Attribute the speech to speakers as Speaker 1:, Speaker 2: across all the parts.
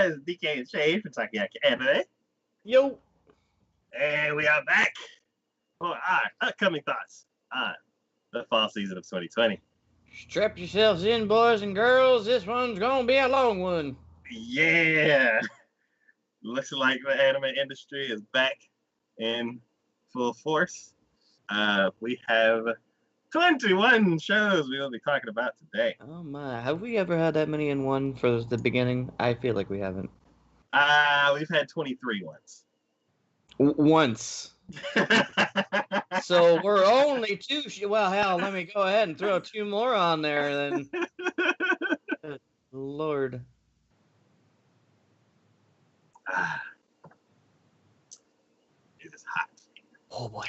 Speaker 1: It's DK and Shay from TacoYaki Anime.
Speaker 2: Yo.
Speaker 1: And we are back for our upcoming thoughts on the fall season of 2020.
Speaker 2: Strap yourselves in, boys and girls. This one's gonna be a long one.
Speaker 1: Yeah. Looks like the anime industry is back in full force. We have 21 shows we will be talking about today.
Speaker 2: Oh my, have we ever had that many in one for the beginning? I feel like we haven't.
Speaker 1: We've had 23 once.
Speaker 2: Once. So we're only two. Well, hell, let me go ahead and throw two more on there then. Good Lord.
Speaker 1: It is hot.
Speaker 2: Oh boy.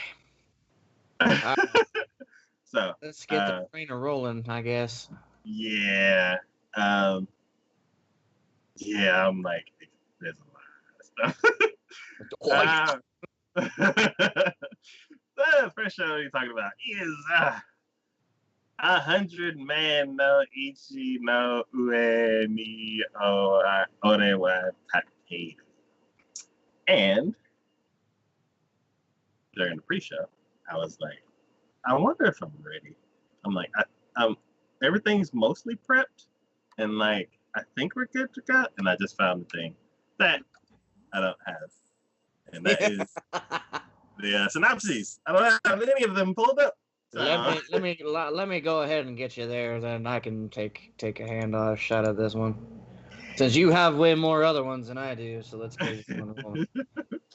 Speaker 1: So
Speaker 2: let's get the train rolling, I guess.
Speaker 1: Yeah. Yeah, I'm like, there's a lot of stuff. The first show we're talking about is 100 Man no Ichi no Ue ni o Ore wa Takeru. And during the pre-show, I was like, I wonder if I'm ready. I'm like, everything's mostly prepped, and like, I think we're good to go. And I just found the thing that I don't have, and that is the synopses. I don't have any of them pulled up. So.
Speaker 2: Let me go ahead and get you there. Then I can take a handoff shot at this one, since you have way more other ones than I do. So let's get this one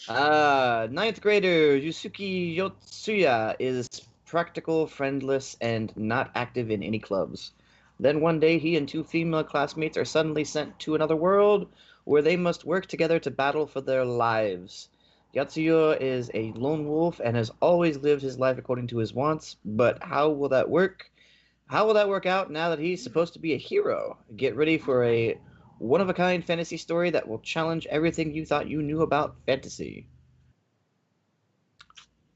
Speaker 2: on. Ninth grader Yusuke Yotsuya is practical, friendless, and not active in any clubs. Then one day, he and two female classmates are suddenly sent to another world where they must work together to battle for their lives. Yotsuya is a lone wolf and has always lived his life according to his wants, but how will that work? How will that work out now that he's supposed to be a hero? Get ready for a one-of-a-kind fantasy story that will challenge everything you thought you knew about fantasy.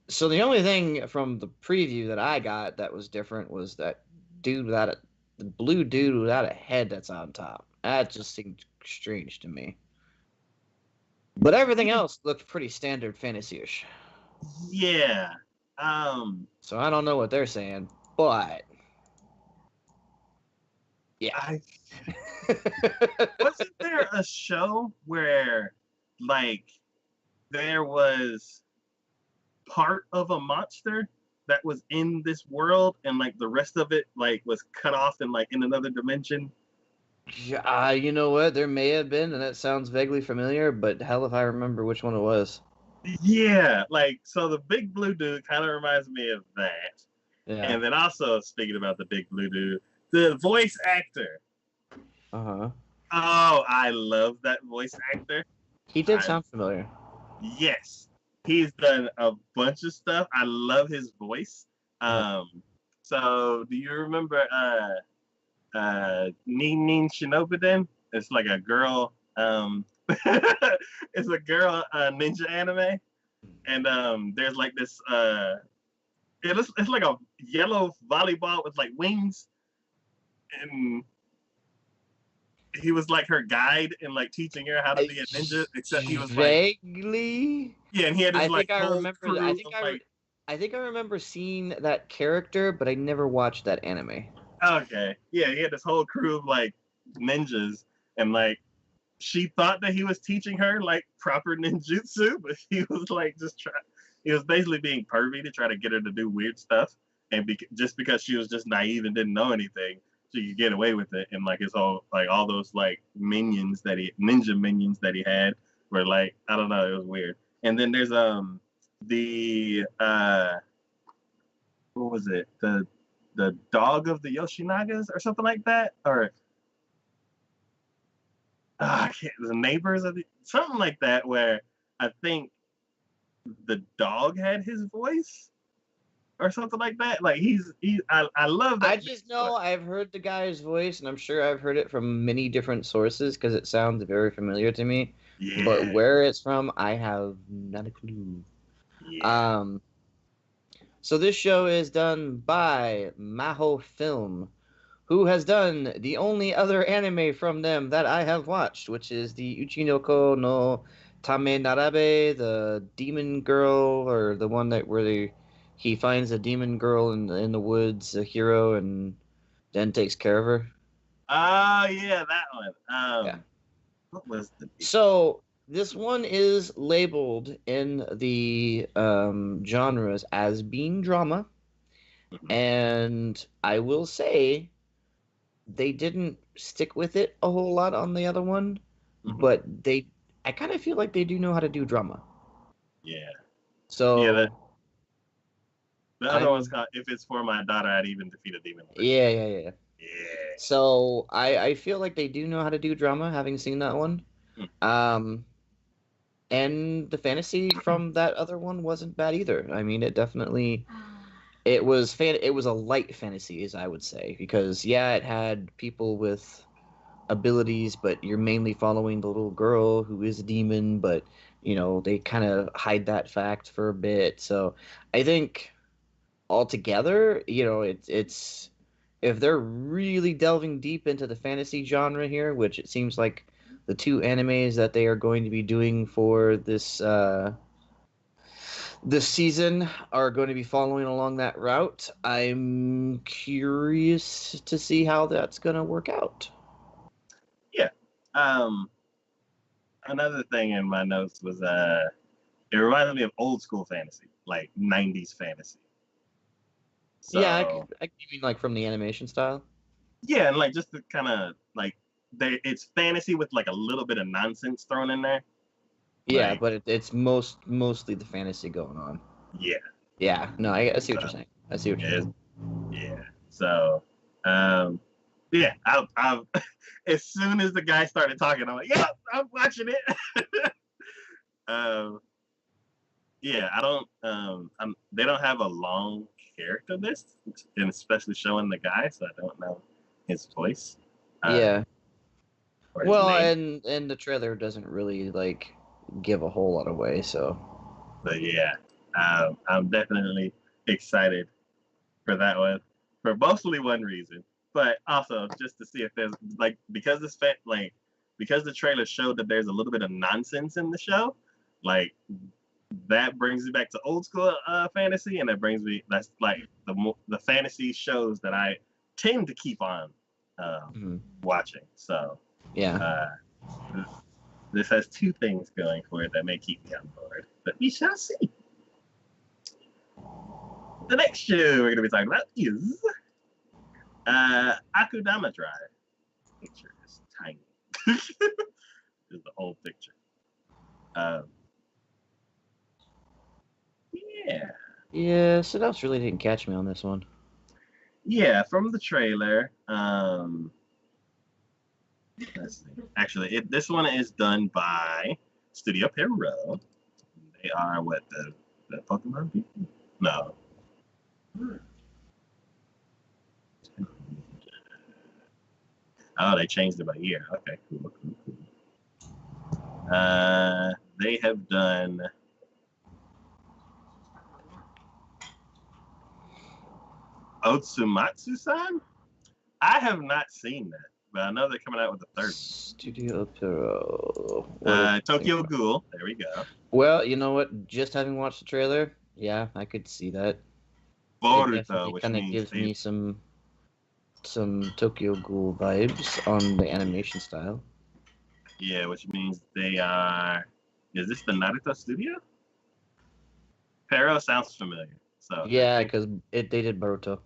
Speaker 2: So the only thing from the preview that I got that was different was that dude without the blue dude without a head that's on top. That just seemed strange to me. But everything else looked pretty standard fantasy-ish.
Speaker 1: Yeah.
Speaker 2: So I don't know what they're saying, but yeah.
Speaker 1: Wasn't there a show where like there was part of a monster that was in this world and like the rest of it like was cut off and like in another dimension?
Speaker 2: Yeah, you know what? There may have been, and that sounds vaguely familiar, but hell if I remember which one it was.
Speaker 1: Yeah, like, so the big blue dude kind of reminds me of that.
Speaker 2: Yeah.
Speaker 1: And then also, speaking about the big blue dude, the voice actor.
Speaker 2: Uh-huh.
Speaker 1: Oh, I love that voice actor.
Speaker 2: He did sound familiar.
Speaker 1: Yes. He's done a bunch of stuff. I love his voice. So do you remember Nin Shinobiden? It's like a girl it's a girl ninja anime, and there's like this it's like a yellow volleyball with like wings, and he was like her guide and like teaching her how to be a ninja, except he was
Speaker 2: vaguely
Speaker 1: like, yeah, and he had his
Speaker 2: I think I remember seeing that character, but I never watched that anime.
Speaker 1: Okay. Yeah, he had this whole crew of like ninjas, and like she thought that he was teaching her like proper ninjutsu, but he was like he was basically being pervy to try to get her to do weird stuff, and just because she was just naive and didn't know anything, she could get away with it. And like his whole like all those like ninja minions that he had were like, I don't know, it was weird. And then there's the what was it, the dog of the Yoshinagas or something like that, or the neighbors of something like that, where I think the dog had his voice or something like that. Like I love that.
Speaker 2: I just know I've heard the guy's voice, and I'm sure I've heard it from many different sources because it sounds very familiar to me. Yeah. But where it's from, I have not a clue. Yeah. So this show is done by Maho Film, who has done the only other anime from them that I have watched, which is the Uchinoko no Tame Narabe, the demon girl, or the one that where he finds a demon girl in the woods, a hero, and then takes care of her.
Speaker 1: Oh yeah, that one.
Speaker 2: Yeah.
Speaker 1: What was the
Speaker 2: So this one is labeled in the genres as being drama,
Speaker 1: Mhm,
Speaker 2: and I will say they didn't stick with it a whole lot on the other one,
Speaker 1: mhm.
Speaker 2: but I kind of feel like they do know how to do drama.
Speaker 1: Yeah, yeah.
Speaker 2: So
Speaker 1: The other one's
Speaker 2: I'm
Speaker 1: called "If It's For My Daughter, I'd Even Defeat a Demon with
Speaker 2: yeah, yeah, yeah.
Speaker 1: It." Yeah.
Speaker 2: So I feel like they do know how to do drama, having seen that one.
Speaker 1: Mm.
Speaker 2: Um, and the fantasy from that other one wasn't bad either. I mean, it was a light fantasy, as I would say, because yeah, it had people with abilities, but you're mainly following the little girl who is a demon, but they kind of hide that fact for a bit. So I think altogether, it's if they're really delving deep into the fantasy genre here, which it seems like the two animes that they are going to be doing for this season are going to be following along that route. I'm curious to see how that's going to work out.
Speaker 1: Yeah. Um, Another thing in my notes was it reminded me of old school fantasy, like '90s fantasy.
Speaker 2: Yeah,
Speaker 1: So
Speaker 2: you mean like from the animation style?
Speaker 1: yeah, and like just the kind of like it's fantasy with like a little bit of nonsense thrown in there.
Speaker 2: Yeah,
Speaker 1: Like
Speaker 2: but it's mostly the fantasy going on.
Speaker 1: yeah,
Speaker 2: Yeah, no, I see what you're
Speaker 1: so
Speaker 2: saying. I see what you're
Speaker 1: yeah,
Speaker 2: saying.
Speaker 1: yeah. So um, yeah, I as soon as the guy started talking, I'm like, yeah, I'm watching it. um, yeah, I don't. They don't have a long character list, and especially showing the guy, so I don't know his voice uh,
Speaker 2: Yeah.
Speaker 1: or his
Speaker 2: Well,
Speaker 1: name.
Speaker 2: and the trailer doesn't really like give a whole lot away, so
Speaker 1: But yeah, I'm definitely excited for that one for mostly one reason, but also just to see if there's like because the trailer showed that there's a little bit of nonsense in the show, like that brings me back to old school fantasy, and that's like the fantasy shows that I tend to keep on um,
Speaker 2: mhm.
Speaker 1: watching. So
Speaker 2: Yeah.
Speaker 1: uh, this has two things going for it that may keep me on board, but we shall see. The next show we're going to be talking about is Akudama Drive. Picture is tiny. Is the whole picture. Um, yeah,
Speaker 2: Yeah, so that really didn't catch me on this one.
Speaker 1: yeah. From the trailer, let's see. Actually, this one is done by Studio Pierrot. They are what the Pokemon people? No. Oh, they changed it by year. Okay, cool, cool, cool. They have done Otsumatsu-san. I have not seen that, but I know they're coming out with a third
Speaker 2: Studio Pierrot. What
Speaker 1: one.
Speaker 2: is this thing
Speaker 1: Tokyo
Speaker 2: about?
Speaker 1: Ghoul. There we go.
Speaker 2: Well, you know what? Just having watched the trailer, yeah, I could see that. It
Speaker 1: Boruto,
Speaker 2: definitely
Speaker 1: which
Speaker 2: kind of
Speaker 1: means
Speaker 2: gives me some Tokyo Ghoul vibes on the animation style.
Speaker 1: which means they are. Is this the Naruto studio? Pero sounds familiar, so I
Speaker 2: Yeah,
Speaker 1: think
Speaker 2: because they did Boruto.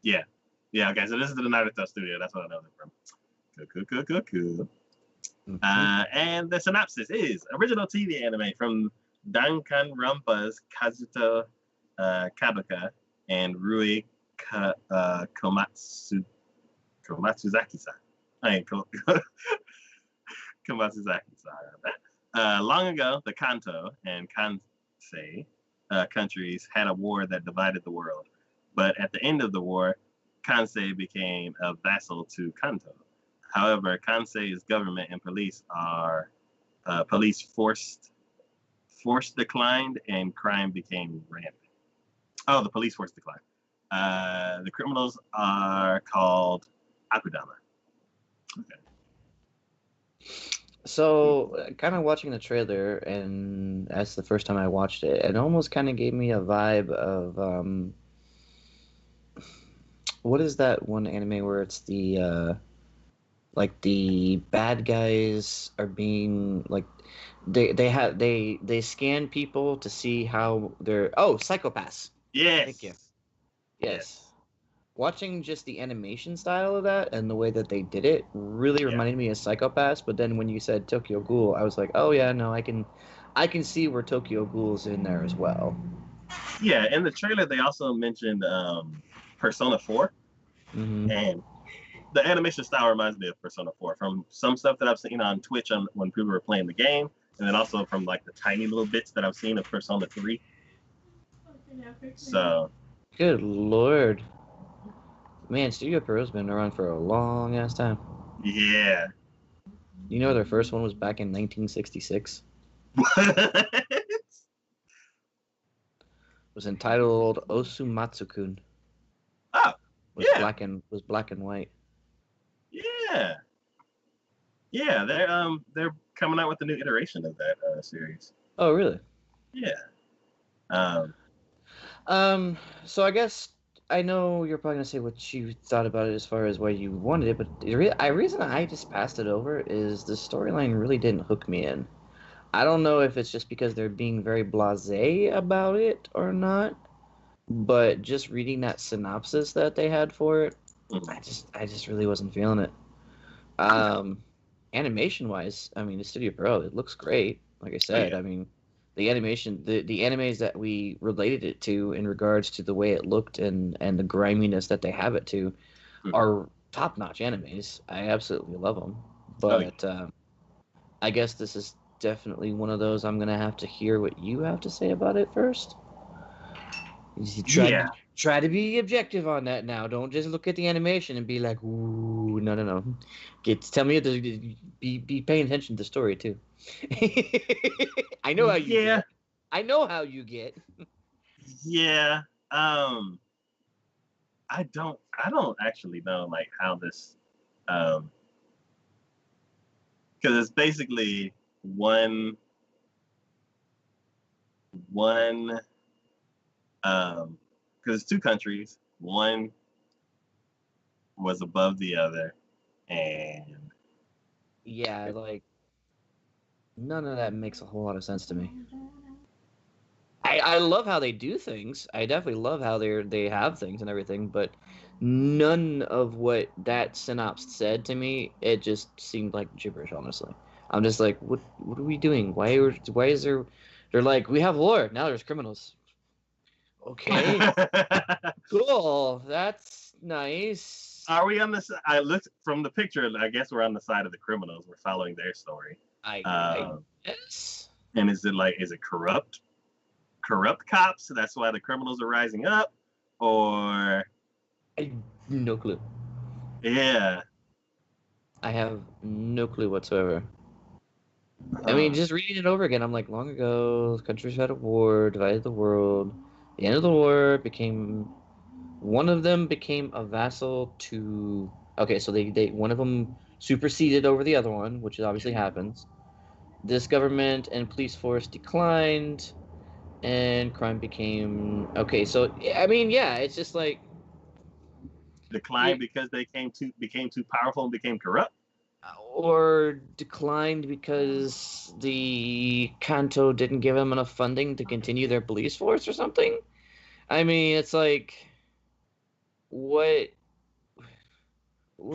Speaker 1: yeah, yeah. Okay, so this is the Naruto studio. That's what I know them from. Cool, cool, cool, cool, cool.
Speaker 2: Mhm.
Speaker 1: And the synopsis is original TV anime from Danganronpa's Kazuto Kabuka and Rui Komatsuzaki-san. I mean, Komatsuzaki-san. Long ago, the Kanto and Kansei countries had a war that divided the world. But at the end of the war, Kansei became a vassal to Kanto. However, Kansei's government and police force declined and crime became rampant. Oh, the police force declined. The criminals are called Akudama. Okay.
Speaker 2: So, kind of watching the trailer, and that's the first time I watched it, it almost kind of gave me a vibe of what is that one anime where it's the like the bad guys are being like they scan people to see how they're psychopaths. Thank you.
Speaker 1: Yes.
Speaker 2: Yes. Watching just the animation style of that and the way that they did it really
Speaker 1: Yeah.
Speaker 2: reminded me of Psychopaths. But then when you said Tokyo Ghoul, I was like, oh yeah, no, I can see where Tokyo Ghoul's in there as well.
Speaker 1: Yeah. In the trailer, they also mentioned Persona 4,
Speaker 2: Mm-hmm.
Speaker 1: and the animation style reminds me of Persona 4 from some stuff that I've seen on Twitch when people were playing the game, and then also from like the tiny little bits that I've seen of Persona 3. So
Speaker 2: Good lord, man, Studio Pierrot's been around for a long ass time.
Speaker 1: yeah.
Speaker 2: You know, their first one was back in 1966. It was entitled Osumatsu-kun.
Speaker 1: Oh, yeah.
Speaker 2: Black and white.
Speaker 1: Yeah. Yeah, they're coming out with a new iteration of that series.
Speaker 2: Oh, really?
Speaker 1: Yeah.
Speaker 2: So I guess I know you're probably gonna say what you thought about it as far as why you wanted it, but the reason I just passed it over is the storyline really didn't hook me in. I don't know if it's just because they're being very blasé about it or not, but just reading that synopsis that they had for it, I just really wasn't feeling it. Animation wise, I mean, the Studio Pro, it looks great. Like I said,
Speaker 1: yeah.
Speaker 2: I mean, the animation, the animes that we related it to in regards to the way it looked and the griminess that they have it to are top notch animes. I absolutely love them. But I guess this is definitely one of those I'm gonna have to hear what you have to say about it first. You try to be objective on that now. Don't just look at the animation and be like, "Ooh, no." Tell me be paying attention to the story too. I know how you get. I know how you get.
Speaker 1: Yeah. I don't actually know like how this because it's basically one because it's two countries. One was above the other, and
Speaker 2: yeah, like none of that makes a whole lot of sense to me. I love how they do things. I definitely love how they have things and everything, but none of what that synopsis said to me, it just seemed like gibberish, honestly. I'm just like, what are we doing? Why is there they're like, we have war, now there's criminals. Okay. Cool. That's nice.
Speaker 1: Are we on this? I looked from the picture. I guess we're on the side of the criminals. We're following their story.
Speaker 2: I guess.
Speaker 1: And is it corrupt cops? That's why the criminals are rising up, or
Speaker 2: no clue.
Speaker 1: Yeah,
Speaker 2: I have no clue whatsoever. I mean, just reading it over again, I'm like, long ago, countries had a war, divided the world. The end of the war one of them became a vassal to. Okay, so they one of them superseded over the other one, which obviously happens. This government and police force declined, and crime became okay. So I mean, yeah, it's just like
Speaker 1: declined because they became too powerful and became corrupt.
Speaker 2: Or declined because the Kanto didn't give them enough funding to continue their police force or something. I mean, it's like, what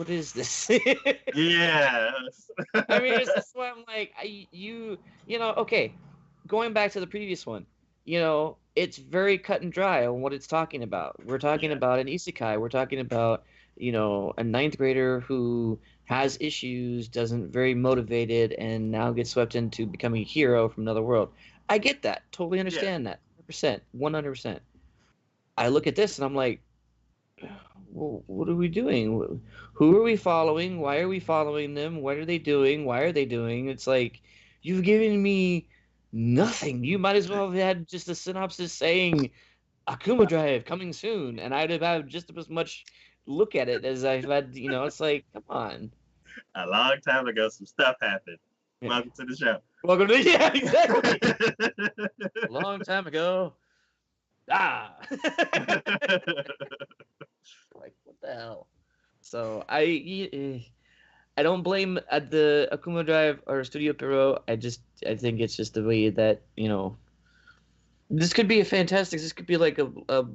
Speaker 2: is this?
Speaker 1: Yeah.
Speaker 2: I mean, it's just why I'm like, okay, going back to the previous one, it's very cut and dry on what it's talking about. We're talking about an isekai. We're talking about, a ninth grader who has issues, doesn't very motivated, and now gets swept into becoming a hero from another world. I get that. Totally understand that. 100%. 100%. I look at this and I'm like, well, what are we doing? Who are we following? Why are we following them? What are they doing? Why are they doing? It's like, you've given me nothing. You might as well have had just a synopsis saying Akuma Drive coming soon, and I'd have had just as much look at it as I've had. It's like, come on.
Speaker 1: A long time ago, some stuff happened.
Speaker 2: Yeah.
Speaker 1: Welcome to the show.
Speaker 2: Welcome to exactly. A long time ago. Like, what the hell? So I don't blame the Akuma Drive or Studio Pierrot. I think it's just the way that this could be a fantastic. This could be like a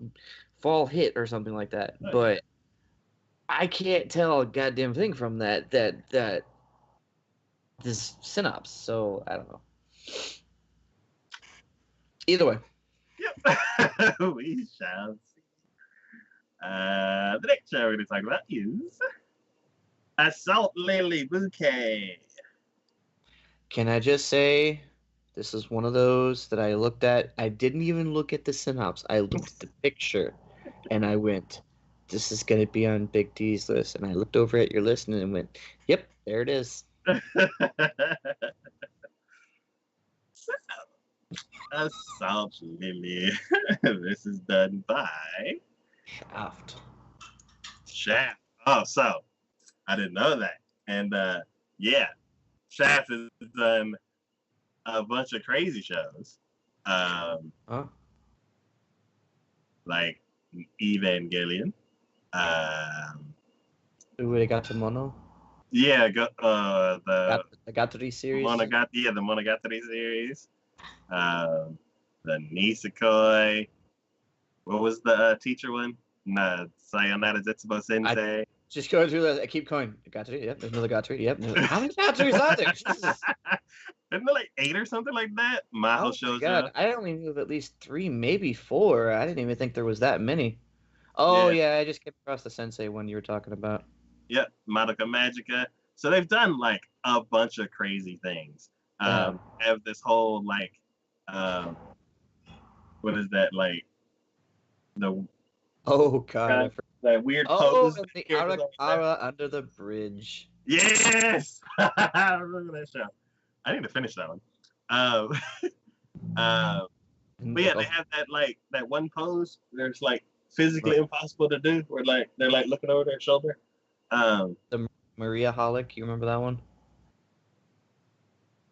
Speaker 2: fall hit or something like that.
Speaker 1: Oh,
Speaker 2: but I can't tell a goddamn thing from that this synopsis. So I don't know. Either way.
Speaker 1: Yep. We shall see. The next show we're going to talk about is Assault Lily Bouquet.
Speaker 2: Can I just say, this is one of those that I looked at. I didn't even look at the synopsis. I looked at the picture, and I went, this is going to be on Big D's list. And I looked over at your list and went, yep, there it is.
Speaker 1: Assault Lily. This is done by Shaft. Oh, so I didn't know that. And yeah, Shaft has done a bunch of crazy shows. Like Evangelion.
Speaker 2: Uegatsumono?
Speaker 1: Yeah, the
Speaker 2: Gatari series.
Speaker 1: The Monogatari series. The Nisekoi. What was the teacher one? Sayonara Zetsubo Sensei.
Speaker 2: Just going through that. I keep going. Gatari. Yep. There's another Gatari. Yep. How many Gataris are there? Jesus.
Speaker 1: Isn't there like 8 or something like that? Maho shows up.
Speaker 2: I only knew of at least 3, maybe 4. I didn't even think there was that many. Oh yeah, I just came across the Sensei one you were talking about.
Speaker 1: Yep, Madoka Magica. So they've done like a bunch of crazy things. Have this whole like, what is that like?
Speaker 2: Oh god,
Speaker 1: that weird pose.
Speaker 2: The Arakara under the bridge.
Speaker 1: Yes, I remember that show. I need to finish that one. But yeah, they have that one pose where it's like physically impossible to do, where like they're like looking over their shoulder.
Speaker 2: The Maria Holic, you remember that one?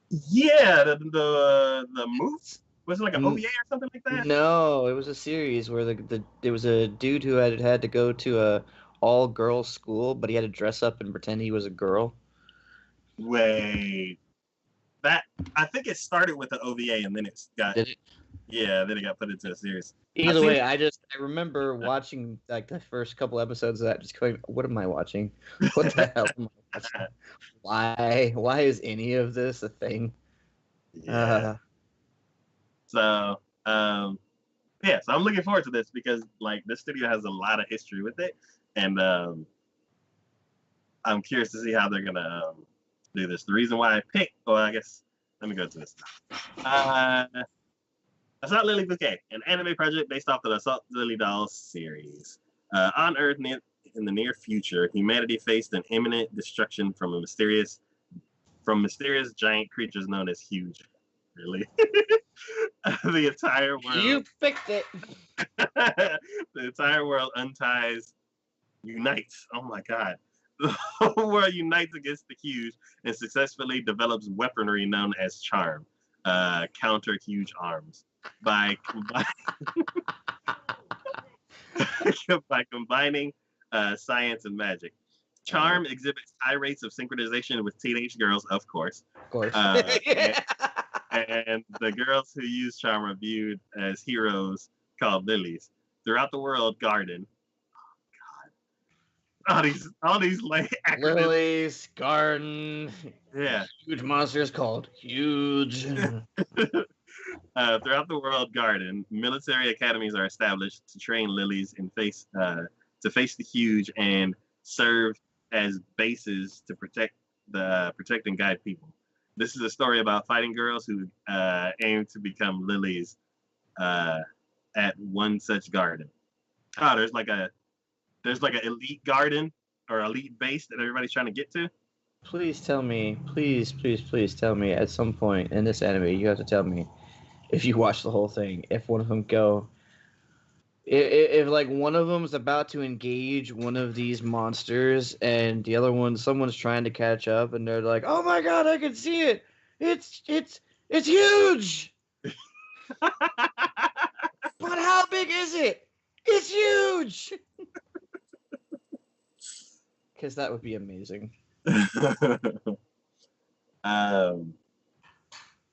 Speaker 1: Yeah, the move. Was it like an OVA or something like that?
Speaker 2: No, it was a series where there was a dude who had to go to a all girls school, but he had to dress up and pretend he was a girl.
Speaker 1: Wait, I think it started with the OVA and then it got. Did it? Yeah, then it got put into a series.
Speaker 2: Either way, I remember watching like the first couple episodes of that, just going, "What am I watching? What the hell am I watching? Why is any of this a thing?"
Speaker 1: Yeah. So I'm looking forward to this because like this studio has a lot of history with it, and I'm curious to see how they're gonna do this. The reason why I picked, I guess let me go to this. Assault Lily Bouquet, an anime project based off of the Assault Lily Dolls series. On Earth, in the near future, humanity faced an imminent destruction from mysterious giant creatures known as Huge. Really? The entire world.
Speaker 2: You picked it.
Speaker 1: The entire world unites. Oh my god. The whole world unites against the Huge and successfully develops weaponry known as Charm. Counter Huge arms. By combining science and magic. Charm exhibits high rates of synchronization with teenage girls, of course. And the girls who use Charm are viewed as heroes called lilies. Throughout the world, garden. Oh god. All these like acronyms.
Speaker 2: Lilies, garden.
Speaker 1: Yeah.
Speaker 2: Huge monsters called Huge.
Speaker 1: Throughout the world garden, military academies are established to train lilies to face the Huge and serve as bases to protect and guide people. This is a story about fighting girls who aim to become lilies at one such garden. Oh, there's like an elite garden or elite base that everybody's trying to get to.
Speaker 2: Please tell me, please tell me at some point in this anime, you have to tell me if you watch the whole thing, if one of them go, If like one of them's about to engage one of these monsters and the other one, someone's trying to catch up and they're like, "Oh my god, I can see it! It's huge!" But how big is it? It's huge! Because that would be amazing.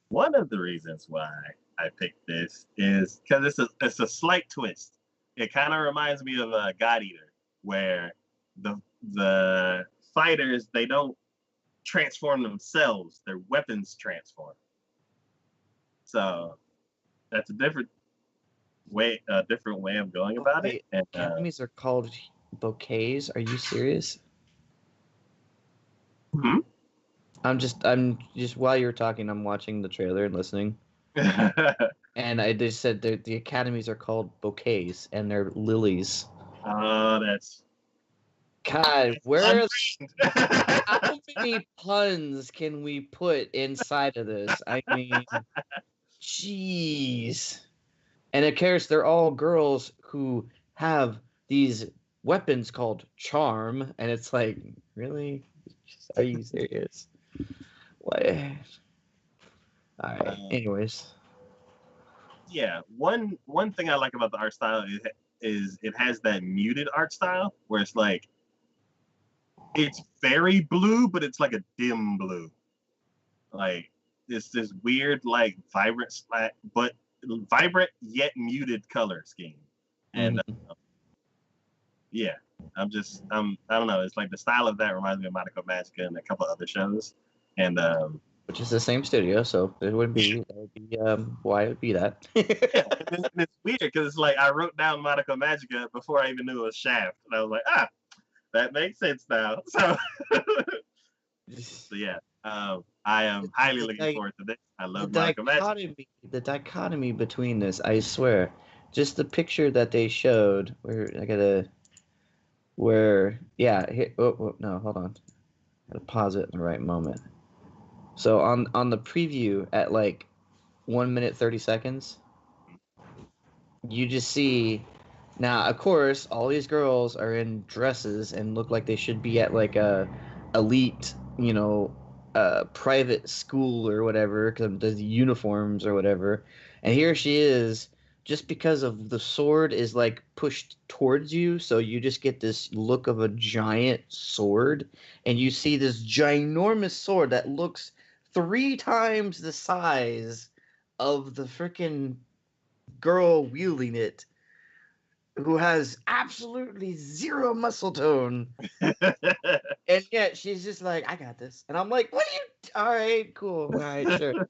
Speaker 1: One of the reasons why I picked this is because it's a slight twist. It kind of reminds me of a God Eater, where the fighters, they don't transform themselves; their weapons transform. So that's a different way of going about it.
Speaker 2: Wait,
Speaker 1: And
Speaker 2: academies are called bouquets? Are you serious?
Speaker 1: hmm?
Speaker 2: I'm just while you're talking, I'm watching the trailer and listening. And they said the academies are called bouquets and they're lilies.
Speaker 1: Oh, that's
Speaker 2: God, where how
Speaker 1: untrained.
Speaker 2: many puns can we put inside of this? I mean, jeez. And of course, they're all girls who have these weapons called charm, and it's like, really? Are you serious? What? All right. Anyways,
Speaker 1: Yeah, one thing I like about the art style is it has that muted art style where it's like it's very blue, but it's like a dim blue. Like it's this weird, like but vibrant yet muted color scheme. And yeah, I don't know. It's like the style of that reminds me of Monaco Magica and a couple other shows. And
Speaker 2: which is the same studio, so it would be that would be why it would be that.
Speaker 1: yeah, and it's weird because it's like I wrote down Monaco Magica before I even knew it was Shaft, and I was like, that makes sense now. So yeah, I am highly looking forward to this. I love Monaco Magica.
Speaker 2: The dichotomy between this, I swear, just the picture that they showed, no, hold on, gotta pause it in the right moment. So on the preview at like 1 minute 30 seconds, you just see. Now, of course, all these girls are in dresses and look like they should be at like a elite, private school or whatever, because the uniforms or whatever. And here she is, just because of the sword is like pushed towards you, so you just get this look of a giant sword, and you see this ginormous sword that looks 3 times the size of the freaking girl wielding it, who has absolutely zero muscle tone. And yet she's just like, I got this. And I'm like, what are you? All right, cool. All right, sure.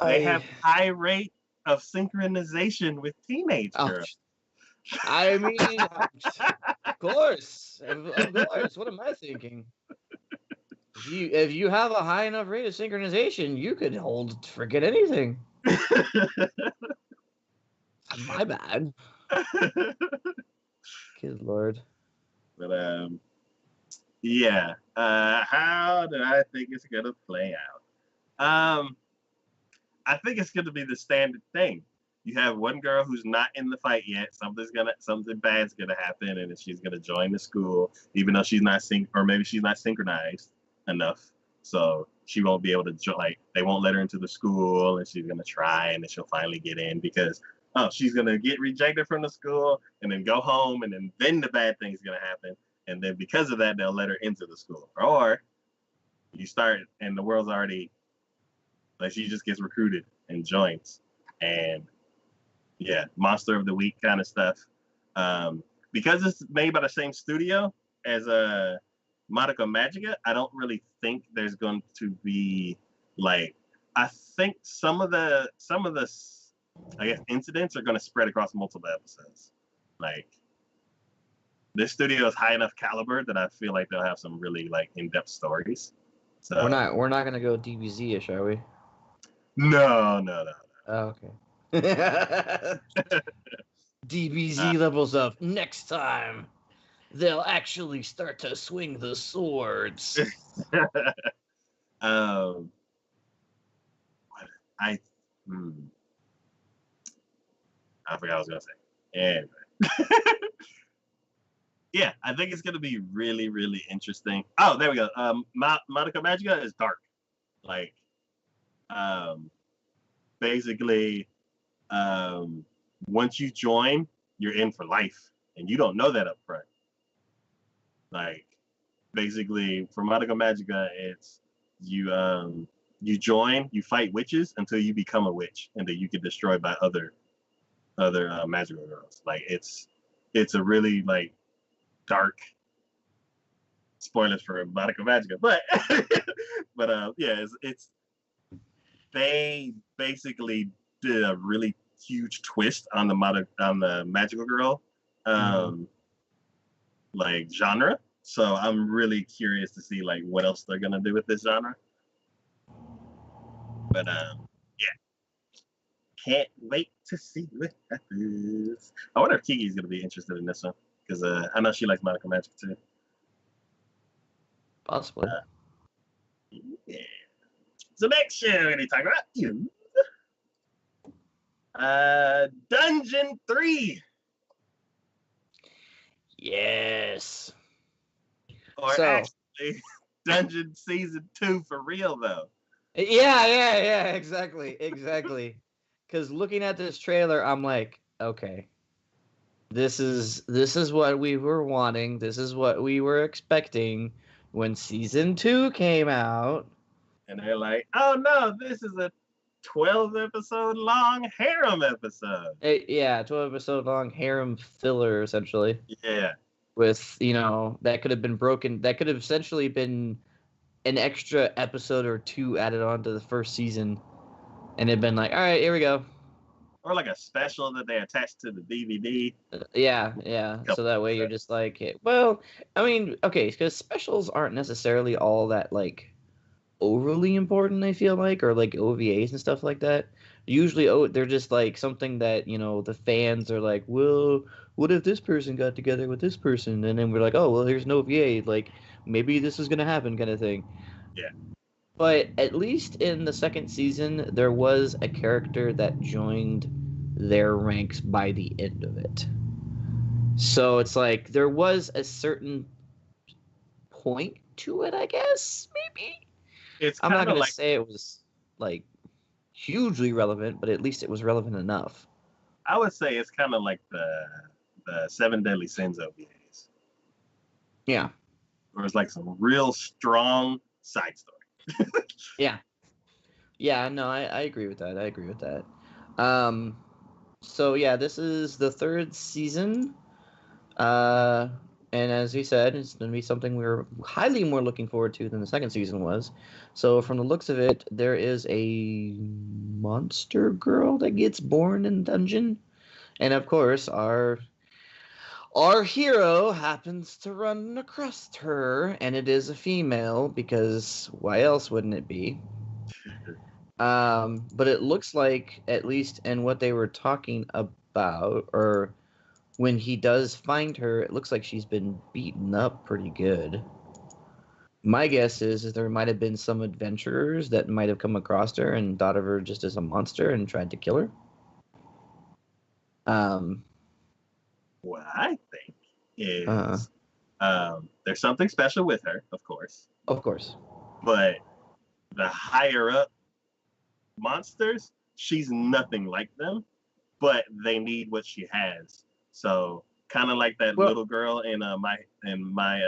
Speaker 1: They have high rate of synchronization with teenage girls.
Speaker 2: I mean, of course. Of course. What am I thinking? If you have a high enough rate of synchronization, you could hold freaking anything. My bad. Good Lord.
Speaker 1: But yeah. How do I think it's gonna play out? I think it's gonna be the standard thing. You have one girl who's not in the fight yet. Something bad's gonna happen, and then she's gonna join the school, even though she's not or maybe she's not synchronized enough, so she won't be able to like they won't let her into the school, and she's gonna try, and then she'll finally get in because she's gonna get rejected from the school, and then go home, and then the bad thing's gonna happen, and then because of that they'll let her into the school, or you start and the world's already like she just gets recruited and joins, and yeah, Monster of the Week kind of stuff. Because it's made by the same studio as Monica Magica, I don't really think there's going to be like. I think some of the I guess incidents are going to spread across multiple episodes. Like this studio is high enough caliber that I feel like they'll have some really like in-depth stories. So
Speaker 2: we're not gonna go DBZ-ish, are we?
Speaker 1: No.
Speaker 2: Oh, okay. DBZ levels up next time. They'll actually start to swing the swords.
Speaker 1: I forgot what I was gonna say. And yeah, I think it's gonna be really, really interesting. Oh, there we go. Monica Magica is dark. Like, basically, once you join, you're in for life, and you don't know that up front. Like, basically, for Monica Magica, it's you join, you fight witches until you become a witch, and then you get destroyed by other magical girls. Like, it's a really like dark. Spoilers for Monica Magica, but yeah, it's they basically did a really huge twist on the magical girl like genre. So I'm really curious to see like what else they're gonna do with this genre. But yeah, can't wait to see what happens. I wonder if Kiki's gonna be interested in this one because I know she likes Monica Magic too.
Speaker 2: Possibly.
Speaker 1: Yeah. So next show we're gonna talk about Dungeon 3.
Speaker 2: Yes.
Speaker 1: Or actually Dungeon Season 2 for real though.
Speaker 2: Yeah, exactly. Because looking at this trailer, I'm like, okay, this is what we were wanting. This is what we were expecting when Season 2 came out.
Speaker 1: And they're like, oh no, this is a 12 episode long harem episode.
Speaker 2: 12 episode long harem filler, essentially.
Speaker 1: Yeah.
Speaker 2: With, that could have been broken. That could have essentially been an extra episode or two added on to the first season. And it'd been like, all right, here we go.
Speaker 1: Or like a special that they attached to the DVD.
Speaker 2: Yeah. So that way you're just like, well, I mean, okay, because specials aren't necessarily all that, like, overly important, I feel like, or like OVAs and stuff like that. Usually, they're just like something that, the fans are like, well, what if this person got together with this person? And then we're like, oh, well, here's an OVA. Like, maybe this is going to happen kind of thing.
Speaker 1: Yeah.
Speaker 2: But at least in the second season, there was a character that joined their ranks by the end of it. So it's like there was a certain point to it, I guess, maybe. I'm not going to say it was like hugely relevant, but at least it was relevant enough.
Speaker 1: I would say it's kind of like the Seven Deadly Sins OVAs.
Speaker 2: Yeah.
Speaker 1: Where it's like some real strong side story.
Speaker 2: Yeah, no, I agree with that. So yeah, this is the third season. And as we said, it's going to be something we're highly more looking forward to than the second season was. So from the looks of it, there is a monster girl that gets born in the dungeon. And of course, our hero happens to run across her, and it is a female, because why else wouldn't it be? But it looks like, at least in what they were talking about, or when he does find her, it looks like she's been beaten up pretty good. My guess is there might have been some adventurers that might have come across her and thought of her just as a monster and tried to kill her.
Speaker 1: What I think is there's something special with her, of course.
Speaker 2: Of course.
Speaker 1: But the higher up monsters, she's nothing like them, but they need what she has. So kind of like that little girl in my My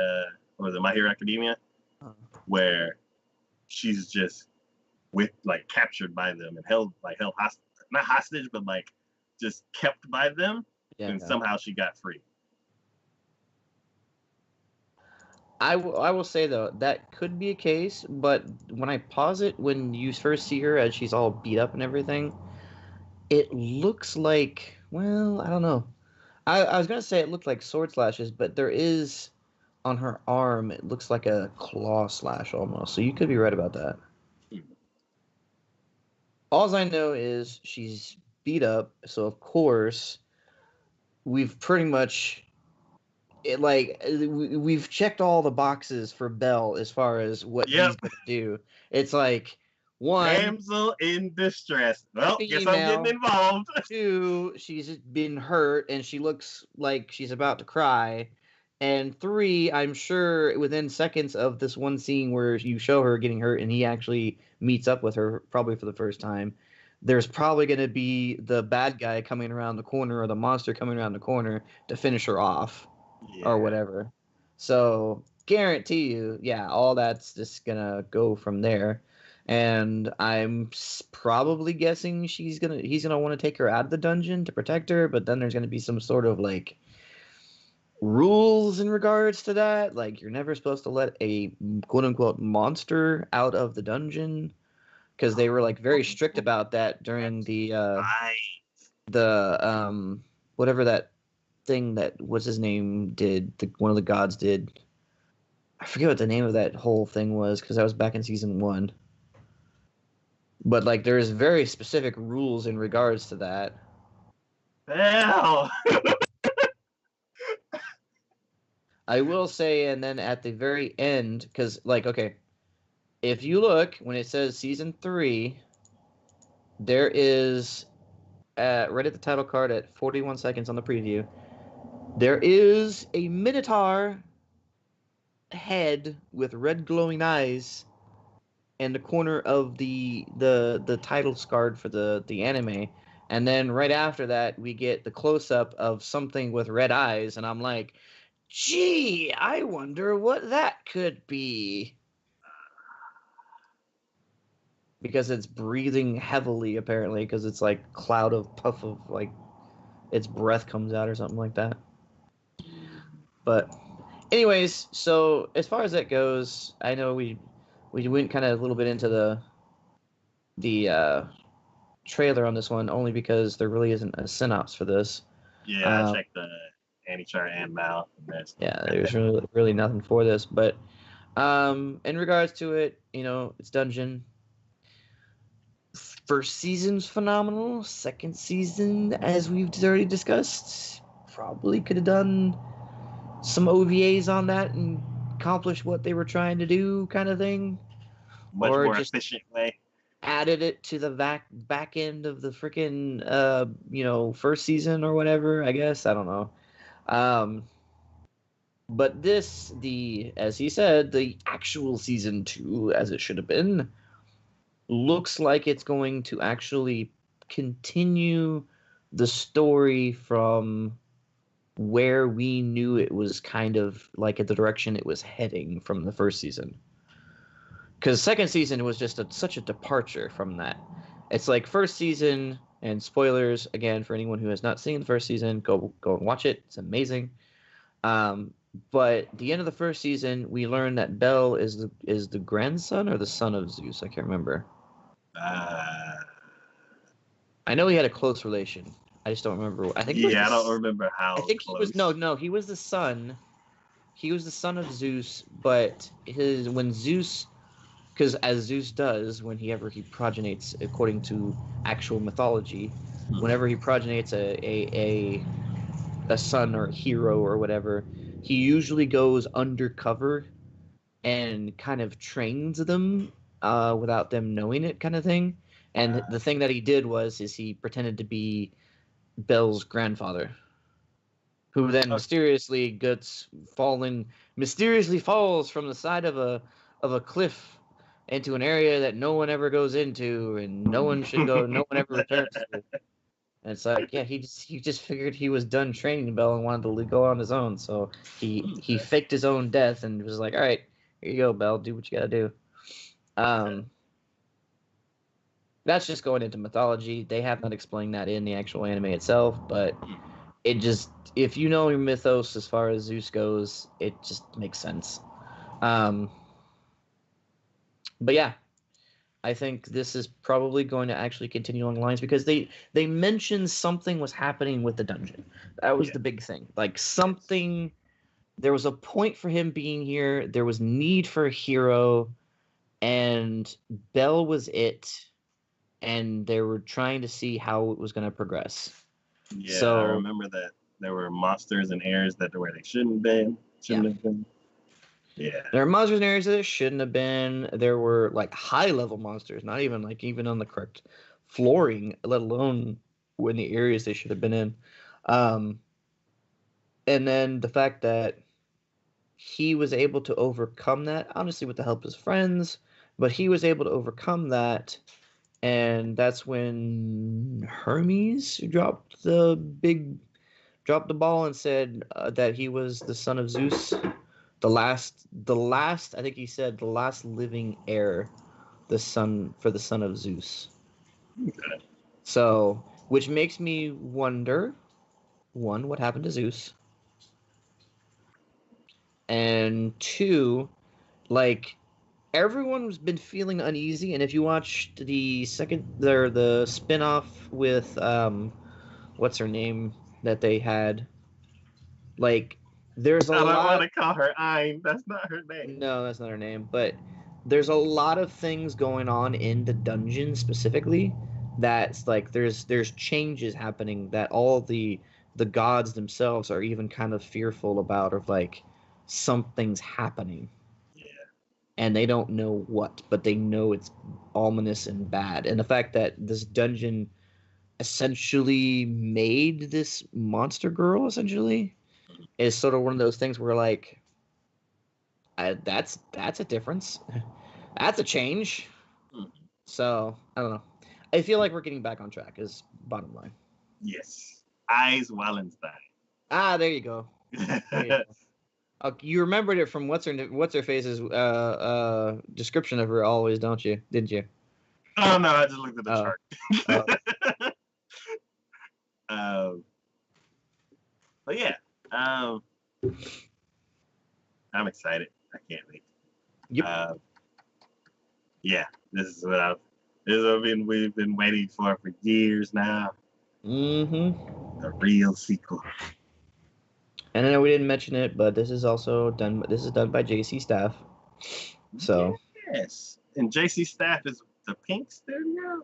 Speaker 1: Hero Academia, where she's just captured by them and held hostage, not hostage, but like just kept by them, and somehow she got free.
Speaker 2: I will say though that could be a case, but when I pause it, when you first see her as she's all beat up and everything, it looks like, well, I don't know. I was gonna say it looked like sword slashes, but there is on her arm, it looks like a claw slash almost. So you could be right about that. All I know is she's beat up, so of course we've pretty much we've checked all the boxes for Bell as far as what he's gonna do. It's like One,
Speaker 1: damsel in distress. Well, guess I'm
Speaker 2: female.
Speaker 1: getting involved.
Speaker 2: 2, she's been hurt and she looks like she's about to cry. And 3, I'm sure within seconds of this one scene where you show her getting hurt and he actually meets up with her probably for the first time, there's probably going to be the bad guy coming around the corner or the monster coming around the corner to finish her off or whatever. So guarantee you, yeah, all that's just going to go from there. And I'm probably guessing he's gonna want to take her out of the dungeon to protect her, but then there's gonna be some sort of like rules in regards to that. Like you're never supposed to let a quote unquote monster out of the dungeon because they were like very strict about that during the whatever that thing that what's his name did, one of the gods did. I forget what the name of that whole thing was because that was back in season 1. But like there's very specific rules in regards to that.
Speaker 1: Hell.
Speaker 2: I will say, and then at the very end, because like okay, if you look when it says season 3, there is right at the title card at 41 seconds on the preview, there is a minotaur head with red glowing eyes in the corner of the title card for the anime. And then right after that, we get the close up of something with red eyes, and I'm like, gee, I wonder what that could be. Because it's breathing heavily, apparently, because it's like cloud of puff of like its breath comes out or something like that. But anyways, so as far as that goes, I know we went kind of a little bit into the trailer on this one only because there really isn't a synopsis for this.
Speaker 1: Yeah, I checked the Annie chart and Mal.
Speaker 2: Yeah, there's really nothing for this. But in regards to it, it's Dungeon. First season's phenomenal. Second season, as we've already discussed, probably could have done some OVAs on that and accomplished what they were trying to do, kind of thing.
Speaker 1: Much more efficient way.
Speaker 2: Added it to the back end of the freaking first season or whatever, I guess. I don't know. But this, as he said, the actual season 2, as it should have been, looks like it's going to actually continue the story from where we knew it was kind of like at the direction it was heading from the first season. Because second season was just such a departure from that. It's like first season, and spoilers again for anyone who has not seen the first season, go and watch it. It's amazing. But the end of the first season, we learned that Bel is the grandson or the son of Zeus. I can't remember. I know he had a close relation. I just don't remember. I think.
Speaker 1: I don't remember how.
Speaker 2: I think close. He was the son. He was the son of Zeus, but when Zeus. Because as Zeus does, whenever he progenites, according to actual mythology, whenever he progenites a son or a hero or whatever, he usually goes undercover and kind of trains them without them knowing it, kind of thing. And the thing that he did was he pretended to be Bel's grandfather, who then mysteriously falls from the side of a cliff into an area that no one ever goes into and no one should go, no one ever returns to. And it's like, yeah, he just figured he was done training Bel and wanted to go on his own. So he faked his own death and was like, all right, here you go, Bel, do what you gotta do. That's just going into mythology. They have not explained that in the actual anime itself, but it just, if you know your mythos as far as Zeus goes, it just makes sense. But yeah, I think this is probably going to actually continue along the lines because they mentioned something was happening with the dungeon. That was the big thing. Like something, there was a point for him being here. There was need for a hero, and Bel was it. And they were trying to see how it was going to progress.
Speaker 1: Yeah, so, I remember that there were monsters and airs that were where they shouldn't have been. Yeah.
Speaker 2: There are monsters in areas that shouldn't have been. There were like high level monsters, not even like even on the correct flooring, let alone in the areas they should have been in. Um, and then the fact that he was able to overcome that, honestly, with the help of his friends, but he was able to overcome that. And that's when Hermes dropped the ball and said that he was the son of Zeus, the last. I think he said the last living heir, the son of Zeus.
Speaker 1: Okay.
Speaker 2: So, which makes me wonder, one, what happened to Zeus, and two, like everyone's been feeling uneasy, and if you watched the spin-off with what's her name that they had, like there's a
Speaker 1: I don't want
Speaker 2: lot.
Speaker 1: to call her Ein. That's not her name.
Speaker 2: No, that's not her name, but there's a lot of things going on in the dungeon specifically that's like there's changes happening that all the gods themselves are even kind of fearful about, of like something's happening
Speaker 1: Yeah.
Speaker 2: and they don't know what, but they know it's ominous and bad. And the fact that this dungeon essentially made this monster girl essentially is sort of one of those things where like that's a difference. That's a change.
Speaker 1: Mhm.
Speaker 2: So I don't know. I feel like we're getting back on track. Is bottom line.
Speaker 1: Yes. Eyes Wallenstein.
Speaker 2: Ah, there you go. There you go. You remembered it from what's her face's description of her always, don't you? Didn't you?
Speaker 1: Oh no, I just looked at the
Speaker 2: Oh,
Speaker 1: chart.
Speaker 2: oh.
Speaker 1: um, but yeah, um, I'm excited. I can't wait.
Speaker 2: Yep.
Speaker 1: Yeah, this is what we've been waiting for years now.
Speaker 2: Mm-hmm.
Speaker 1: The real sequel.
Speaker 2: And I know we didn't mention it, but this is also done. This is done by JC Staff. So
Speaker 1: Yes, and JC Staff is the Pink Studio.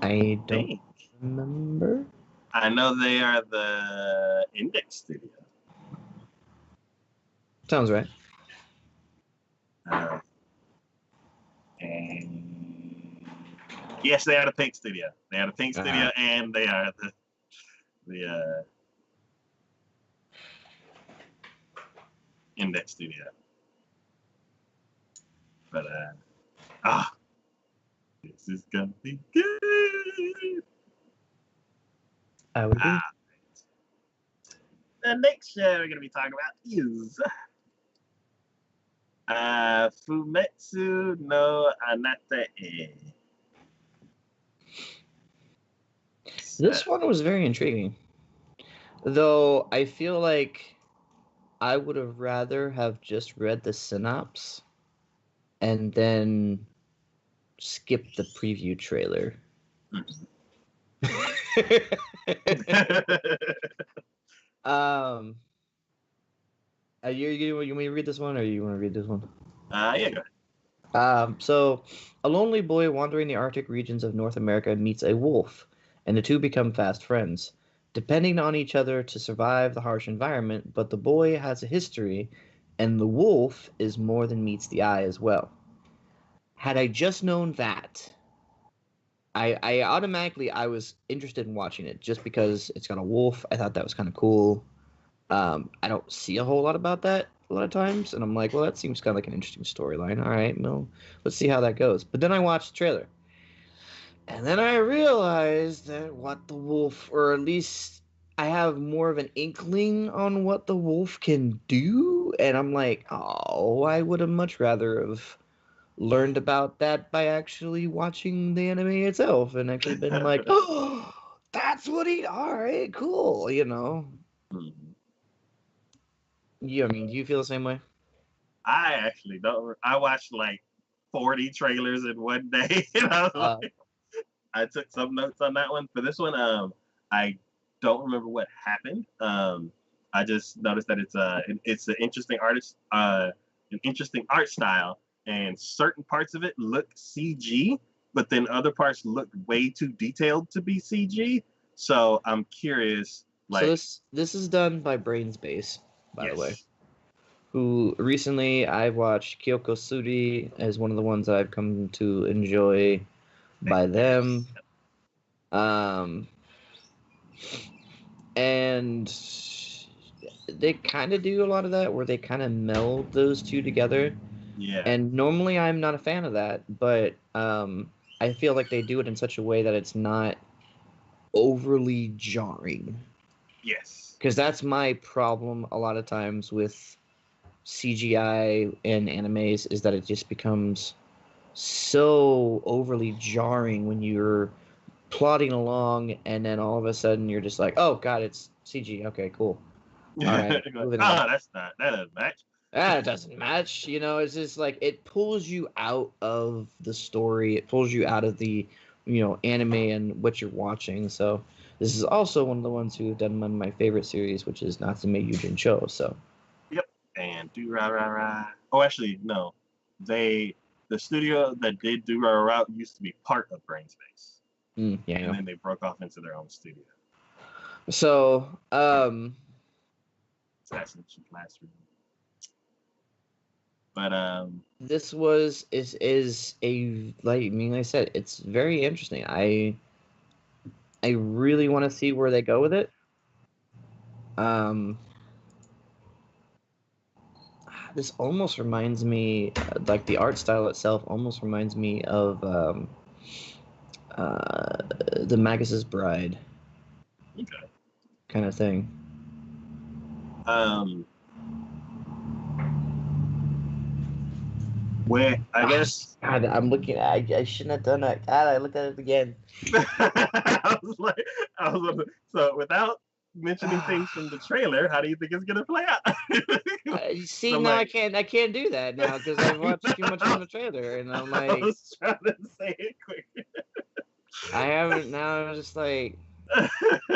Speaker 2: I don't
Speaker 1: Dang.
Speaker 2: remember.
Speaker 1: I know they are the Index Studio.
Speaker 2: Sounds right.
Speaker 1: And yes, they are the Pink Studio. They are the Pink Studio, and they are the Index Studio. But this is gonna be good.
Speaker 2: I would agree.
Speaker 1: The next show we're gonna be talking about is Fumetsu no Anata-e.
Speaker 2: This one was very intriguing, though. I feel like I would have rather have just read the synopsis and then skip the preview trailer. You want me to read this one, or you want to read this one?
Speaker 1: Yeah, go ahead.
Speaker 2: So, a lonely boy wandering the Arctic regions of North America meets a wolf, and the two become fast friends, depending on each other to survive the harsh environment. But the boy has a history, and the wolf is more than meets the eye as well. Had I just known that, I automatically I was interested in watching it just because it's got a wolf. I thought that was kind of cool. I don't see a whole lot about that a lot of times, and I'm like, well, that seems kind of like an interesting storyline. All right, well, let's see how that goes. But then I watched the trailer, and then I realized that what the wolf, or at least I have more of an inkling on what the wolf can do, and I'm like, oh, I would have much rather have learned about that by actually watching the anime itself, and actually been like, oh, that's what he. All right, cool, you know. Yeah, I mean, do you feel the same way?
Speaker 1: I actually don't. I watched like 40 trailers in one day, and I took some notes on that one. For this one, I don't remember what happened. I just noticed that it's an interesting an interesting art style, and certain parts of it look CG, but then other parts look way too detailed to be CG. So I'm curious.
Speaker 2: So
Speaker 1: Like,
Speaker 2: this is done by Brains Base, by the way.
Speaker 1: yes,
Speaker 2: who recently I watched Kyoko Suri as one of the ones that I've come to enjoy by them. Um, and they kind of do a lot of that where they kind of meld those two together.
Speaker 1: Yeah.
Speaker 2: And normally I'm not a fan of that, but I feel like they do it in such a way that it's not overly jarring.
Speaker 1: Yes.
Speaker 2: Because that's my problem a lot of times with CGI in animes is that it just becomes so overly jarring when you're plodding along and then all of a sudden you're just like, oh god, it's CG. Okay, cool. All right, moving on.
Speaker 1: That doesn't match.
Speaker 2: It doesn't match. It's just like it pulls you out of the story. It pulls you out of the, anime and what you're watching. So this is also one of the ones who have done one of my favorite series, which is Natsume Yujin Cho. So.
Speaker 1: Yep. And do ra ra ra. Oh, actually, no. The studio that did do ra ra ra used to be part of Brainspace.
Speaker 2: Yeah.
Speaker 1: And then they broke off into their own studio.
Speaker 2: So,
Speaker 1: Assassin's Classroom. But
Speaker 2: this is a like I said, it's very interesting. I really want to see where they go with it. This almost reminds me, like the art style itself, almost reminds me of the Magus' Bride.
Speaker 1: Okay.
Speaker 2: Kind of thing.
Speaker 1: Where I guess
Speaker 2: God, I'm looking. I shouldn't have done that. God, I looked at it again.
Speaker 1: I was so without mentioning things from the trailer, how do you think it's gonna play out?
Speaker 2: See,
Speaker 1: so
Speaker 2: now I can't do that now because I've watched too much from the trailer, and I'm like,
Speaker 1: I was trying to say it quick.
Speaker 2: I haven't. Now I'm just like,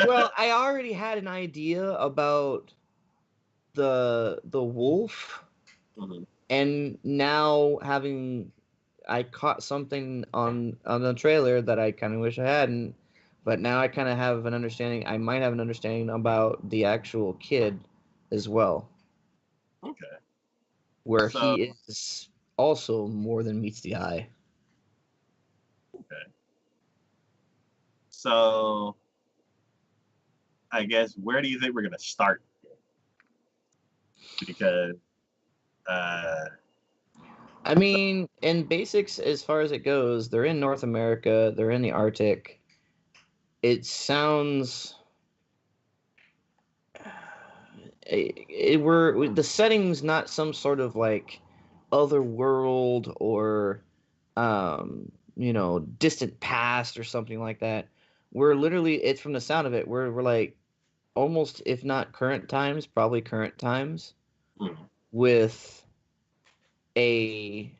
Speaker 2: well, I already had an idea about the wolf, and now I caught something on the trailer that I kind of wish I hadn't, but now I kind of have an understanding. I might have an understanding about the actual kid as well.
Speaker 1: Okay.
Speaker 2: Where he is also more than meets the eye.
Speaker 1: Okay. So, I guess where do you think we're gonna start? Because,
Speaker 2: I mean, in basics, as far as it goes, they're in North America. They're in the Arctic. It sounds. The setting's not some sort of like other world or distant past or something like that. We're literally, it's from the sound of it, we're like almost, if not current times, probably current times, with an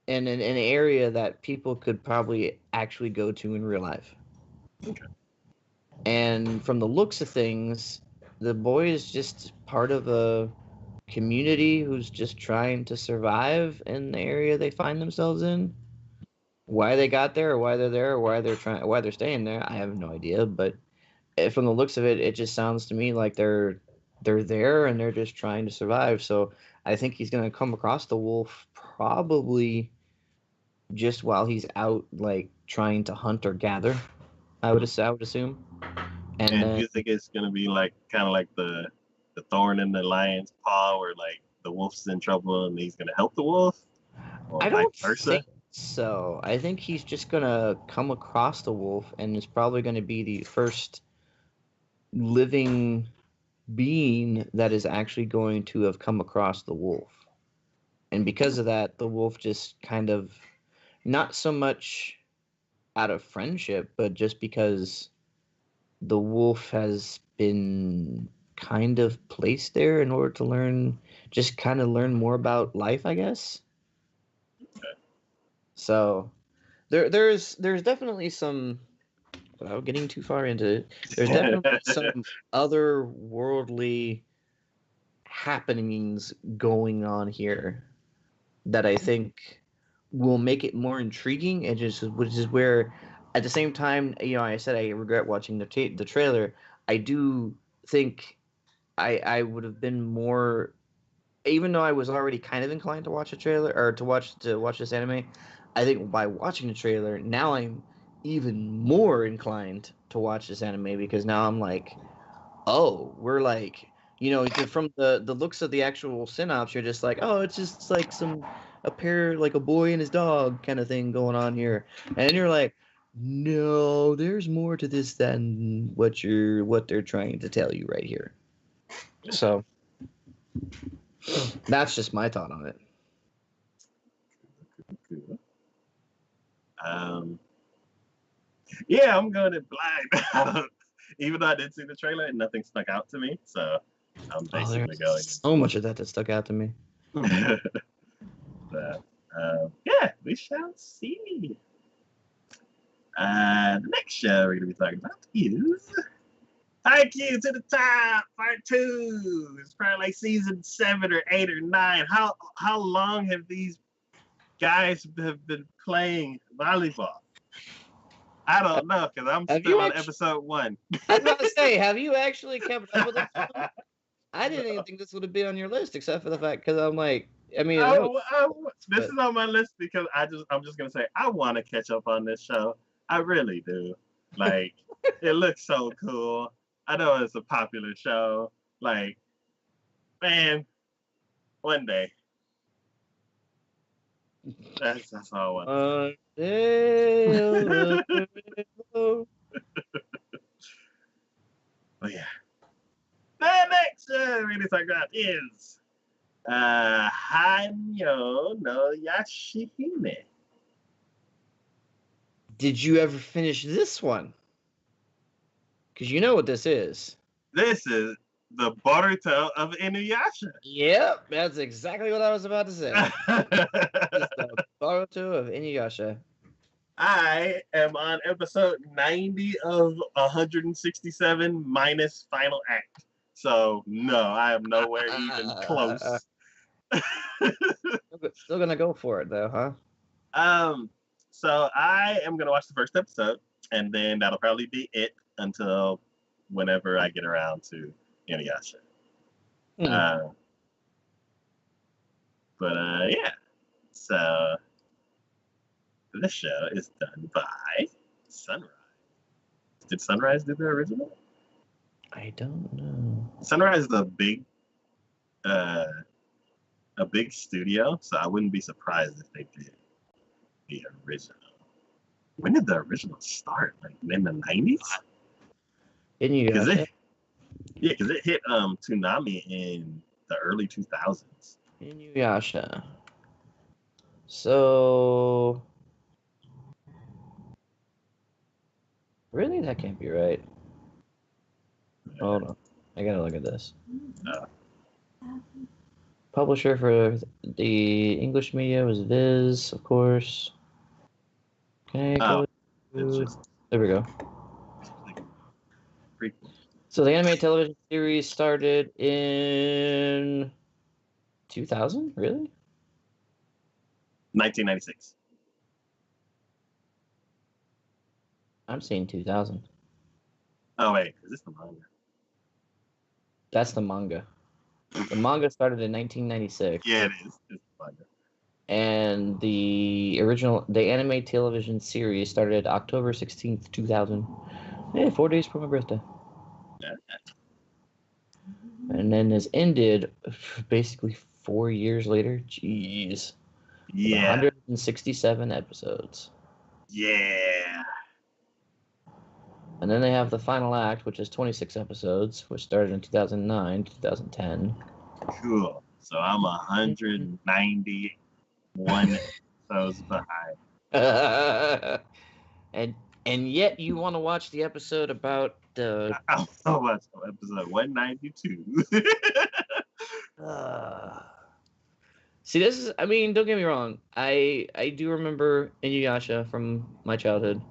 Speaker 2: area that people could probably actually go to in real life.
Speaker 1: Okay.
Speaker 2: And from the looks of things, the boy is just part of a community who's just trying to survive in the area they find themselves in. Why they got there, or why they're there, or why they're staying there, I have no idea. But from the looks of it, it just sounds to me like they're there and they're just trying to survive. So I think he's gonna come across the wolf probably just while he's out, like trying to hunt or gather. I would assume. And then,
Speaker 1: you think it's gonna be like kind of like the thorn in the lion's paw, where like the wolf's in trouble and he's gonna help the wolf, or
Speaker 2: I
Speaker 1: vice
Speaker 2: don't
Speaker 1: versa?
Speaker 2: think so. I think he's just gonna come across the wolf, and it's probably gonna be the first living being that is actually going to have come across the wolf. And because of that, the wolf just kind of, not so much out of friendship, but just because the wolf has been kind of placed there in order to learn more about life, I guess.
Speaker 1: Okay.
Speaker 2: So there's definitely some, without getting too far into it, there's definitely some otherworldly happenings going on here that I think will make it more intriguing, and which is where, at the same time, I said I regret watching the trailer. I do think I would have been more even though I was already kind of inclined to watch a trailer or to watch this anime, I think by watching the trailer, now I'm even more inclined to watch this anime because now I'm like, oh, we're like, from the looks of the actual synopsis, you're just like, oh, it's just like a pair, like a boy and his dog kind of thing going on here, and you're like, no, there's more to this than what they're trying to tell you right here. So that's just my thought on it.
Speaker 1: Cool. Yeah, I'm going in blind. Even though I did see the trailer and nothing stuck out to me, so I'm basically going.
Speaker 2: So much of that stuck out to me.
Speaker 1: But, yeah, we shall see. The next show we're going to be talking about is TacoYaki to the Top Part 2. It's probably like season 7 or 8 or 9. How long have these guys have been playing volleyball? I don't know, because I'm still on episode 1.
Speaker 2: I was about to say, have you actually kept up with it? I didn't even think this would have been on your list, except for the fact because I'm like, I mean,
Speaker 1: this is on my list because I'm just gonna say I want to catch up on this show. I really do. Like, it looks so cool. I know it's a popular show. Like, man, one day. That's all I want. But yeah. The next show we're gonna talk about is Hanyo no Yashihime.
Speaker 2: Did you ever finish this one? Because you know what this is.
Speaker 1: This is the Boruto of Inuyasha.
Speaker 2: Yep, that's exactly what I was about to say. It's the Boruto of Inuyasha.
Speaker 1: I am on episode 90 of 167 minus final act. So, no, I am nowhere even close.
Speaker 2: Still gonna go for it, though, huh?
Speaker 1: So I am going to watch the first episode, and then that'll probably be it until whenever I get around to Inuyasha. Yeah. So this show is done by Sunrise. Did Sunrise do the original?
Speaker 2: I don't know.
Speaker 1: Sunrise is a big studio, so I wouldn't be surprised if they did the original. When did the original start? Like in the 90s?
Speaker 2: Inuyasha?
Speaker 1: Because it hit Toonami in the early 2000s.
Speaker 2: Inuyasha. So really, that can't be right. Hold on, I gotta look at this. Publisher for the English media was Viz, of course. Okay, there we go. So the anime television series started in 2000? Really?
Speaker 1: 1996.
Speaker 2: I'm seeing 2000.
Speaker 1: Oh wait, is this the manga?
Speaker 2: That's the manga. The manga started in 1996.
Speaker 1: Yeah, it is. It's the manga.
Speaker 2: And the anime television series started October 16th, 2000. Hey, 4 days for my birthday.
Speaker 1: Yeah.
Speaker 2: And then has ended basically 4 years later. Jeez.
Speaker 1: Yeah.
Speaker 2: 167 episodes.
Speaker 1: Yeah.
Speaker 2: And then they have the final act, which is 26 episodes, which started in 2009, 2010.
Speaker 1: Cool. So I'm 191 episodes behind.
Speaker 2: And yet you want to watch the episode about the...
Speaker 1: I want to watch episode 192.
Speaker 2: See, this is... I mean, don't get me wrong. I do remember Inuyasha from my childhood.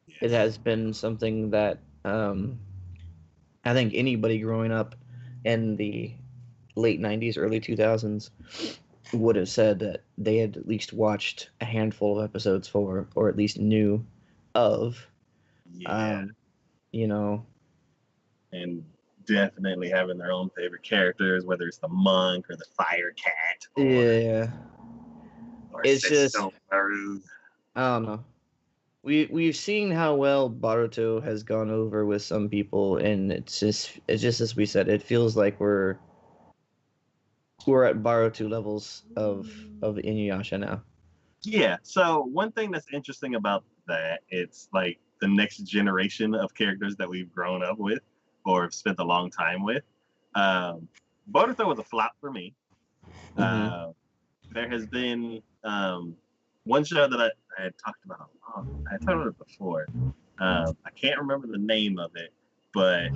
Speaker 2: Yes. It has been something that I think anybody growing up in the late 90s, early 2000s would have said that they had at least watched a handful of episodes for, or at least knew of.
Speaker 1: Yeah.
Speaker 2: You know.
Speaker 1: And definitely having their own favorite characters, whether it's the monk or the fire cat
Speaker 2: Yeah.
Speaker 1: or
Speaker 2: It's just
Speaker 1: Sesshomaru.
Speaker 2: I don't know. We've seen how well Baruto has gone over with some people, and it's just as we said, it feels like we're at Baruto levels of Inuyasha now.
Speaker 1: Yeah. So one thing that's interesting about that, it's like the next generation of characters that we've grown up with or have spent a long time with. Um, Boruto was a flop for me.
Speaker 2: Mm-hmm.
Speaker 1: Uh, there has been one show that I had talked about. I had talked about it before. I can't remember the name of it, but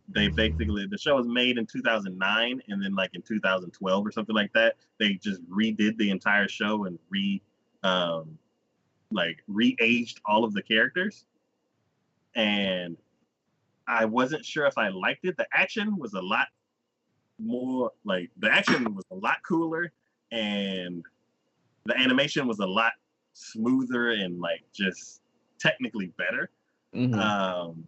Speaker 1: they basically the show was made in 2009, and then like in 2012 or something like that, they just redid the entire show and um, re-aged all of the characters. And I wasn't sure if I liked it. The action was a lot more like the action was a lot cooler, and the animation was a lot smoother and like just technically better.
Speaker 2: Mm-hmm.
Speaker 1: Um,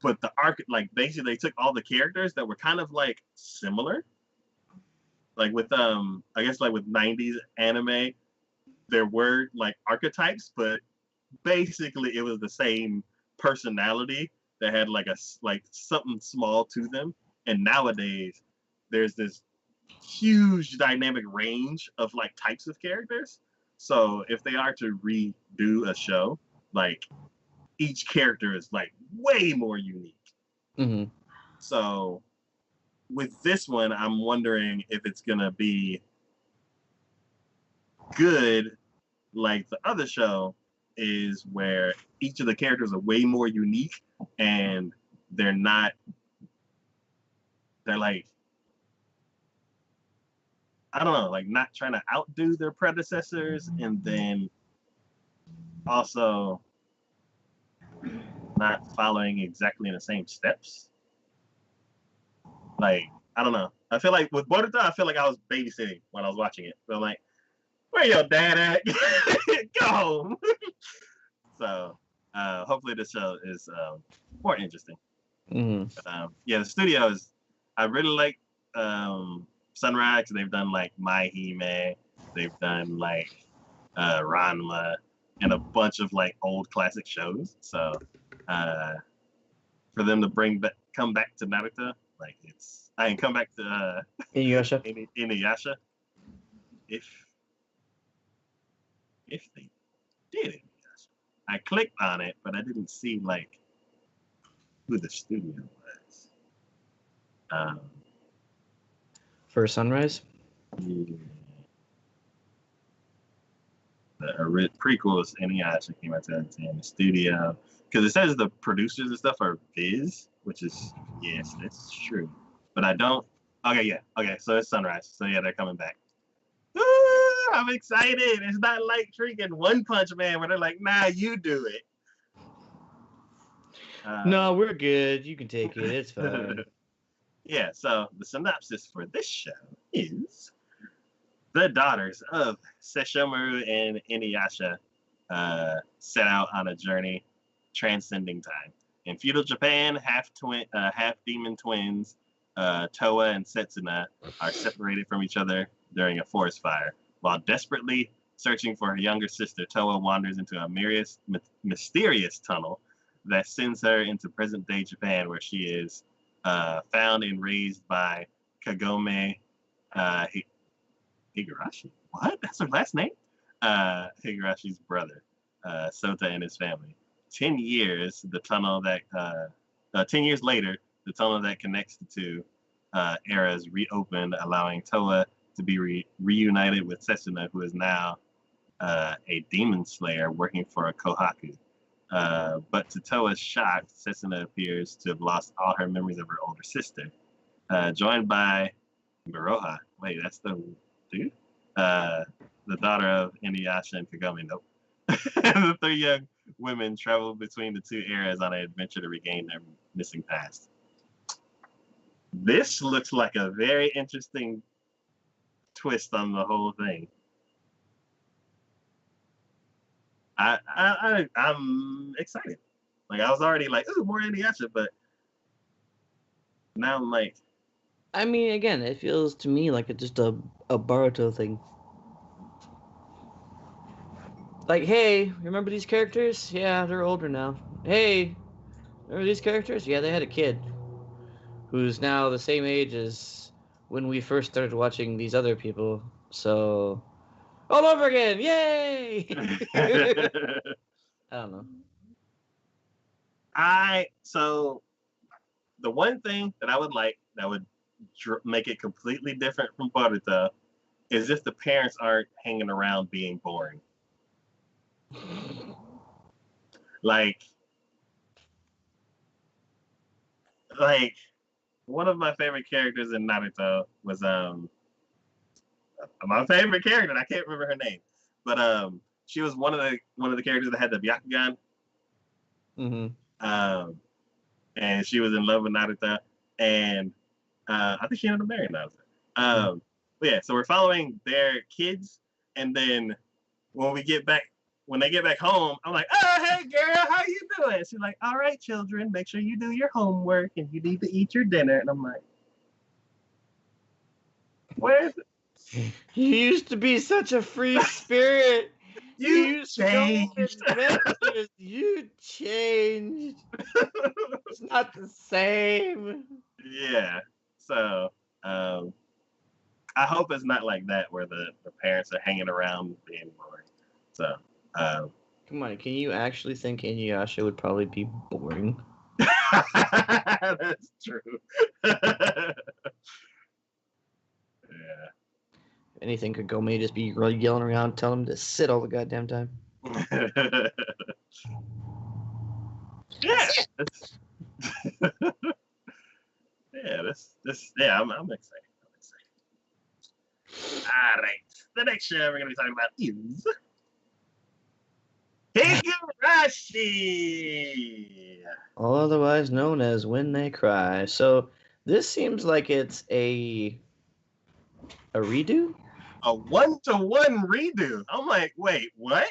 Speaker 1: but the arc, like basically, they took all the characters that were kind of like similar, like with I guess like with '90s anime, there were like archetypes, but basically it was the same personality that had like something small to them. And nowadays, there's this huge dynamic range of like types of characters. So if they are to redo a show, like each character is like way more unique.
Speaker 2: Mm-hmm.
Speaker 1: So with this one, I'm wondering if it's gonna be good like the other show is where each of the characters are way more unique and they're not they're like I don't know, like not trying to outdo their predecessors and then also not following exactly in the same steps. Like, I don't know. I feel like with Boruto, I feel like I was babysitting when I was watching it. So I'm like, where your dad at? Go home. So hopefully this show is more interesting.
Speaker 2: Mm-hmm.
Speaker 1: Yeah, the studio is. I really like Sunrise. They've done like My Hime. They've done like Ranma and a bunch of like old classic shows. So uh, for them to come back to Naruto, like I can come back to
Speaker 2: Inuyasha.
Speaker 1: Inuyasha if they did Inuyasha. I clicked on it, but I didn't see like who the studio was. Um,
Speaker 2: For Sunrise.
Speaker 1: yeah. The prequels Inuyasha came out 2010. The studio, because it says the producers and stuff are Viz, which is yes, that's true. But I don't. Okay, yeah, okay. So it's Sunrise. So yeah, they're coming back. Ooh, I'm excited. It's not like freaking One Punch Man where they're like, nah, you do it.
Speaker 2: No, we're good. You can take it. It's fine.
Speaker 1: Yeah. So the synopsis for this show is the daughters of Sesshomaru and Inuyasha set out on a journey transcending time. In feudal Japan, half demon twins, Toa and Setsuna, are separated from each other during a forest fire. While desperately searching for her younger sister, Toa wanders into a mysterious tunnel that sends her into present-day Japan, where she is found and raised by Kagome Higurashi. What? That's her last name? Higurashi's brother, Sota, and his family. 10 years, 10 years later, the tunnel that connects the two eras reopened, allowing Toa to be reunited with Setsuna, who is now a demon slayer working for a Kohaku. But to Toa's shock, Setsuna appears to have lost all her memories of her older sister. Joined by Miroha. Wait, that's the dude? The daughter of Inuyasha and Kagome. Nope. The three young women travel between the two eras on an adventure to regain their missing past. This looks like a very interesting twist on the whole thing. I'm excited. Like I was already like, ooh, more Inuyasha, but Now I'm like,
Speaker 2: I mean, again, it feels to me like it's just a Boruto thing. Like, hey, remember these characters? Yeah, they're older now. Hey, remember these characters? Yeah, they had a kid who's now the same age as when we first started watching these other people. So, all over again! Yay! I don't know.
Speaker 1: So the one thing that I would like that would make it completely different from Boruto is if the parents aren't hanging around being boring. Like one of my favorite characters in Naruto was my favorite character. I can't remember her name, but she was one of the characters that had the Byakugan.
Speaker 2: Mm-hmm.
Speaker 1: And she was in love with Naruto, and I think she ended up marrying Naruto. But yeah, so we're following their kids, and then when they get back home, I'm like, oh, hey, girl, how you doing? She's like, all right, children, make sure you do your homework, and you need to eat your dinner. And I'm like, where's it?
Speaker 2: You used to be such a free spirit.
Speaker 1: You changed.
Speaker 2: Adventures. You changed. It's not the same.
Speaker 1: Yeah. So I hope it's not like that where the parents are hanging around being boring. So
Speaker 2: come on, can you actually think Inuyasha would probably be boring?
Speaker 1: That's true. Yeah.
Speaker 2: Anything could go may just be really yelling around, telling him to sit all the goddamn time.
Speaker 1: Yeah. Yeah, I'm excited. All right. The next show we're going to be talking about is Higurashi.
Speaker 2: Otherwise known as When They Cry. So this seems like it's a redo?
Speaker 1: A 1-to-1 redo. I'm like, wait, what?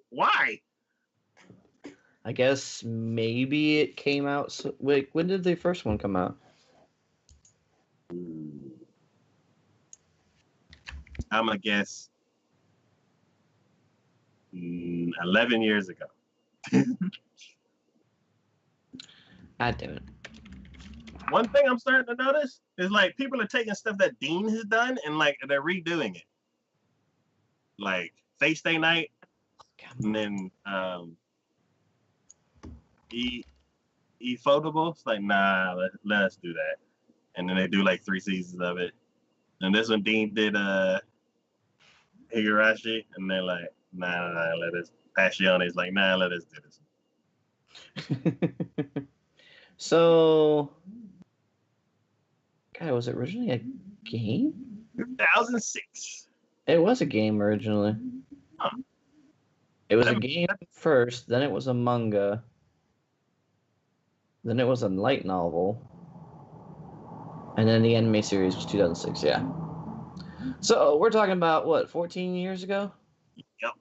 Speaker 1: Why?
Speaker 2: I guess maybe it came out. Wait, when did the first one come out?
Speaker 1: I'm going to guess 11 years ago.
Speaker 2: God damn it.
Speaker 1: One thing I'm starting to notice is like people are taking stuff that Dean has done and like they're redoing it. Like Face Day Night, and then E-Fotable. It's like, nah, let us do that. And then they do like 3 seasons of it. And this one Dean did Higurashi, and they're like, nah, let us. Passione's like, nah, let us do this.
Speaker 2: So, God, was it originally a game?
Speaker 1: 2006.
Speaker 2: It was a game originally.
Speaker 1: Huh.
Speaker 2: It was a game first, then it was a manga, then it was a light novel, and then the anime series was 2006, yeah. So, we're talking about, what, 14 years ago?
Speaker 1: Yep.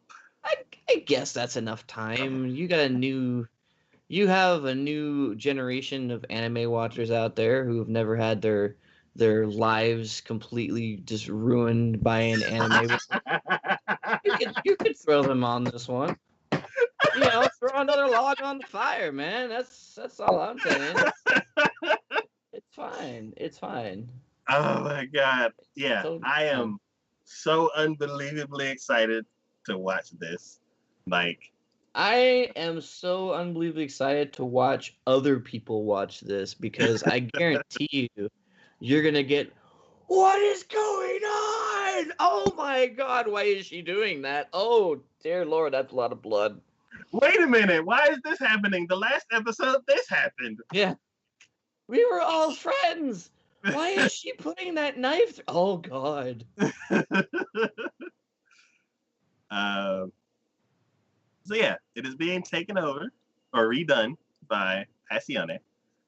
Speaker 2: I guess that's enough time. You have a new generation of anime watchers out there who've never had their lives completely just ruined by an anime. you could throw them on this one. You know, throw another log on the fire, man. That's all I'm saying. It's fine. It's fine.
Speaker 1: Oh my god. Yeah,
Speaker 2: Totally
Speaker 1: I am so unbelievably excited to watch this. Like,
Speaker 2: I am so unbelievably excited to watch other people watch this because I guarantee you're gonna get, what is going on? Oh my god, why is she doing that? Oh dear Lord, that's a lot of blood.
Speaker 1: wait a minute, why is this happening? The last episode, this happened.
Speaker 2: Yeah. We were all friends. Why is she putting that knife? Oh god.
Speaker 1: So yeah, it is being taken over or redone by Passione.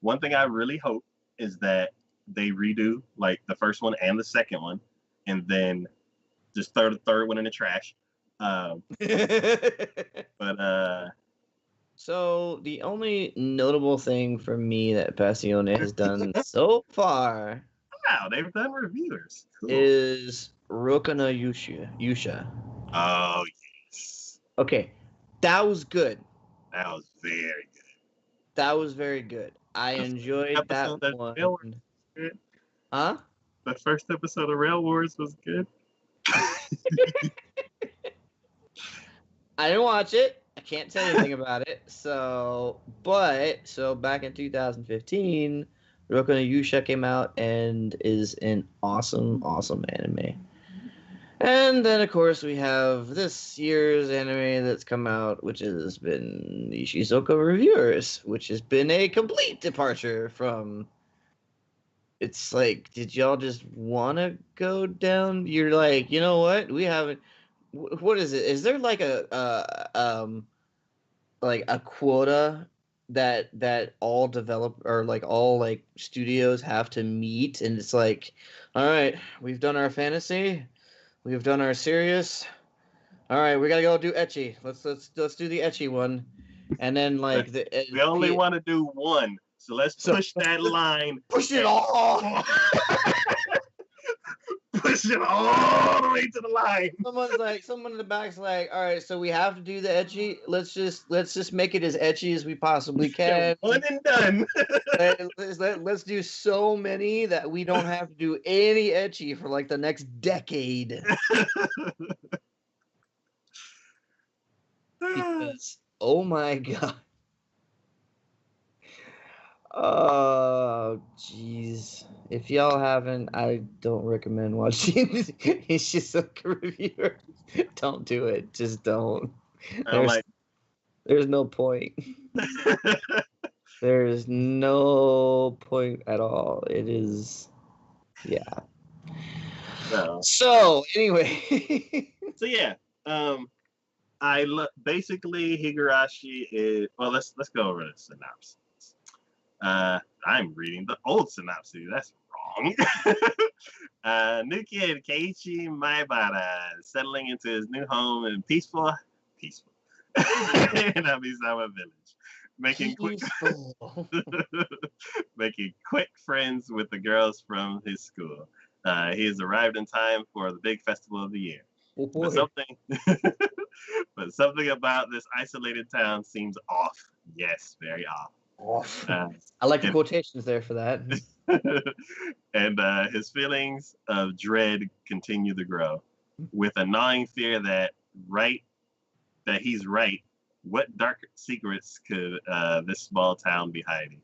Speaker 1: One thing I really hope is that they redo like the first one and the second one, and then just throw the third one in the trash. But
Speaker 2: So the only notable thing for me that Passione has done so far
Speaker 1: Wow, they've done reviewers. Cool.
Speaker 2: is Roka no Yusha.
Speaker 1: Oh yes,
Speaker 2: Okay, that was good.
Speaker 1: that was very good.
Speaker 2: That was very good. I
Speaker 1: The first
Speaker 2: enjoyed that
Speaker 1: episode of Rail Wars
Speaker 2: one.
Speaker 1: was good.
Speaker 2: Huh?
Speaker 1: The first episode of Rail Wars was good.
Speaker 2: I didn't watch it. I can't tell you anything about it. So back in 2015, Roku no Yusha came out and is an awesome, awesome anime. And then, of course, we have this year's anime that's come out, which has been Ishizoka Reviewers, which has been a complete departure from. It's like, did y'all just want to go down? You're like, you know what? We haven't. What is it? Is there like a quota that all develop or like all like studios have to meet, and it's like, all right, we've done our fantasy, we've done our serious, all right, we gotta go do ecchi. Let's do the ecchi one, and then like
Speaker 1: We only want to do one, so let's push that line.
Speaker 2: Push it all.
Speaker 1: Push it all the way to the line.
Speaker 2: Someone in the back's like, all right, so we have to do the ecchi. Let's just make it as ecchi as we possibly can.
Speaker 1: One and done.
Speaker 2: Let's do so many that we don't have to do any ecchi for like the next decade. Because, oh my god. Oh, jeez. If y'all haven't, I don't recommend watching It's just a reviewer. Don't do it. Just don't. There's no point. There's no point at all. It is, yeah.
Speaker 1: No.
Speaker 2: So, anyway.
Speaker 1: So, yeah. Basically, Higurashi is, well, let's go over the synopsis. I'm reading the old synopsis. That's wrong. Nuki and Keiichi Maebara settling into his new home in peaceful Nabisama village, making quick friends with the girls from his school. He has arrived in time for the big festival of the year. But something about this isolated town seems off. Yes, very off.
Speaker 2: I like the quotations there for that.
Speaker 1: And his feelings of dread continue to grow, with a gnawing fear that he's right. What dark secrets could this small town be hiding?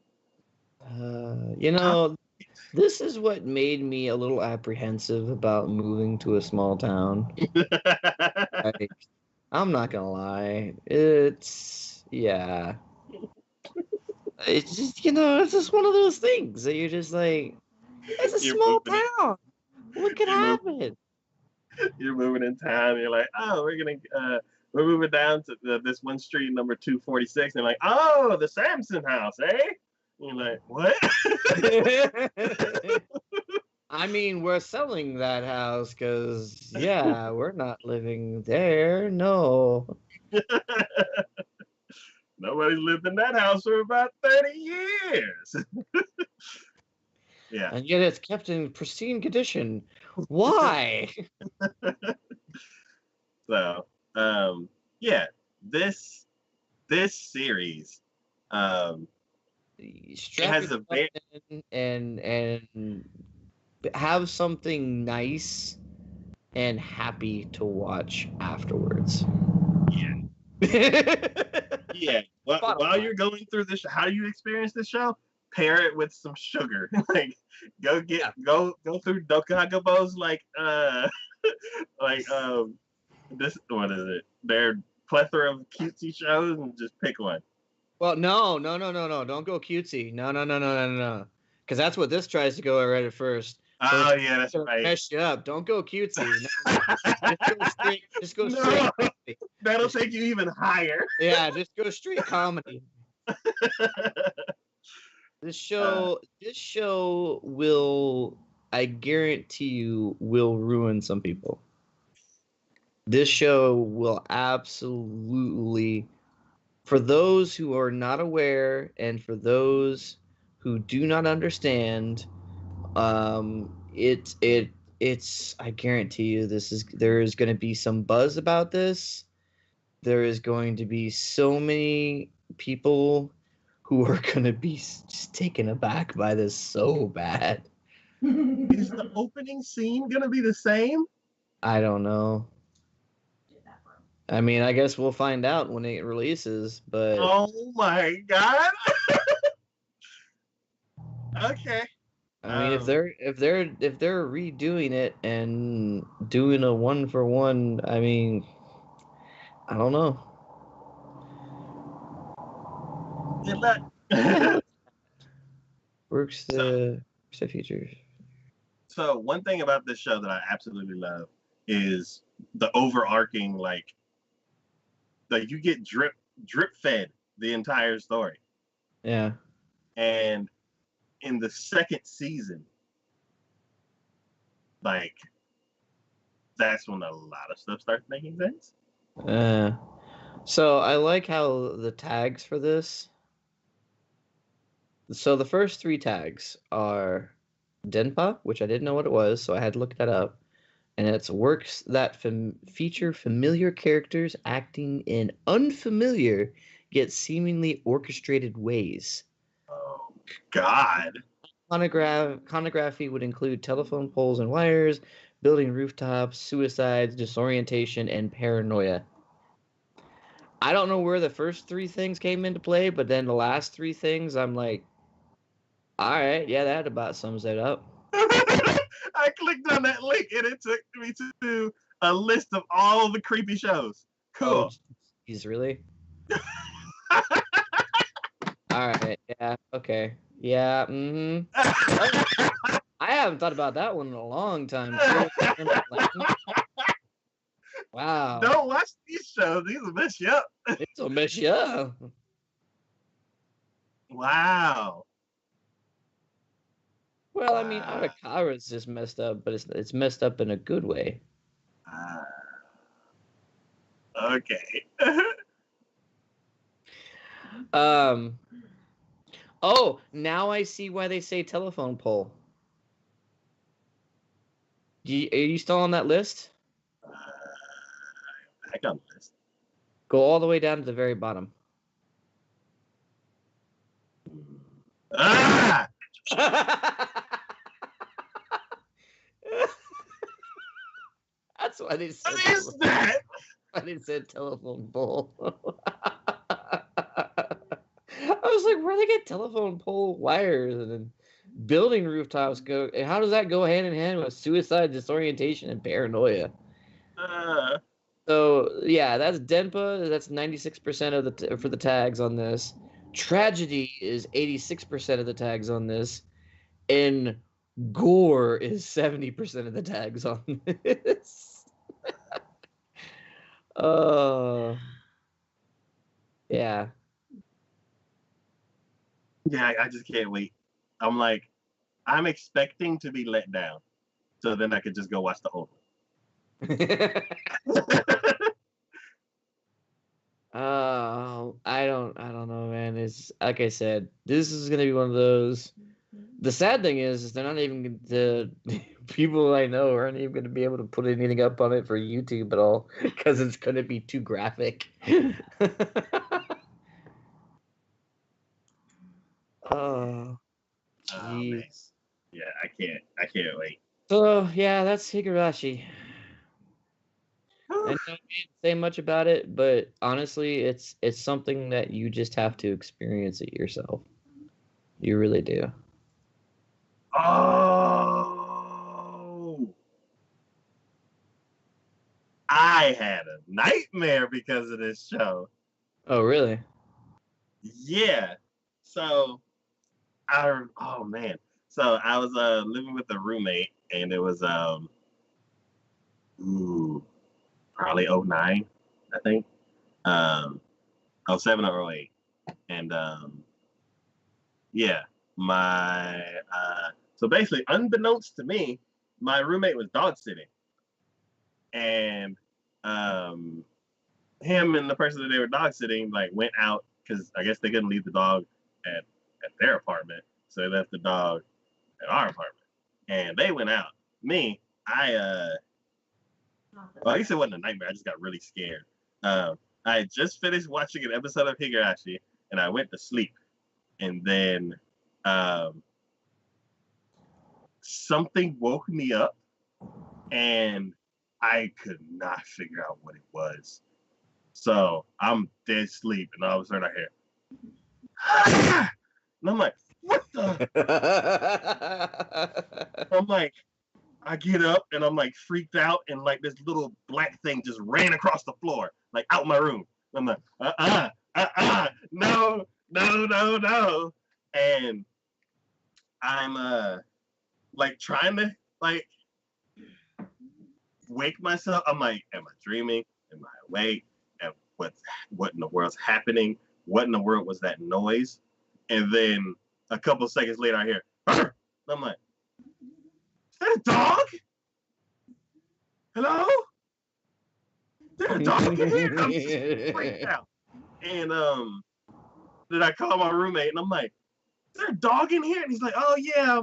Speaker 2: This is what made me a little apprehensive about moving to a small town. Like, I'm not gonna lie. It's it's just one of those things that you're just like, it's a small town. What could happen?
Speaker 1: You're moving in town. You're like, oh, we're moving down to this one street, number 246. And like, oh, the Samson house, eh? And you're like, what?
Speaker 2: I mean, we're selling that house because, we're not living there. No.
Speaker 1: Nobody's lived in that house for about 30 years. Yeah.
Speaker 2: And yet it's kept in pristine condition. Why?
Speaker 1: So, this series has a very
Speaker 2: and have something nice and happy to watch afterwards.
Speaker 1: Yeah. Yeah. While you're going through this, how do you experience this show? Pair it with some sugar. Like, go through Dokugabo's this, what is it? Their plethora of cutesy shows, and just pick one.
Speaker 2: Well, no. Don't go cutesy. No. Because that's what this tries to go right at first.
Speaker 1: Oh, yeah, that's right.
Speaker 2: Mess you up. Don't go cutesy. No. Just go straight.
Speaker 1: That'll take you even higher.
Speaker 2: Yeah, just go straight comedy. This show will, I guarantee you, will ruin some people. This show will absolutely For those who are not aware, and for those who do not understand, it's I guarantee you there is going to be some buzz about this. There is going to be so many people who are going to be just taken aback by this so bad.
Speaker 1: Is the opening scene gonna be the same?
Speaker 2: I don't know. I mean, I guess we'll find out when it releases, but
Speaker 1: Oh my god. Okay.
Speaker 2: I mean, if they're redoing it and doing a one for one, I mean, I don't know.
Speaker 1: Good luck.
Speaker 2: Works
Speaker 1: so,
Speaker 2: the features.
Speaker 1: so one thing about this show that I absolutely love is the overarching like you get drip fed the entire story.
Speaker 2: Yeah.
Speaker 1: And in the second season, like that's when a lot of stuff starts making sense.
Speaker 2: So I like how the tags for this. So the first three tags are Denpa, which I didn't know what it was, so I had to look that up. And it's works that feature familiar characters acting in unfamiliar yet seemingly orchestrated ways.
Speaker 1: Oh God.
Speaker 2: Conography would include telephone poles and wires, building rooftops, suicides, disorientation, and paranoia. I don't know where the first three things came into play, but then the last three things, I'm like, all right, yeah, that about sums it up.
Speaker 1: I clicked on that link and it took me to a list of all the creepy shows. Cool.
Speaker 2: Oh, geez, really? All right, yeah, okay, yeah, I haven't thought about that one in a long time. Wow,
Speaker 1: Don't watch these shows. These will mess you up.
Speaker 2: it'll mess you up.
Speaker 1: Wow.
Speaker 2: Well, I mean, Arakara's just messed up, but it's messed up in a good way.
Speaker 1: Okay.
Speaker 2: Um. Oh, now I see why they say telephone pole. Are you still on that list?
Speaker 1: I got this.
Speaker 2: Go all the way down to the very bottom.
Speaker 1: Ah!
Speaker 2: That's why they said.
Speaker 1: What is that?
Speaker 2: Why they said telephone pole. I was like, where they get telephone pole wires and then building rooftops go? How does that go hand in hand with suicide, disorientation, and paranoia? So yeah, that's Denpa. That's 96% of the for the tags on this. Tragedy is 86% of the tags on this, and gore is 70% of the tags on this. Yeah.
Speaker 1: Yeah, I just can't wait. I'm like, I'm expecting to be let down, so then I could just go watch the whole one.
Speaker 2: I don't know, man. It's like I said, this is gonna be one of those. The sad thing is they're not even the people I know aren't even gonna be able to put anything up on it for YouTube at all because it's gonna be too graphic. Oh,
Speaker 1: Man.
Speaker 2: jeez.
Speaker 1: Yeah, I can't wait.
Speaker 2: So yeah, that's Higurashi. I know we didn't say much about it, but honestly, it's something that you just have to experience it yourself. You really do.
Speaker 1: Oh, I had a nightmare because of this show.
Speaker 2: Oh, really?
Speaker 1: Yeah. So oh man. So I was living with a roommate and it was probably '09, I think. '07 or '08. And yeah, my so basically unbeknownst to me, my roommate was dog sitting. And him and the person that they were dog sitting like went out because I guess they couldn't leave the dog at their apartment, so they left the dog at our apartment, and they went out. Me, well, I guess it wasn't a nightmare. I just got really scared. I had just finished watching an episode of Higurashi, and I went to sleep, and then something woke me up, and I could not figure out what it was. So I'm dead asleep, and all of a sudden I hear, and I'm like, what the? I'm like, I get up and I'm like freaked out, and like this little black thing just ran across the floor, like out my room. I'm like, no, no, no, no. And I'm like trying to like wake myself. I'm like, am I dreaming? Am I awake? And what in the world's happening? What in the world was that noise? And then a couple seconds later, I hear, "Arr!" I'm like, is that a dog? Hello? Is there a dog in here? I'm just freaked out. And then I call my roommate, and I'm like, is there a dog in here? And he's like, oh yeah,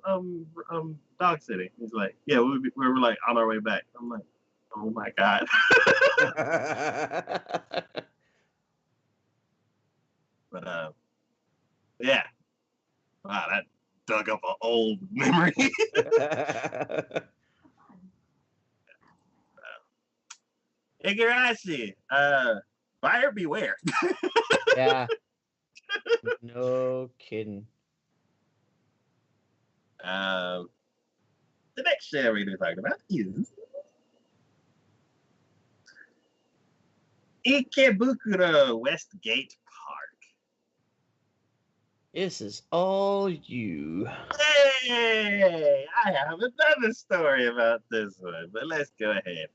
Speaker 1: I'm dog sitting. He's like, yeah, we're like on our way back. I'm like, oh my god. But yeah, wow, that dug up an old memory. Igarashi, buyer beware.
Speaker 2: Yeah. No kidding.
Speaker 1: The next show we're talking about is Ikebukuro Westgate Park.
Speaker 2: This is all you.
Speaker 1: Hey, I have another story about this one, but let's go ahead.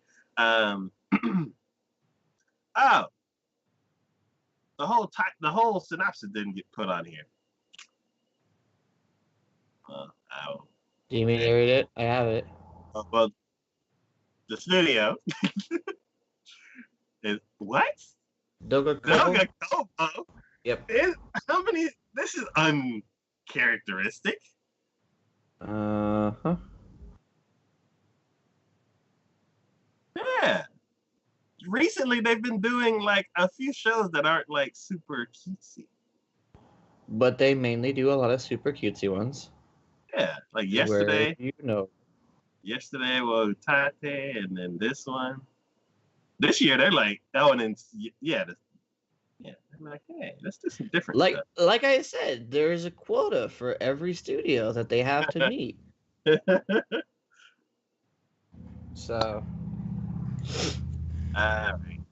Speaker 1: Oh, the whole synopsis didn't get put on here.
Speaker 2: Do you mean to read it? I have it.
Speaker 1: Well, the studio is what?
Speaker 2: Doga
Speaker 1: Kobo.
Speaker 2: Yep.
Speaker 1: How many? This is uncharacteristic.
Speaker 2: Uh-huh.
Speaker 1: Yeah. Recently, they've been doing like a few shows that aren't like super cutesy.
Speaker 2: But they mainly do a lot of super cutesy ones.
Speaker 1: Yeah, like yesterday.
Speaker 2: Where,
Speaker 1: Yesterday was Tate, and then this one. This year they're like, oh, and then I'm like, hey, let's do some different stuff.
Speaker 2: Like I said, there is a quota for every studio that they have to meet. So,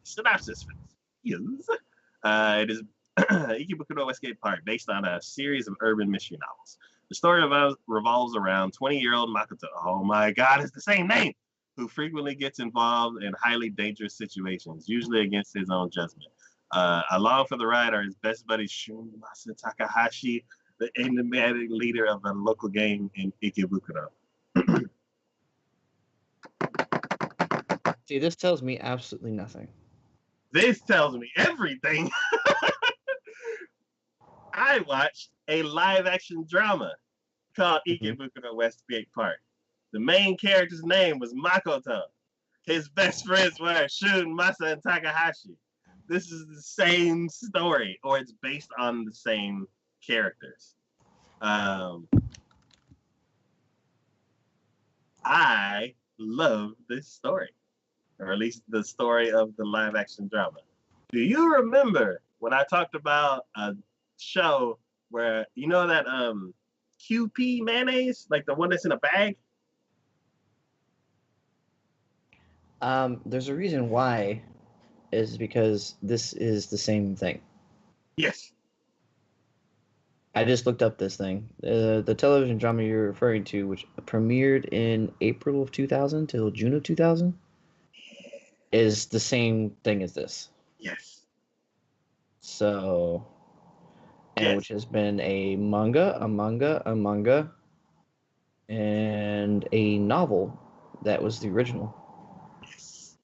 Speaker 1: synopsis for this is it is Ikebukuro Westgate Park, based on a series of urban mystery novels. The story revolves around 20-year-old Makoto. Oh my God, it's the same name. Who frequently gets involved in highly dangerous situations, usually against his own judgment. Along for the ride are his best buddy Shunmasa Takahashi, the enigmatic leader of a local gang in Ikebukuro.
Speaker 2: See, this tells me absolutely nothing.
Speaker 1: This tells me everything. I watched a live-action drama called Ikebukuro Westgate Park. The main character's name was Makoto. His best friends were Shun, Masa, and Takahashi. This is the same story, or it's based on the same characters. I love this story, or at least the story of the live-action drama. Do you remember when I talked about a show where, you know that QP mayonnaise, like the one that's in a bag?
Speaker 2: There's a reason why, is because this is the same thing.
Speaker 1: Yes.
Speaker 2: I just looked up this thing. The television drama you're referring to, which premiered in April of 2000 till June of 2000, is the same thing as this.
Speaker 1: Yes.
Speaker 2: So, and which has been a manga, and a novel that was the original.
Speaker 1: Yes.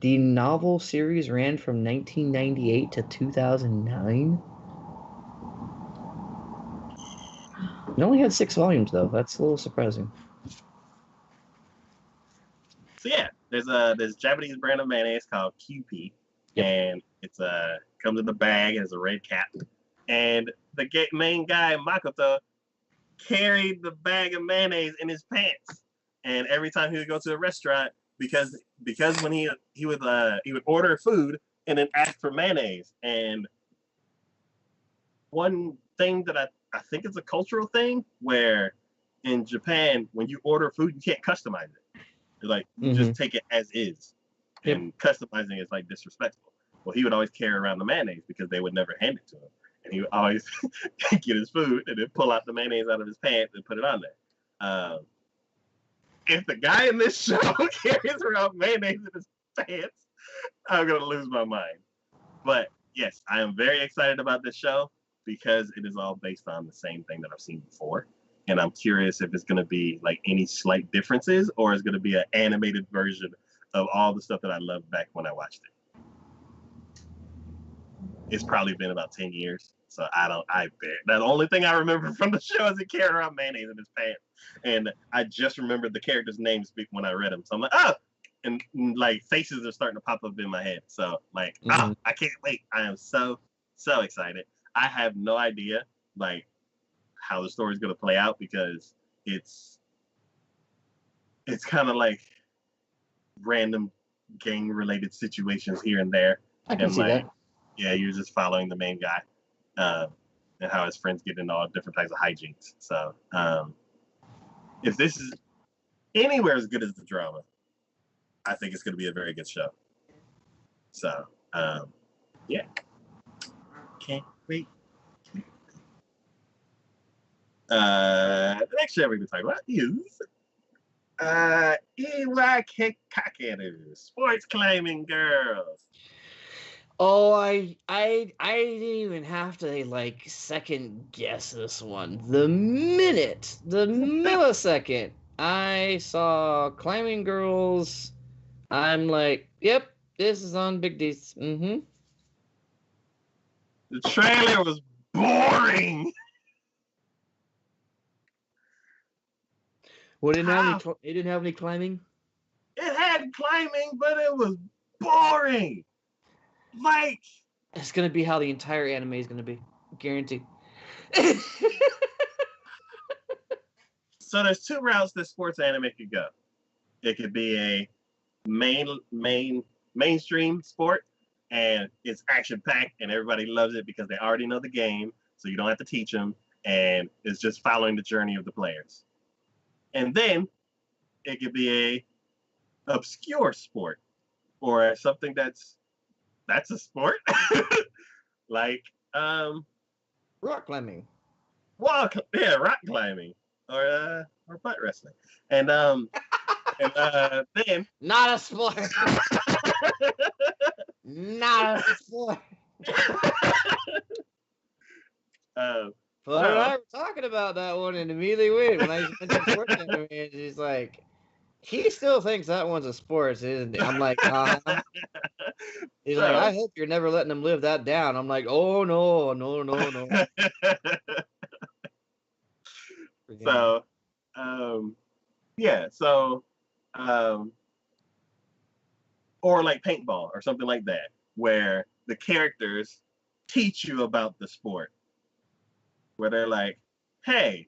Speaker 2: The novel series ran from 1998 to 2009. It only had 6 volumes, though. That's a little surprising.
Speaker 1: So yeah, there's a Japanese brand of mayonnaise called QP,
Speaker 2: Yep.
Speaker 1: and it's comes in the bag, has a red cap, and the main guy Makoto carried the bag of mayonnaise in his pants, and every time he would go to a restaurant, because when he would order food and then ask for mayonnaise, and one thing that I think is a cultural thing where in Japan when you order food you can't customize it. Like you just take it as is, and customizing is like disrespectful. Well, he would always carry around the mayonnaise because they would never hand it to him, and he would always get his food and then pull out the mayonnaise out of his pants and put it on there. If the guy in this show carries around mayonnaise in his pants, I'm gonna lose my mind. But yes, I am very excited about this show because it is all based on the same thing that I've seen before. And I'm curious if it's going to be like any slight differences or it's going to be an animated version of all the stuff that I loved back when I watched it. It's probably been about 10 years. So the only thing I remember from the show is he carried around mayonnaise in his pants. And I just remembered the characters' names when I read them. So I'm like, oh, and like faces are starting to pop up in my head. So like, I can't wait. I am so excited. I have no idea like how the story is going to play out because it's kind of like random gang related situations here and there.
Speaker 2: I can see that.
Speaker 1: Yeah, you're just following the main guy and how his friends get into all different types of hijinks. So if this is anywhere as good as the drama, I think it's going to be a very good show. So yeah, can't wait. The next show we're going to talk about is Iwa Kakeru, Sports Climbing Girls.
Speaker 2: Oh, I didn't even have to like second guess this one. The millisecond I saw Climbing Girls, I'm like, yep, this is on Big D's.
Speaker 1: The trailer was boring.
Speaker 2: Well, it didn't have any climbing?
Speaker 1: It had climbing, but it was boring. Like,
Speaker 2: it's gonna be how the entire anime is gonna be, guaranteed.
Speaker 1: So there's 2 routes that sports anime could go. It could be a mainstream sport, and it's action packed, and everybody loves it because they already know the game, so you don't have to teach them, and it's just following the journey of the players. And then it could be a obscure sport, or something that's a sport, like
Speaker 2: rock climbing,
Speaker 1: rock climbing, or butt wrestling, and then
Speaker 2: not a sport, not a sport. But I was talking about that one, and immediately when I mentioned sports anime, he's like, he still thinks that one's a sport, isn't it? I'm like, He's like, I hope you're never letting him live that down. I'm like, oh no.
Speaker 1: So, yeah, so, or like paintball or something like that, where the characters teach you about the sport, where they're like, hey,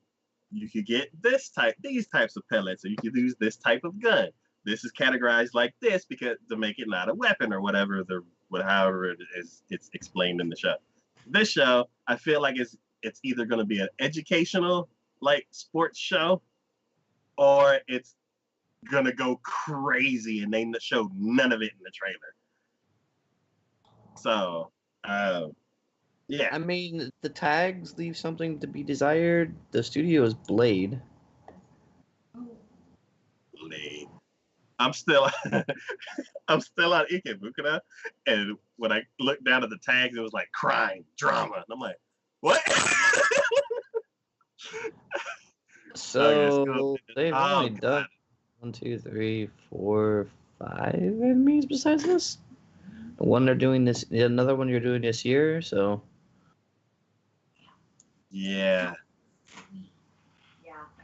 Speaker 1: you could get these types of pellets, or you could use this type of gun. This is categorized like this because to make it not a weapon or whatever, however it is, it's explained in the show. This show, I feel like it's either going to be an educational like sports show, or it's gonna go crazy and they showed none of it in the trailer. So, yeah.
Speaker 2: I mean, the tags leave something to be desired. The studio is Blade.
Speaker 1: I'm still on Ikebukuro, and when I looked down at the tags, it was like crime, drama, and I'm like, what?
Speaker 2: So they've only done 1, 2, 3, 4, 5 enemies besides this. The one they're doing this, another one you're doing this year. So
Speaker 1: Yeah,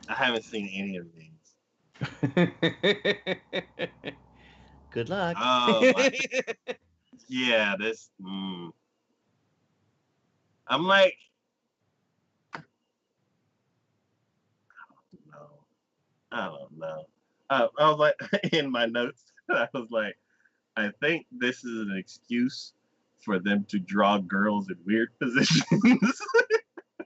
Speaker 1: I haven't seen any of these.
Speaker 2: good luck.
Speaker 1: Oh, yeah, this. I'm like, no, I don't know. I was like, in my notes, I was like, I think this is an excuse for them to draw girls in weird positions.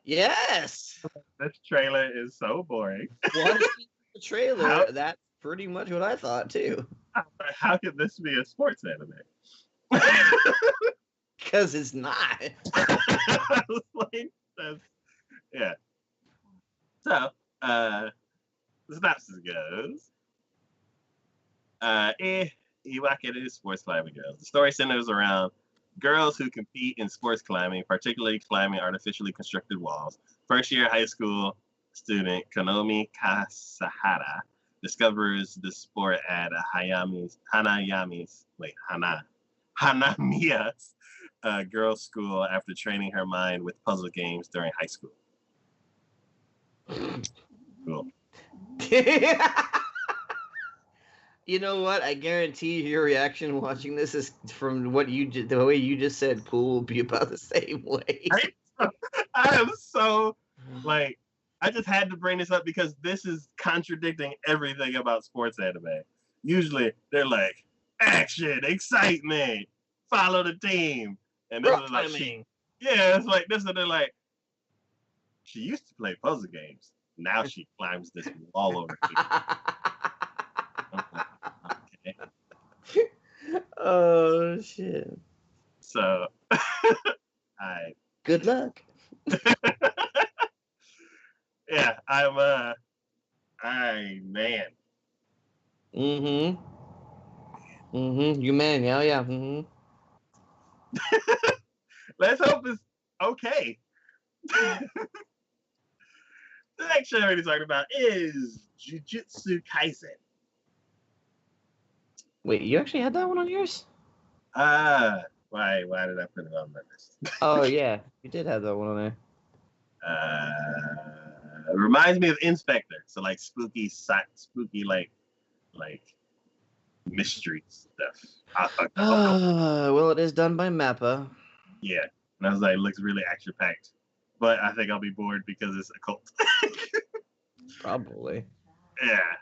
Speaker 2: Yes.
Speaker 1: This trailer is so boring.
Speaker 2: Watching the trailer,
Speaker 1: How,
Speaker 2: that's pretty much what I thought too.
Speaker 1: how could this be a sports anime?
Speaker 2: Because it's not.
Speaker 1: I was like, yeah. So, the synopsis goes, Iwakere sports climbing girls. The story centers around girls who compete in sports climbing, particularly climbing artificially constructed walls. First year high school student Konomi Kasahara discovers the sport at Hanamiya's girls' school after training her mind with puzzle games during high school. Cool.
Speaker 2: You know what? I guarantee your reaction watching this is from what you did. The way you just said "cool" will be about the same way.
Speaker 1: I am so like, I just had to bring this up because this is contradicting everything about sports anime. Usually they're like action, excitement, follow the team, and this is like it's like this, and they're like, she used to play puzzle games. Now she climbs this wall over here. Okay.
Speaker 2: Oh shit!
Speaker 1: So,
Speaker 2: Good luck.
Speaker 1: Yeah, man.
Speaker 2: Mm-hmm. Mm-hmm. You man, yeah. Mm-hmm.
Speaker 1: Let's hope it's okay. The next show we're talking about is Jujutsu Kaisen.
Speaker 2: Wait, you actually had that one on yours?
Speaker 1: Why did I put it on my list?
Speaker 2: Oh yeah, you did have that one on there.
Speaker 1: It reminds me of Inspector, so like spooky like mystery stuff.
Speaker 2: Well, it is done by Mappa.
Speaker 1: Yeah, and I was like, it looks really action packed, but I think I'll be bored because it's a cult.
Speaker 2: Probably.
Speaker 1: Yeah,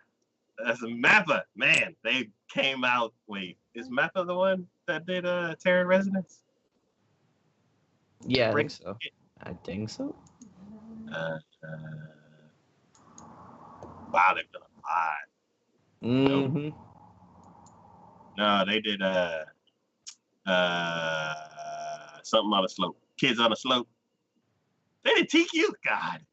Speaker 1: that's a Mappa. Man, they came out. Wait, is Mappa the one that did Terror Resonance?
Speaker 2: Yeah, I think so.
Speaker 1: Wow, they've done a lot.
Speaker 2: Mm-hmm.
Speaker 1: No, they did something on a slope. Kids on a slope. They did TQ. God.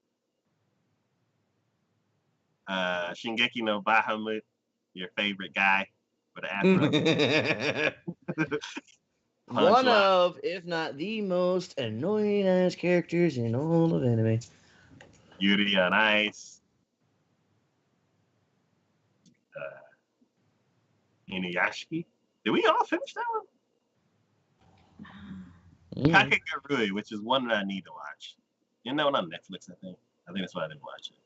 Speaker 1: Shingeki no Bahamut, your favorite guy with the afro.
Speaker 2: One of, if not the most annoying ass characters in all of anime.
Speaker 1: Yuri on Ice. Inuyashiki. Did we all finish that one? Kakegurui, which is one that I need to watch. You know, on Netflix, I think. I think that's why I didn't watch it.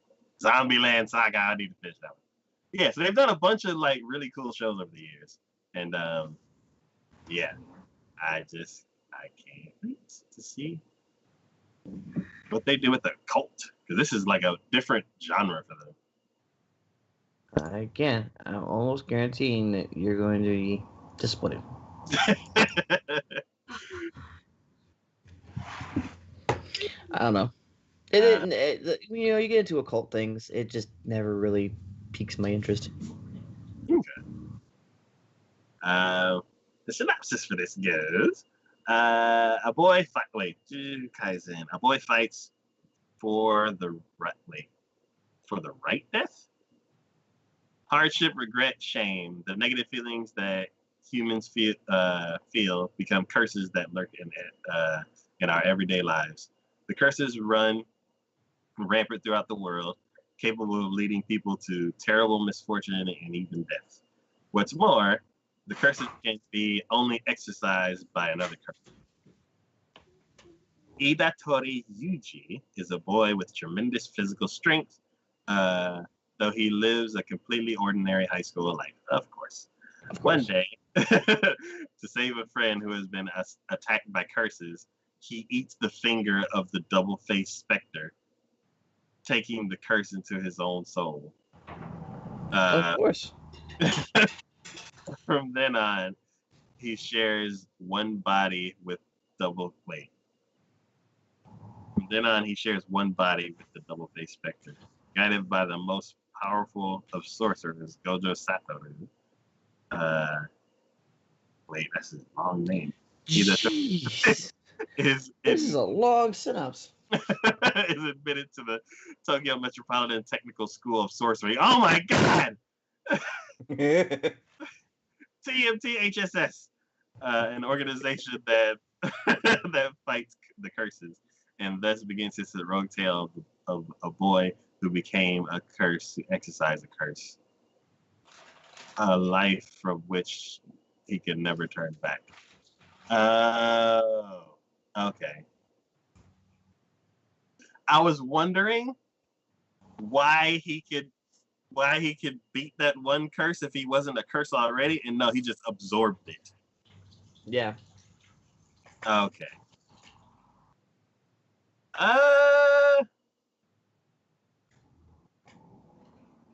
Speaker 1: Zombieland Saga, I need to finish that one. Yeah, so they've done a bunch of like really cool shows over the years. And yeah, I can't wait to see what they do with the cult. Because this is like a different genre for them.
Speaker 2: Again, I'm almost guaranteeing that you're going to be disappointed. I don't know. You get into occult things, it just never really piques my interest.
Speaker 1: Okay. The synopsis for this goes: a boy fights for the right death. Hardship, regret, shame, the negative feelings that humans feel become curses that lurk in our everyday lives. The curses run rampant throughout the world, capable of leading people to terrible misfortune and even death. What's more, The curses can be only exercised by another curse. Idatori Yuji is a boy with tremendous physical strength, though he lives a completely ordinary high school life, of course. One day, to save a friend who has been attacked by curses, he eats the finger of the double-faced specter, taking the curse into his own soul.
Speaker 2: Of course.
Speaker 1: From then on, he shares one body with wait. From then on, he shares one body with the double-faced specter, guided by the most powerful of sorcerers, Gojo Satoru. Wait, that's his long name.
Speaker 2: Jeez. This is a long synopsis.
Speaker 1: Is admitted to the Tokyo Metropolitan Technical School of Sorcery. Oh my God! TMT HSS, an organization that that fights the curses, and thus begins his heroic tale of a boy who became a curse, who exercised a curse, a life from which he could never turn back. Oh, okay. I was wondering why he could beat that one curse if he wasn't a curse already, and no, he just absorbed it.
Speaker 2: Yeah.
Speaker 1: Okay.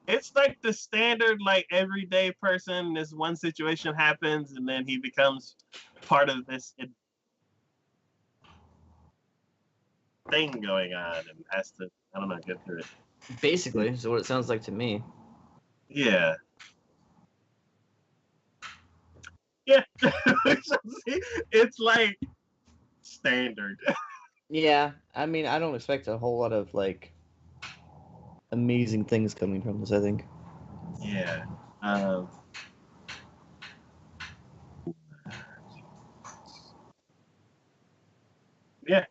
Speaker 1: It's like the standard, like everyday person. This one situation happens, and then he becomes part of this thing going on, and has to, I don't know, get through it.
Speaker 2: Basically, is what it sounds like to me.
Speaker 1: Yeah. Yeah. It's like standard.
Speaker 2: Yeah, I mean, I don't expect a whole lot of like amazing things coming from this. I think.
Speaker 1: Yeah. Yeah.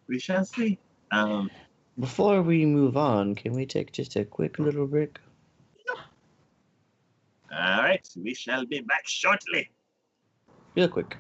Speaker 1: We shall see.
Speaker 2: Before we move on, can we take just a quick little break?
Speaker 1: All right. We shall be back shortly.
Speaker 2: Real quick.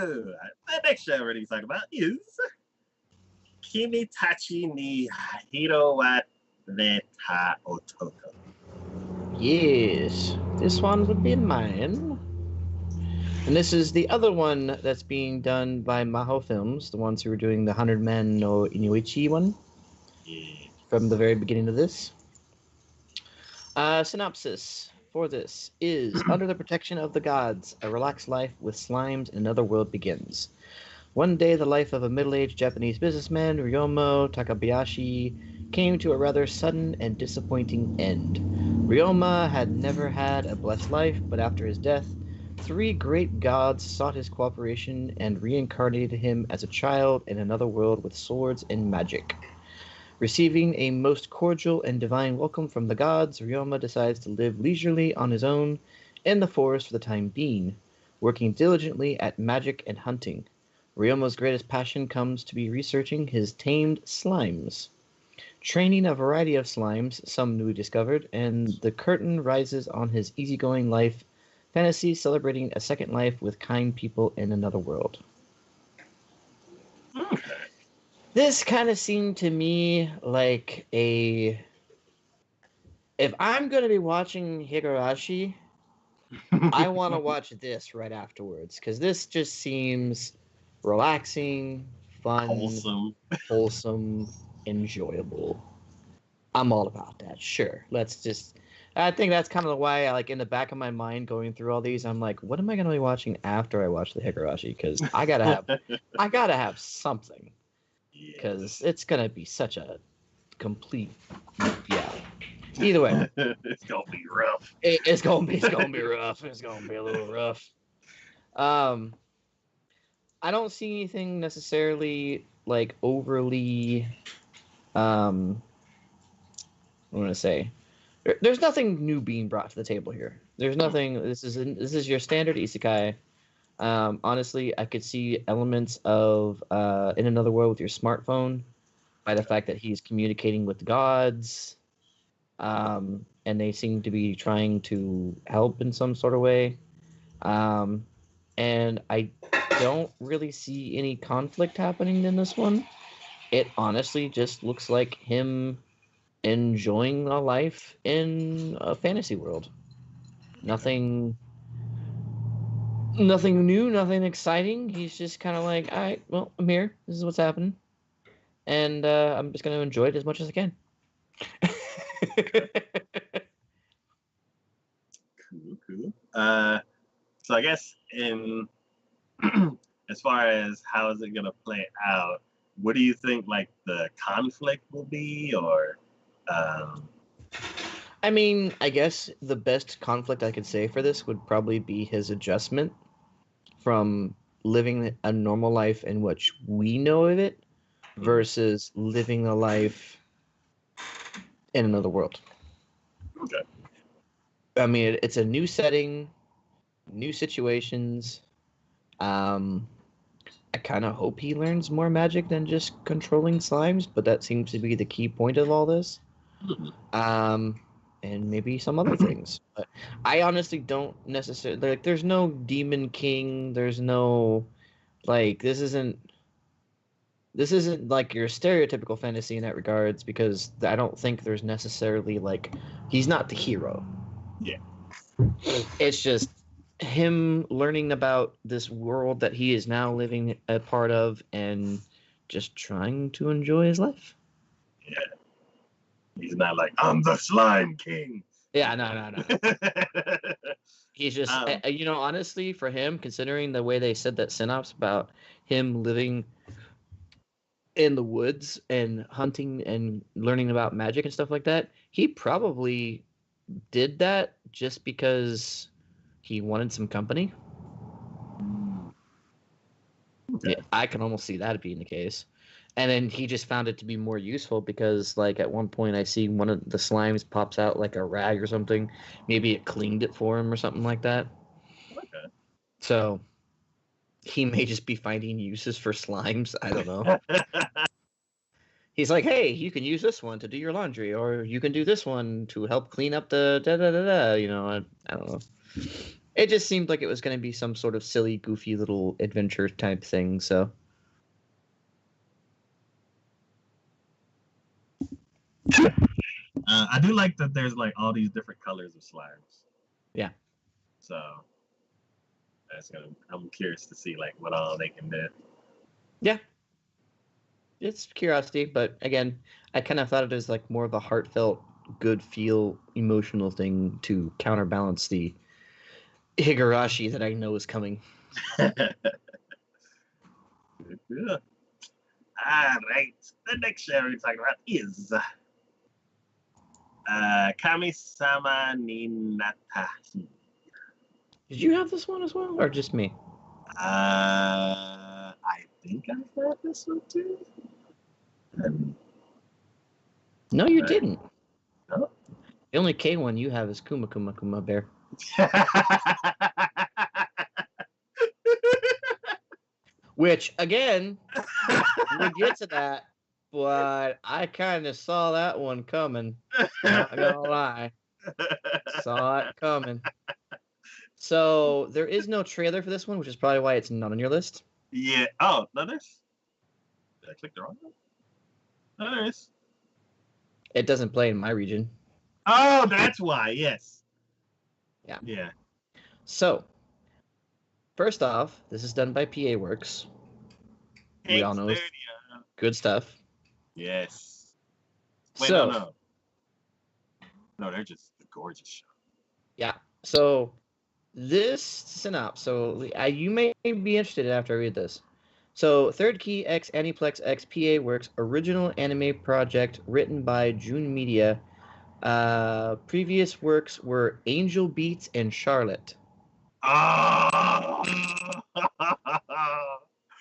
Speaker 1: the next show we're going to talk about is Kimitachi ni Hiro wa Reta Otoko.
Speaker 2: Yes, this one would be mine. And this is the other one that's being done by Maho Films, the ones who were doing the 100 Men no Inuichi one from the very beginning of this. Synopsis for this is under the protection of the gods, a relaxed life with slimes in another world begins. One day, the life of a middle-aged Japanese businessman, Ryomo Takabayashi, came to a rather sudden and disappointing end. Ryoma had never had a blessed life, but after his death, 3 great gods sought his cooperation and reincarnated him as a child in another world with swords and magic. Receiving a most cordial and divine welcome from the gods, Ryoma decides to live leisurely on his own in the forest for the time being, working diligently at magic and hunting. Ryoma's greatest passion comes to be researching his tamed slimes. Training a variety of slimes, some newly discovered, and the curtain rises on his easygoing life fantasy celebrating a second life with kind people in another world. This kind of seemed to me like a... If I'm going to be watching Higurashi, I want to watch this right afterwards, because this just seems relaxing, fun, wholesome, enjoyable. I'm all about that. Sure. Let's just... I think that's kind of why, like, in the back of my mind going through all these, I'm like, what am I going to be watching after I watch the Higurashi? Because I gotta have something. Because it's going to be such a complete... Yeah. Either way.
Speaker 1: It's going to be rough.
Speaker 2: It's going to be rough. It's going to be a little rough. I don't see anything necessarily, like, overly... what am I going to say? There's nothing new being brought to the table here. There's nothing. This is your standard isekai. Honestly, I could see elements of in another world with your smartphone, by the fact that he's communicating with the gods, and they seem to be trying to help in some sort of way. And I don't really see any conflict happening in this one. It honestly just looks like him enjoying a life in a fantasy world. Nothing new, nothing exciting. He's just kind of like, all right, well, I'm here. This is what's happening. And I'm just going to enjoy it as much as I can.
Speaker 1: Cool. So I guess in as far as how is it going to play out, what do you think, like, the conflict will be, or...
Speaker 2: I mean, I guess the best conflict I could say for this would probably be his adjustment from living a normal life in which we know of it versus living a life in another world.
Speaker 1: Okay.
Speaker 2: I mean, it's a new setting, new situations. I kind of hope he learns more magic than just controlling slimes, but that seems to be the key point of all this. And maybe some other things. But I honestly don't necessarily... Like, there's no Demon King. There's no... Like, this isn't like your stereotypical fantasy in that regards, because I don't think there's necessarily, like... He's not the hero.
Speaker 1: Yeah.
Speaker 2: It's just him learning about this world that he is now living a part of and just trying to enjoy his life.
Speaker 1: Yeah. He's not like, I'm the Slime King.
Speaker 2: Yeah, no. He's just, honestly, for him, considering the way they said that synopsis about him living in the woods and hunting and learning about magic and stuff like that, he probably did that just because he wanted some company. Okay. Yeah, I can almost see that being the case. And then he just found it to be more useful because, like, at one point I see one of the slimes pops out like a rag or something. Maybe it cleaned it for him or something like that.
Speaker 1: Okay.
Speaker 2: So he may just be finding uses for slimes. I don't know. He's like, hey, you can use this one to do your laundry, or you can do this one to help clean up the da-da-da-da. I don't know. It just seemed like it was going to be some sort of silly, goofy little adventure type thing. So
Speaker 1: I do like that there's like all these different colors of slimes.
Speaker 2: yeah,
Speaker 1: So I'm curious to see like what all they can do.
Speaker 2: yeah, it's curiosity, but again, I kind of thought it was like more of a heartfelt, good feel, emotional thing to counterbalance the Higurashi that I know is coming.
Speaker 1: Yeah. All right. The next show we're talking about is Kami-sama ni Natahi.
Speaker 2: Did you have this one as well, or just me?
Speaker 1: I think I've heard this one too.
Speaker 2: No, you didn't.
Speaker 1: No?
Speaker 2: The only K one you have is Kuma Kuma Kuma Bear. Which, again, we'll get to that, but I kind of saw that one coming. Not gonna lie. Saw it coming. So, there is no trailer for this one, which is probably why it's not on your list.
Speaker 1: Yeah. Oh, no, there's. Did I click the wrong one? No, there is.
Speaker 2: It doesn't play in my region.
Speaker 1: Oh, that's why. Yes.
Speaker 2: Yeah.
Speaker 1: Yeah.
Speaker 2: So, first off, this is done by PA Works. We all know good stuff.
Speaker 1: Yes. Wait,
Speaker 2: so,
Speaker 1: no. No, they're just a gorgeous show.
Speaker 2: Yeah. So, this synopsis. So, you may be interested after I read this. So, Third Key X Aniplex X PA Works original anime project written by June Media. Previous works were Angel Beats and Charlotte.
Speaker 1: Oh!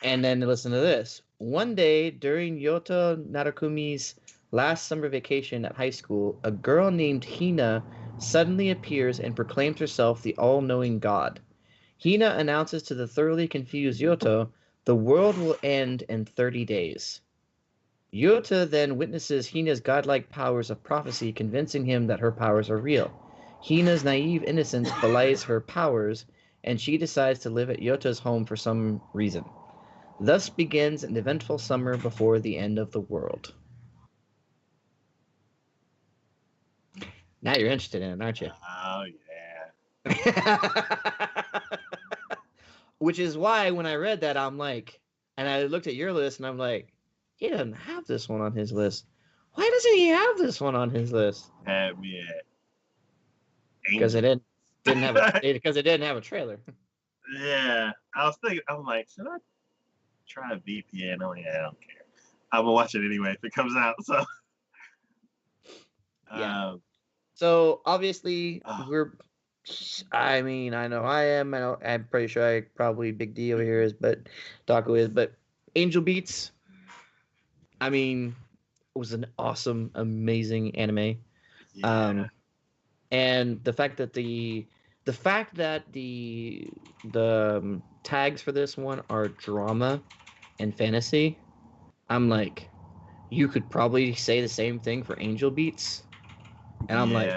Speaker 2: And then listen to this. One day during Yota Narakumi's last summer vacation at high school, a girl named Hina suddenly appears and proclaims herself the all-knowing god. Hina announces to the thoroughly confused Yoto, the world will end in 30 days. Yota then witnesses Hina's godlike powers of prophecy, convincing him that her powers are real. Hina's naive innocence belies her powers, and she decides to live at Yota's home for some reason. Thus begins an eventful summer before the end of the world. Now you're interested in it, aren't you?
Speaker 1: Oh, yeah.
Speaker 2: Which is why when I read that, I'm like, and I looked at your list and I'm like, he doesn't have this one on his list. Why doesn't he have this one on his list?
Speaker 1: Have me at
Speaker 2: Because it didn't have a trailer.
Speaker 1: Yeah. I was thinking, I'm like, should I try a VPN? Oh, yeah, I don't care. I'm going to watch it anyway if it comes out. So,
Speaker 2: yeah. So, obviously, I mean, I know I am. I'm pretty sure probably Big D over here is, but Taco is. But Angel Beats, I mean, it was an awesome, amazing anime.
Speaker 1: Yeah.
Speaker 2: And the fact that the tags for this one are drama and fantasy, I'm like, you could probably say the same thing for Angel Beats, and I'm like,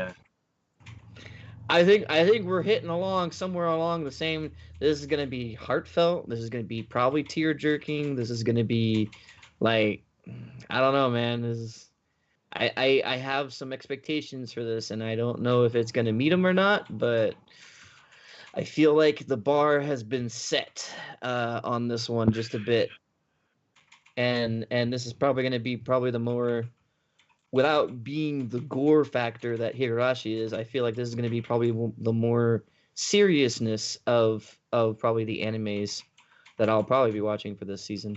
Speaker 2: I think we're hitting along somewhere along the same. This is gonna be heartfelt. This is gonna be probably tear jerking. This is gonna be like, I don't know, man. This is. I have some expectations for this, and I don't know if it's going to meet them or not, but I feel like the bar has been set on this one just a bit. And this is probably going to be the more, without being the gore factor that Higurashi is, I feel like this is going to be probably the more seriousness of probably the animes that I'll probably be watching for this season.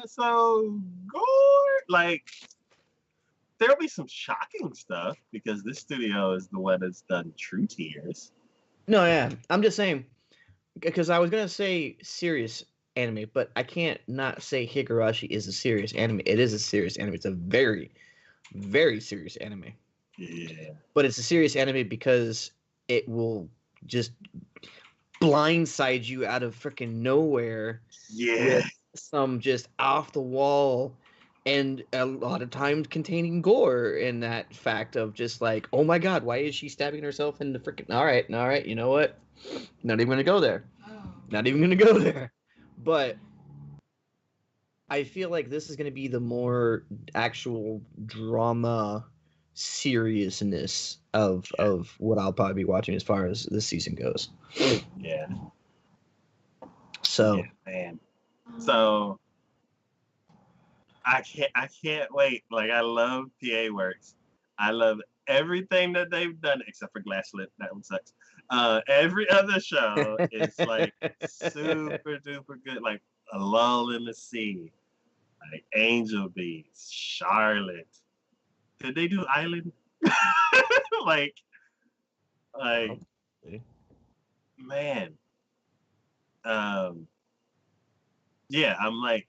Speaker 1: So gore, like there'll be some shocking stuff because this studio is the one that's done True Tears.
Speaker 2: No, yeah, I'm just saying because I was gonna say serious anime, but I can't not say Higurashi is a serious anime. It is a serious anime. It's a very, very serious anime.
Speaker 1: Yeah.
Speaker 2: But it's a serious anime because it will just blindside you out of freaking nowhere.
Speaker 1: Yeah.
Speaker 2: With some just off the wall and a lot of times containing gore in that fact of just like, oh my god, why is she stabbing herself in the freaking? All right, you know what? Not even gonna go there. Not even gonna go there. But I feel like this is gonna be the more actual drama seriousness of what I'll probably be watching as far as this season goes.
Speaker 1: Yeah.
Speaker 2: So
Speaker 1: yeah, man. So I can't wait. Like I love PA Works. I love everything that they've done except for Glasslit. That one sucks. Every other show is like super duper good. Like A Lull in the Sea, like Angel Beats, Charlotte. Did they do Island? like, like, man. Um, yeah, I'm like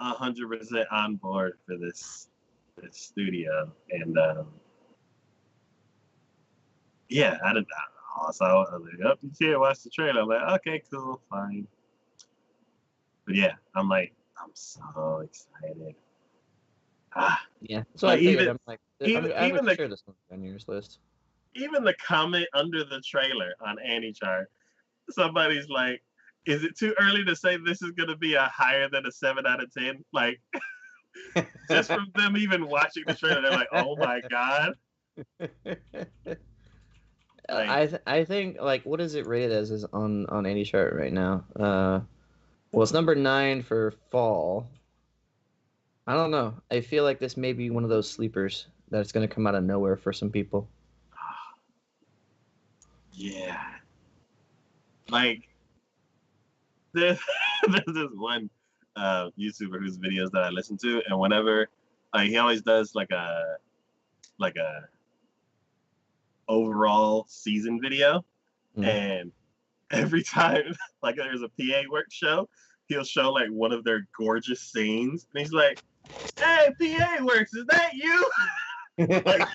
Speaker 1: 100% on board for this studio, and yeah, I didn't. Also, I was like, "Oh, you can't watch the trailer." I'm like, "Okay, cool, fine." But yeah, I'm so excited. Ah,
Speaker 2: yeah, so I
Speaker 1: like
Speaker 2: figured I'm like I
Speaker 1: even
Speaker 2: would
Speaker 1: the
Speaker 2: share this one on your list.
Speaker 1: even the comment under the trailer on Annie Chart, somebody's like, "Is it too early to say this is gonna be a higher than a 7 out of 10?" Like, just from them even watching the trailer, they're like, "Oh my god!" Like,
Speaker 2: I think like what is it rated as is on any chart right now? Well, it's number 9 for fall. I don't know. I feel like this may be one of those sleepers that's going to come out of nowhere for some people.
Speaker 1: yeah, like there's there's this one YouTuber whose videos that I listen to, and whenever he always does like a overall season video, and every time like there's a PA Work show, he'll show like one of their gorgeous scenes, and he's like, "Hey, PA Works, is that you?" like,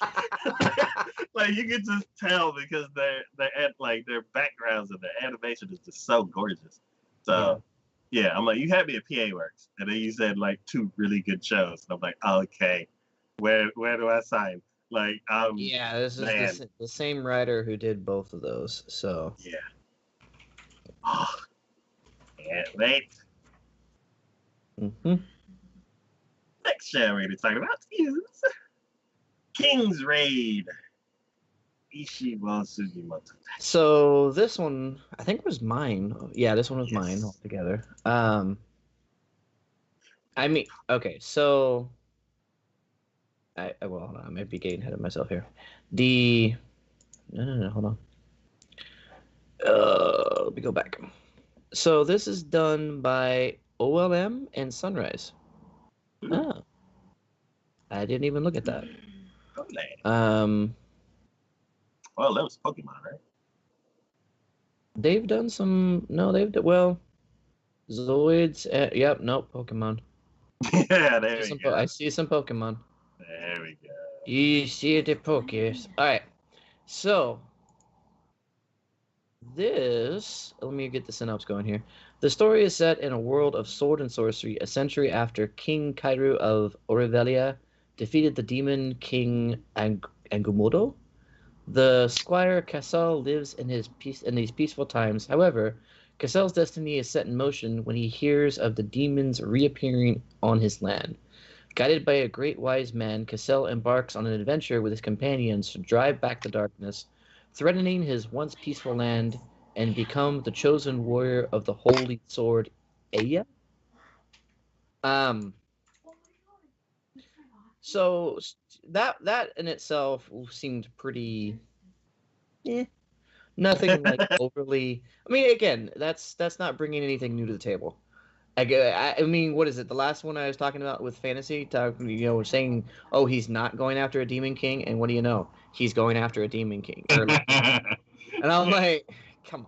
Speaker 1: like you can just tell because their backgrounds and their animation is just so gorgeous. So yeah, I'm like, you had me at PA Works, and then you said like 2 really good shows, and I'm like, okay, where do I sign? Like,
Speaker 2: yeah, this is
Speaker 1: man,
Speaker 2: the same writer who did both of those. So
Speaker 1: yeah, oh, can't wait.
Speaker 2: mm-hmm.
Speaker 1: Next show we're gonna talk about is King's Raid. Ishiwa Sugimoto.
Speaker 2: So this one, I think was mine. Yeah, this one was mine
Speaker 1: Yes.
Speaker 2: altogether. I mean, okay, so well, hold on, I might be getting ahead of myself here. No, hold on. Let me go back. So this is done by OLM and Sunrise. Oh, I didn't even look at that.
Speaker 1: Well, that was Pokemon, right?
Speaker 2: They've done some. No, well, Zoids. Yep, nope, Pokemon.
Speaker 1: Yeah, there we go.
Speaker 2: I see some Pokemon.
Speaker 1: There we go.
Speaker 2: You see the Pokés. All right, so let me get the synopsis going here. The story is set in a world of sword and sorcery a century after King Kairu of Orivelia defeated the demon king Angumoto. The squire Cassel lives in these peaceful times. However, Cassel's destiny is set in motion when he hears of the demons reappearing on his land. Guided by a great wise man, Cassel embarks on an adventure with his companions to drive back the darkness, threatening his once peaceful land, and become the chosen warrior of the holy sword, Aya. So that in itself seemed pretty. Nothing like overly. I mean, again, that's not bringing anything new to the table. I mean, what is it? The last one I was talking about with fantasy, saying, "Oh, he's not going after a demon king," and what do you know? He's going after a demon king. And I'm like, come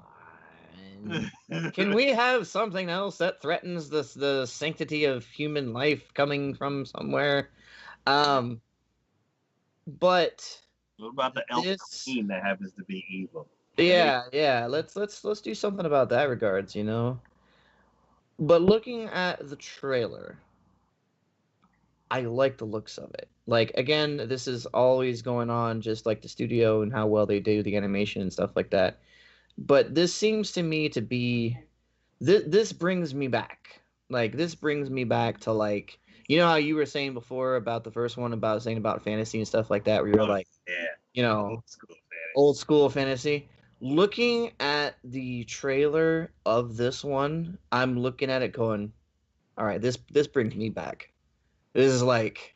Speaker 2: on, can we have something else that threatens the sanctity of human life coming from somewhere? But
Speaker 1: what about the elf queen that happens to be evil?
Speaker 2: Yeah. Let's do something about that regards, But looking at the trailer, I like the looks of it. Like again, this is always going on just like the studio and how well they do the animation and stuff like that. But this seems to me to be this brings me back. Like this brings me back to like you know how you were saying before about the first one about saying about fantasy and stuff like that where you were
Speaker 1: Oh
Speaker 2: like,
Speaker 1: yeah,
Speaker 2: you know,
Speaker 1: old school fantasy.
Speaker 2: old school fantasy. Looking at the trailer of this one, I'm looking at it going, all right, this brings me back. This is like,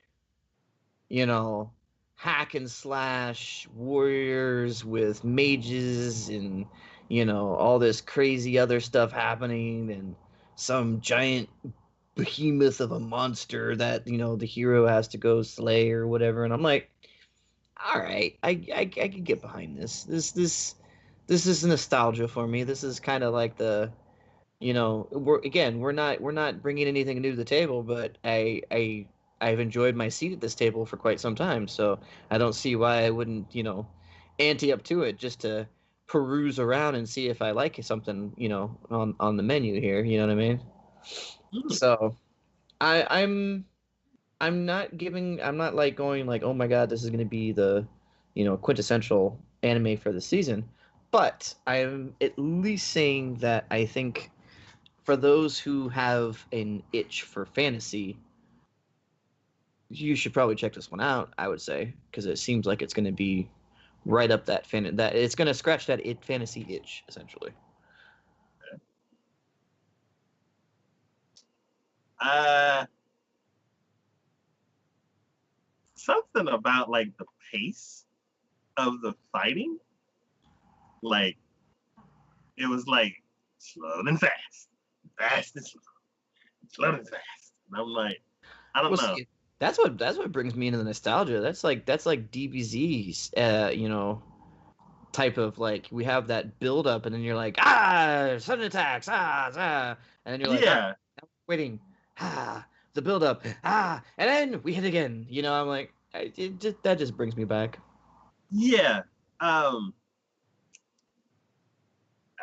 Speaker 2: you know, hack and slash warriors with mages and all this crazy other stuff happening and some giant behemoth of a monster that the hero has to go slay or whatever. And I'm like, all right, I can get behind this. This is nostalgia for me. This is kind of like the we're not bringing anything new to the table, but I've enjoyed my seat at this table for quite some time, so I don't see why I wouldn't ante up to it just to peruse around and see if I like something on the menu here. You know what I mean?
Speaker 1: Hmm.
Speaker 2: So I'm not like going like, oh my god, this is gonna be the quintessential anime for the season, but I'm at least saying that I think for those who have an itch for fantasy, you should probably check this one out. I would say because it seems like it's going to be right up that it's going to scratch that fantasy itch essentially.
Speaker 1: Uh, Something about like the pace of the fighting, like it was like slow and fast, fast and slow, slow and fast. And I'm like, I don't
Speaker 2: Well,
Speaker 1: know.
Speaker 2: see, that's what brings me into the nostalgia. That's like DBZ's, type of like we have that build up, and then you're like sudden attacks and then you're like all right,
Speaker 1: Yeah,
Speaker 2: now we're waiting the build up and then we hit again. I'm like that just brings me back.
Speaker 1: yeah. Um,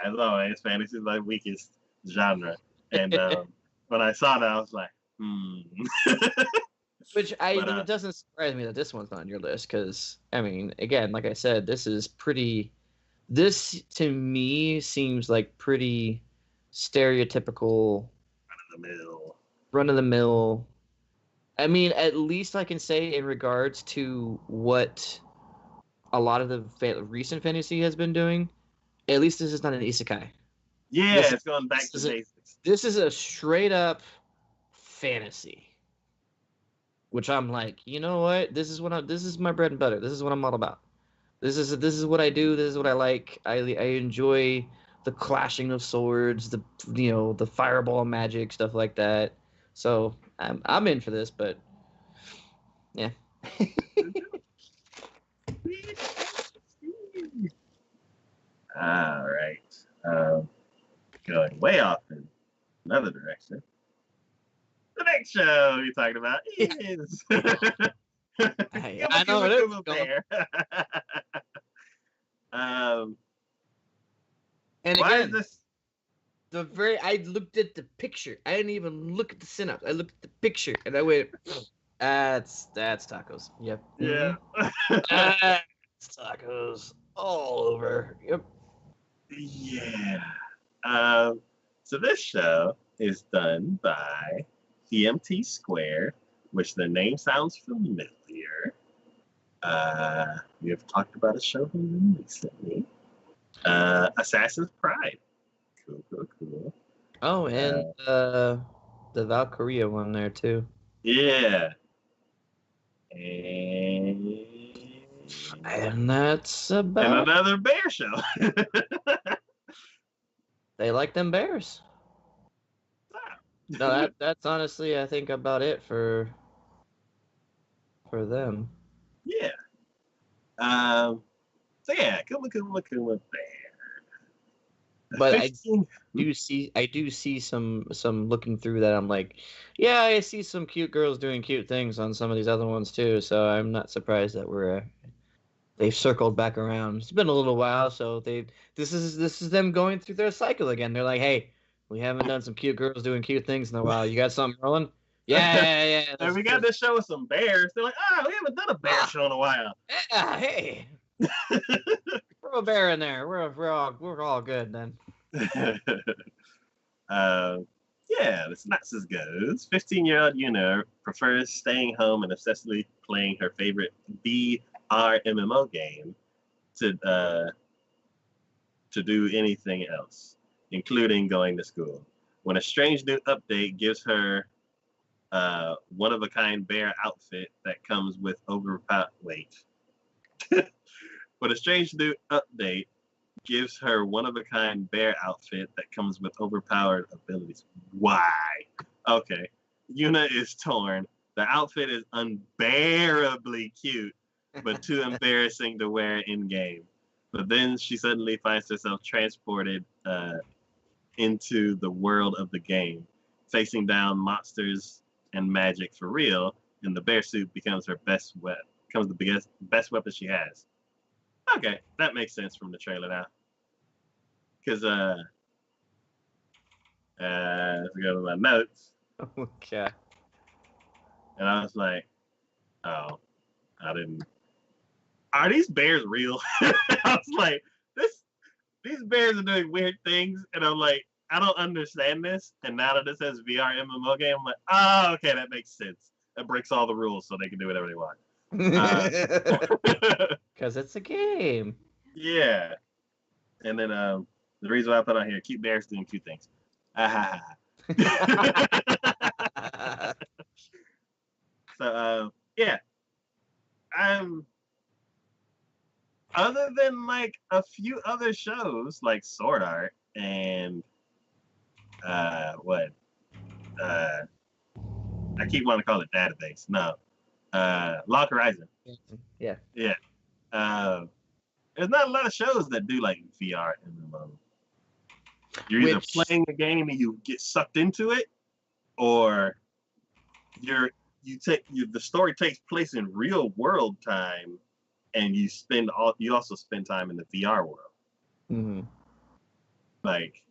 Speaker 1: as always, fantasy is my weakest genre, and when I saw that, I was like, hmm.
Speaker 2: Which
Speaker 1: But
Speaker 2: it doesn't surprise me that this one's not on your list because I mean again like I said this to me seems like pretty stereotypical
Speaker 1: in the middle.
Speaker 2: run of the mill. I mean, at least I can say in regards to what a lot of the recent fantasy has been doing. At least this is not an isekai.
Speaker 1: Yeah,
Speaker 2: This
Speaker 1: it's going back
Speaker 2: this
Speaker 1: to
Speaker 2: is a,
Speaker 1: basics.
Speaker 2: this is a straight up fantasy, which I'm like, you know what? This is my bread and butter. This is what I'm all about. This is what I do. This is what I like. I enjoy the clashing of swords, the fireball magic stuff like that. So I'm in for this, but yeah.
Speaker 1: All right. Going way off in another direction. The next show you're talking about is
Speaker 2: I know it is.
Speaker 1: Kuma Bear. um,
Speaker 2: And
Speaker 1: why is
Speaker 2: again,
Speaker 1: this?
Speaker 2: I looked at the picture. I didn't even look at the synopsis. I looked at the picture and I went, that's tacos. Yep.
Speaker 1: Yeah.
Speaker 2: That's tacos all over. Yep.
Speaker 1: Yeah. Um, so this show is done by TMT Square, which the name sounds familiar. We have talked about a show from them recently. Assassin's Pride. Cool, cool, cool.
Speaker 2: Oh, and the Valkyria one there too.
Speaker 1: Yeah. And,
Speaker 2: And that's
Speaker 1: and
Speaker 2: about.
Speaker 1: another bear show.
Speaker 2: They like them bears. No, that's honestly I think about it for them.
Speaker 1: Yeah. So yeah, Kuma Kuma Kuma Bear.
Speaker 2: But
Speaker 1: 15.
Speaker 2: I do see some looking through that I'm like, yeah, I see some cute girls doing cute things on some of these other ones too. So I'm not surprised that they've circled back around. It's been a little while, so this is them going through their cycle again. They're like, hey, we haven't done some cute girls doing cute things in a while. You got something rolling? Yeah.
Speaker 1: And we got this show with some bears. They're like, we haven't done a bear show in a while.
Speaker 2: Yeah, hey. Throw a bear in there. We're all good then.
Speaker 1: The synopsis goes: 15-year-old Yuna prefers staying home and obsessively playing her favorite VR MMO game to do anything else, including going to school. When a strange new update gives her one-of-a-kind bear outfit that comes with When a strange new update gives her one-of-a-kind bear outfit that comes with overpowered abilities. Why? Okay. Yuna is torn. The outfit is unbearably cute, but too embarrassing to wear in-game. But then she suddenly finds herself transported into the world of the game, facing down monsters and magic for real, and the bear suit becomes her best weapon she has. Okay, that makes sense from the trailer now. Because let's go to my notes.
Speaker 2: Okay.
Speaker 1: And I was like, oh, I didn't. Are these bears real? I was like, these bears are doing weird things, and I'm like, I don't understand this. And now that this says VR MMO game, I'm like, oh, okay, that makes sense. That breaks all the rules, so they can do whatever they want.
Speaker 2: Because it's a game.
Speaker 1: Yeah. And then the reason why I put on here, cute bears doing cute things. So I'm other than like a few other shows like Sword Art and I keep wanting to call it Database. No. Log Horizon.
Speaker 2: Yeah.
Speaker 1: Yeah. There's not a lot of shows that do like VR MMO. You're either playing a game and you get sucked into it, or the story takes place in real world time, and you also spend time in the VR world.
Speaker 2: Mm-hmm.
Speaker 1: Like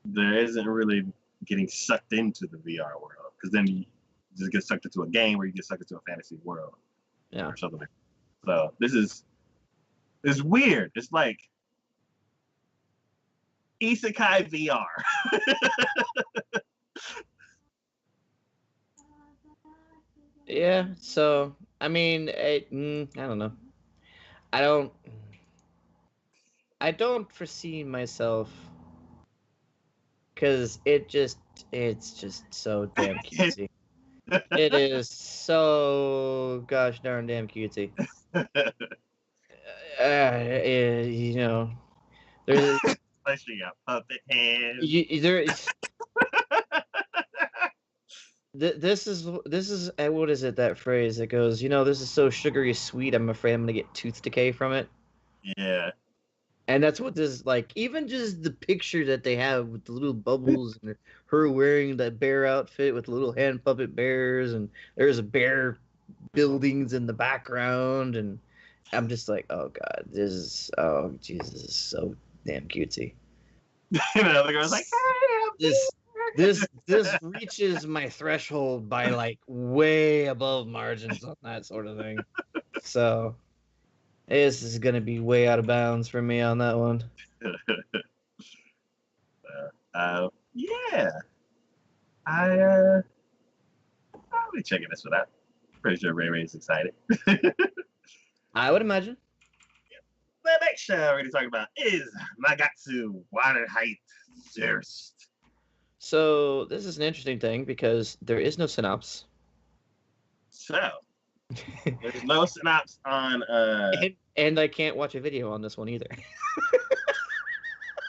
Speaker 1: there isn't really getting sucked into the VR world, because then you just get sucked into a game, or you get sucked into a fantasy world, or something like that. So it's weird. It's like Isekai VR.
Speaker 2: Yeah, so I mean, I don't know. I don't foresee myself, because it's just so damn cutesy. It is so gosh darn damn cutesy. You know, there's
Speaker 1: especially got puppet hands.
Speaker 2: This is what is it, that phrase that goes, this is so sugary sweet, I'm afraid I'm gonna get tooth decay from it.
Speaker 1: Yeah.
Speaker 2: And that's what this, like, even just the picture that they have with the little bubbles and her wearing that bear outfit with little hand puppet bears, and there's a bear buildings in the background, and I'm just like, oh god, Jesus, this is so damn cutesy.
Speaker 1: The girl's like, hey,
Speaker 2: this reaches my threshold by like way above margins on that sort of thing. So this is gonna be way out of bounds for me on that one.
Speaker 1: Yeah. I'll be checking this one out. Pretty sure Ray Ray's excited.
Speaker 2: I would imagine.
Speaker 1: The next show we're going to talk about is Nagatsu Water Height Thirst.
Speaker 2: So this is an interesting thing because there is no synopsis.
Speaker 1: So there's no synopsis on
Speaker 2: and I can't watch a video on this one either.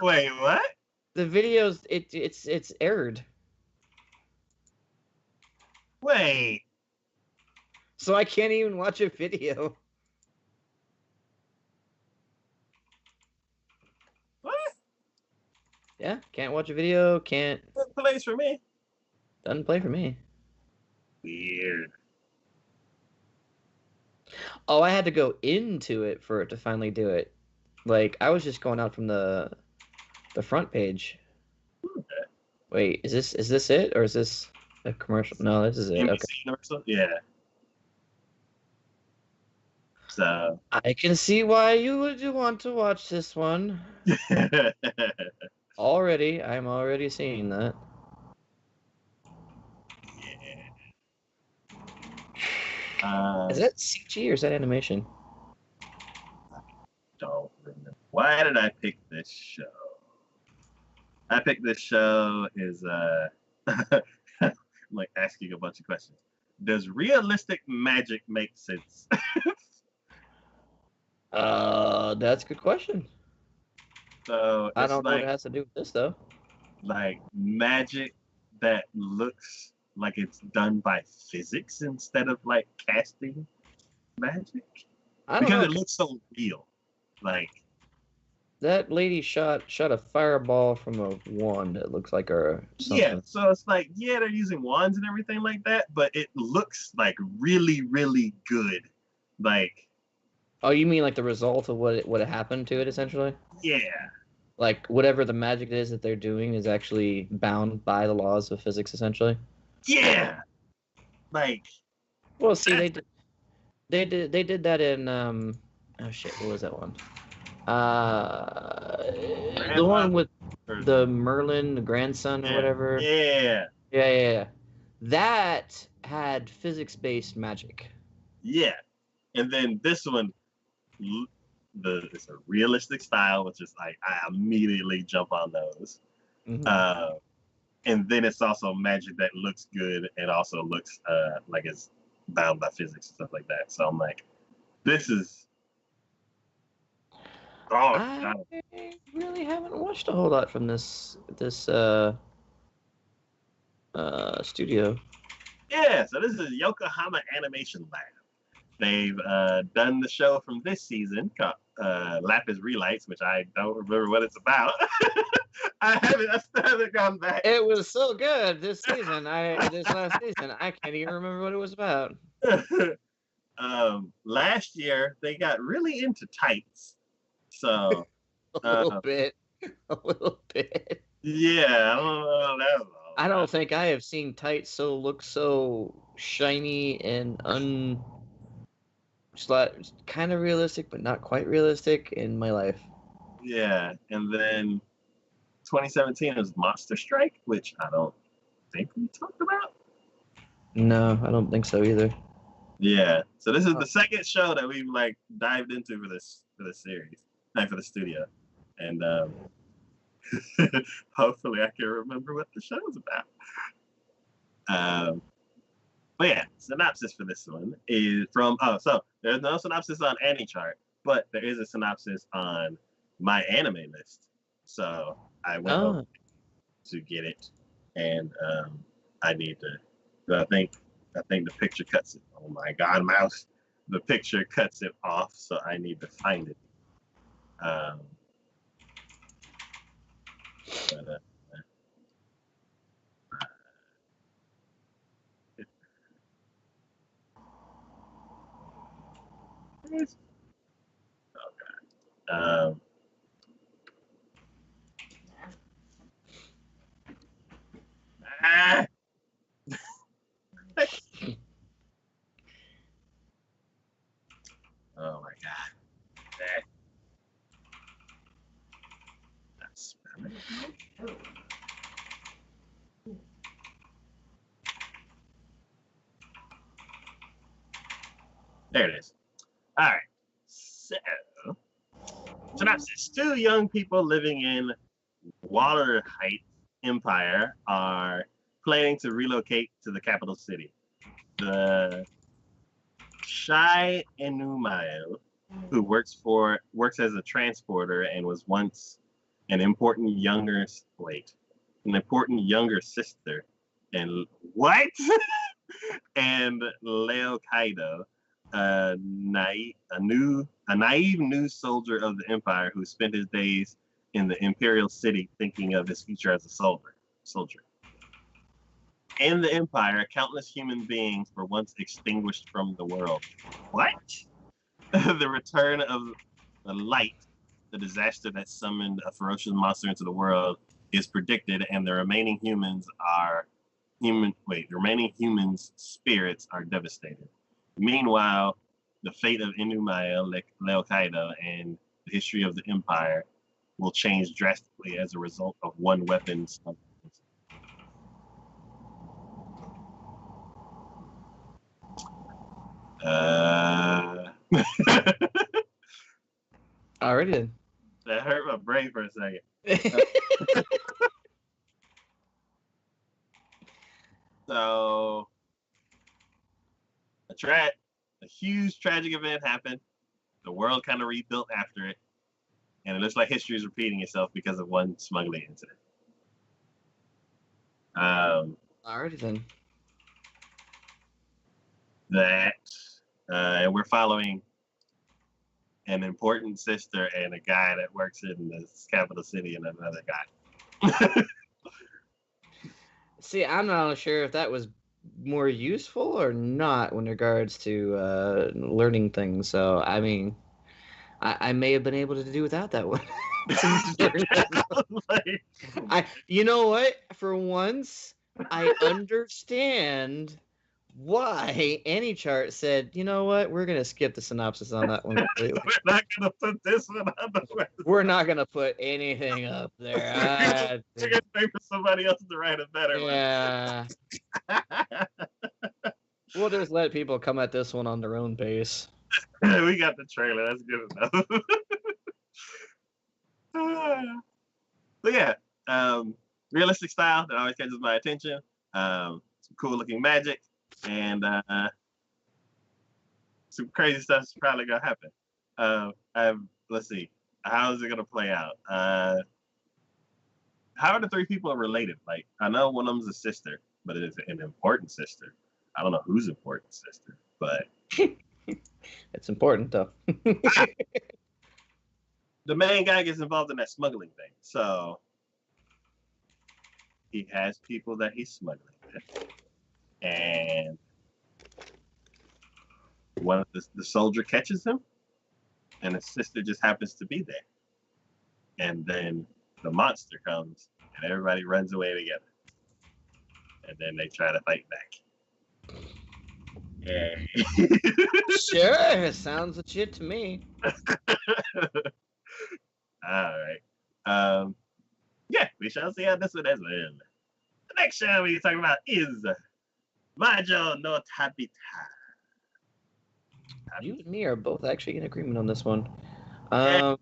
Speaker 1: Wait, what?
Speaker 2: The videos it's aired.
Speaker 1: Wait.
Speaker 2: So I can't even watch a video.
Speaker 1: What?
Speaker 2: Yeah, can't watch a video, can't.
Speaker 1: It plays for me.
Speaker 2: Doesn't play for me.
Speaker 1: Weird.
Speaker 2: Oh, I had to go into it for it to finally do it. Like, I was just going out from the front page.
Speaker 1: Okay.
Speaker 2: Wait, is this it, or is this? A commercial? No, this is it.
Speaker 1: NBC
Speaker 2: Okay.
Speaker 1: Universal. Yeah. So.
Speaker 2: I can see why you would want to watch this one. I'm already seeing that. Is that CG or is that animation?
Speaker 1: Don't remember. Why did I pick this show? I picked this show is I'm like asking a bunch of questions. Does realistic magic make sense?
Speaker 2: That's a good question.
Speaker 1: So
Speaker 2: I
Speaker 1: it's
Speaker 2: don't know what it
Speaker 1: like
Speaker 2: has to do with this though.
Speaker 1: magic that looks like it's done by physics instead of like casting magic.
Speaker 2: I don't
Speaker 1: Because
Speaker 2: know.
Speaker 1: it looks so real. Like
Speaker 2: That lady shot a fireball from a wand. It looks like or something.
Speaker 1: yeah, so it's like, yeah, they're using wands and everything like that, but it looks like really, really good. Like,
Speaker 2: Oh, you mean like the result of what happened to it essentially?
Speaker 1: yeah,
Speaker 2: Like whatever the magic is that they're doing is actually bound by the laws of physics essentially.
Speaker 1: yeah. Like,
Speaker 2: Well, see, they did that in oh shit, what was that one? The one with the Merlin, the grandson or whatever.
Speaker 1: Yeah.
Speaker 2: Yeah. That had physics-based magic.
Speaker 1: Yeah. And then this one, it's a realistic style, which is like I immediately jump on those.
Speaker 2: Mm-hmm.
Speaker 1: And then it's also magic that looks good and also looks like it's bound by physics and stuff like that. So I'm like, this is
Speaker 2: I really haven't watched a whole lot from this studio.
Speaker 1: Yeah, so this is Yokohama Animation Lab. They've done the show from this season called Lapis Relights, which I don't remember what it's about. I still haven't gone back.
Speaker 2: It was so good this season. This last season, I can't even remember what it was about.
Speaker 1: Last year they got really into tights, so
Speaker 2: a little bit.
Speaker 1: Yeah, I don't know.
Speaker 2: I don't think I have seen tights look so shiny and kind of realistic, but not quite realistic in my life.
Speaker 1: Yeah, and then 2017 was Monster Strike, which I don't think we talked about.
Speaker 2: No, I don't think so either.
Speaker 1: Yeah, so this is the second show that we've like dived into for this series, for the studio, and hopefully I can remember what the show's about. But yeah, synopsis for this one is from so there's no synopsis on AniChart, but there is a synopsis on my anime list. So I went over to get it, and I need to. So I think the picture cuts it. Oh my God, mouse! The picture cuts it off, so I need to find it. Okay. Oh my God. That's there it is. All right. So, synopsis: 2 young people living in Water Heights Empire are planning to relocate to the capital city. The Shai Enumael, who works as a transporter and was once an important younger sister, and what? And Leo Kaido, a naive new soldier of the Empire who spent his days in the Imperial City thinking of his future as a soldier. In the Empire, countless human beings were once extinguished from the world. What? The return of the light, the disaster that summoned a ferocious monster into the world, is predicted, and the remaining humans are the remaining humans' spirits are devastated. Meanwhile, the fate of Inumaya, Leokaido, and the history of the Empire will change drastically as a result of one weapon's.
Speaker 2: Alrighty then.
Speaker 1: That hurt my brain for a second. So, a huge tragic event happened. The world kind of rebuilt after it, and it looks like history is repeating itself because of one smuggling incident.
Speaker 2: Alrighty then.
Speaker 1: And we're following an important sister and a guy that works in the capital city and another guy.
Speaker 2: See, I'm not sure if that was more useful or not in regards to learning things. So, I mean, I may have been able to do without that one. You know what? For once, I understand why AnyChart said, you know what, we're going to skip the synopsis on that one completely.
Speaker 1: We're not going to put this one on the website.
Speaker 2: We're not going to put anything up there.
Speaker 1: We're going to wait for somebody else to write a better one.
Speaker 2: Yeah. We'll just let people come at this one on their own pace.
Speaker 1: We got the trailer. That's good enough. So yeah, realistic style that always catches my attention. Some cool looking magic, and some crazy stuff's probably gonna happen. Let's see, how is it gonna play out? How are the three people related? Like, I know one of them's a sister, but it's an important sister. I don't know who's important sister, but
Speaker 2: it's important though.
Speaker 1: The main guy gets involved in that smuggling thing, so he has people that he's smuggling with, and one of the soldier catches him, and his sister just happens to be there, and then the monster comes, and everybody runs away together, and then they try to fight back.
Speaker 2: Sure, sounds legit to me.
Speaker 1: All right. Yeah, we shall see how this one ends. The next show we're talking about is Majo no Tabita.
Speaker 2: You and me are both actually in agreement on this one.
Speaker 1: Yeah.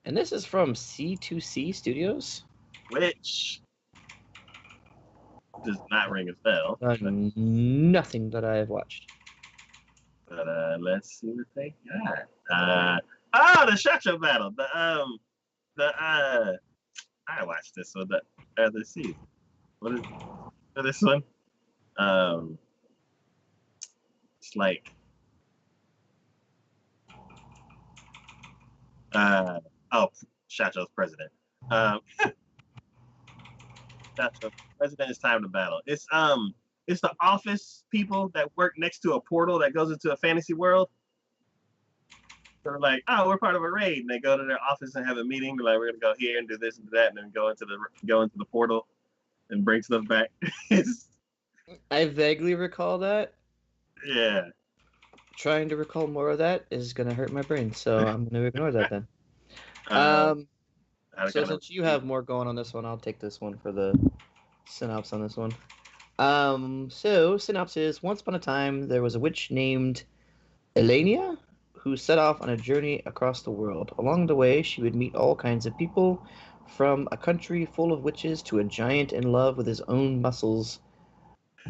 Speaker 2: And this is from C2C Studios,
Speaker 1: Which does not ring a bell.
Speaker 2: Nothing that I have watched.
Speaker 1: But let's see what they got. The Shacho battle. I watched this one the other season. What is this one? It's like Shacho's president. Shacho's president, it's time to battle. It's the office people that work next to a portal that goes into a fantasy world. They're like, oh, we're part of a raid, and they go to their office and have a meeting. They're like, we're gonna go here and do this and do that, and then go into the portal and bring stuff back.
Speaker 2: I vaguely recall that.
Speaker 1: Yeah.
Speaker 2: Trying to recall more of that is gonna hurt my brain, so I'm gonna ignore that then. So since you have more going on this one, I'll take this one for the synopsis on this one. So synopsis: once upon a time, there was a witch named Elenia who set off on a journey across the world. Along the way, she would meet all kinds of people, from a country full of witches to a giant in love with his own muscles.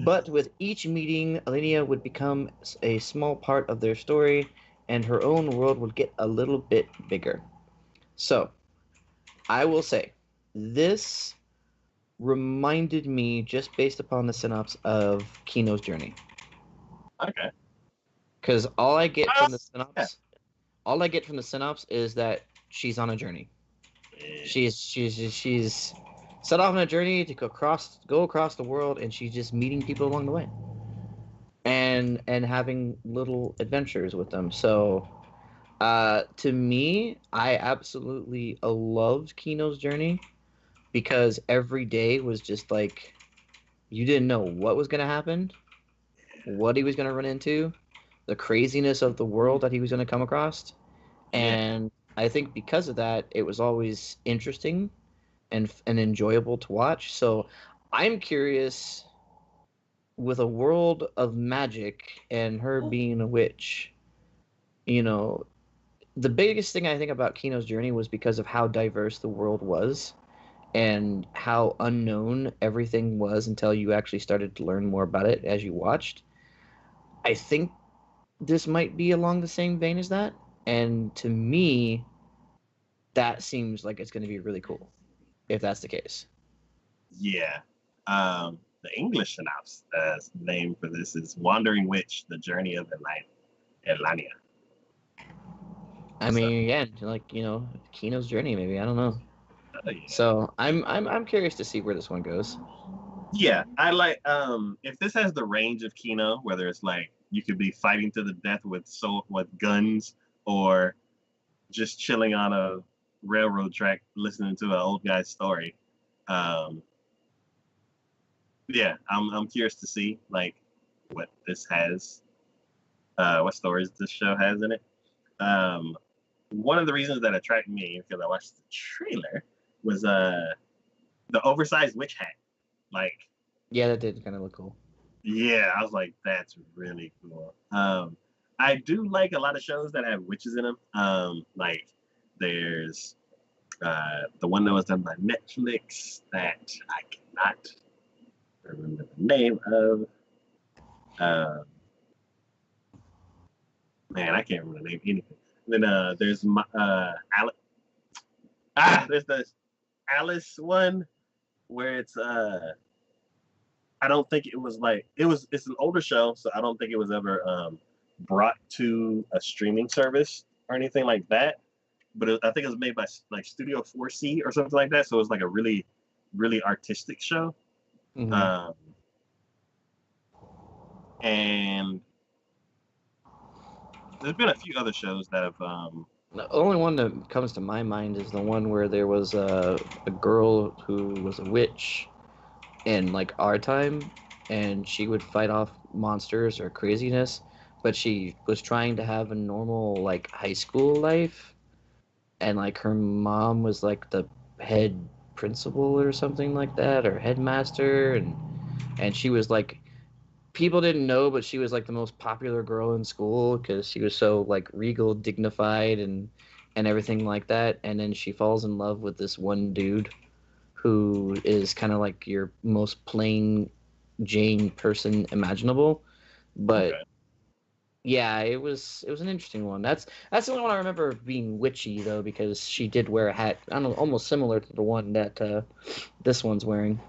Speaker 2: But with each meeting, Elenia would become a small part of their story, and her own world would get a little bit bigger. So, I will say, this reminded me, just based upon the synopsis, of Kino's Journey.
Speaker 1: Okay.
Speaker 2: Because all I get from the synopsis is that she's on a journey. She's set off on a journey to go across the world, and she's just meeting people along the way, and having little adventures with them. So, to me, I absolutely loved Kino's Journey because every day was just like, You didn't know what was gonna happen, what he was gonna run into, the craziness of the world that he was gonna come across,
Speaker 1: Yeah.
Speaker 2: and I think because of that, it was always interesting and enjoyable to watch. So I'm curious, with a world of magic and her being a witch, you know, the biggest thing I think about Kino's journey was because of how diverse the world was and how unknown everything was until you actually started to learn more about it as you watched. I think this might be along the same vein as that. And to me, that seems like it's going to be really cool if that's the case.
Speaker 1: Yeah. The English synopsis name for this is Wandering Witch: The Journey of Elania.
Speaker 2: I
Speaker 1: So,
Speaker 2: mean, again, like, Kino's journey, maybe. I don't know.
Speaker 1: yeah.
Speaker 2: So I'm curious to see where this one goes.
Speaker 1: Yeah, I like if this has the range of Kino, whether it's like you could be fighting to the death with guns or just chilling on a railroad track listening to an old guy's story. Um, yeah, I'm curious to see like what this has, what stories this show has in it. Um, One of the reasons that attracted me because I watched the trailer was the oversized witch hat. Like,
Speaker 2: Yeah, that did kind of look cool.
Speaker 1: yeah, I was like, that's really cool. I do like a lot of shows that have witches in them. Like there's the one that was done by Netflix that I cannot remember the name of. Uh, Man, I can't remember the name of anything. And then there's Alice. There's the Alice one where it's I don't think it was like it's an older show, so I don't think it was ever brought to a streaming service or anything like that. But I think it was made by like Studio 4C or something like that. So it was like a really, really artistic show.
Speaker 2: Mm-hmm.
Speaker 1: Um, and there's been a few other shows that have
Speaker 2: The only one that comes to my mind is the one where there was a girl who was a witch in like our time, and she would fight off monsters or craziness, but she was trying to have a normal like high school life, and like her mom was like the head principal or something like that, or headmaster, and she was like, people didn't know, but she was like the most popular girl in school because she was so like regal, dignified, and everything like that. And then she falls in love with this one dude who is kind of like your most plain Jane person imaginable. But
Speaker 1: okay.
Speaker 2: yeah, it was an interesting one. That's the only one I remember being witchy though, because she did wear a hat. I don't know, almost similar to the one that this one's wearing.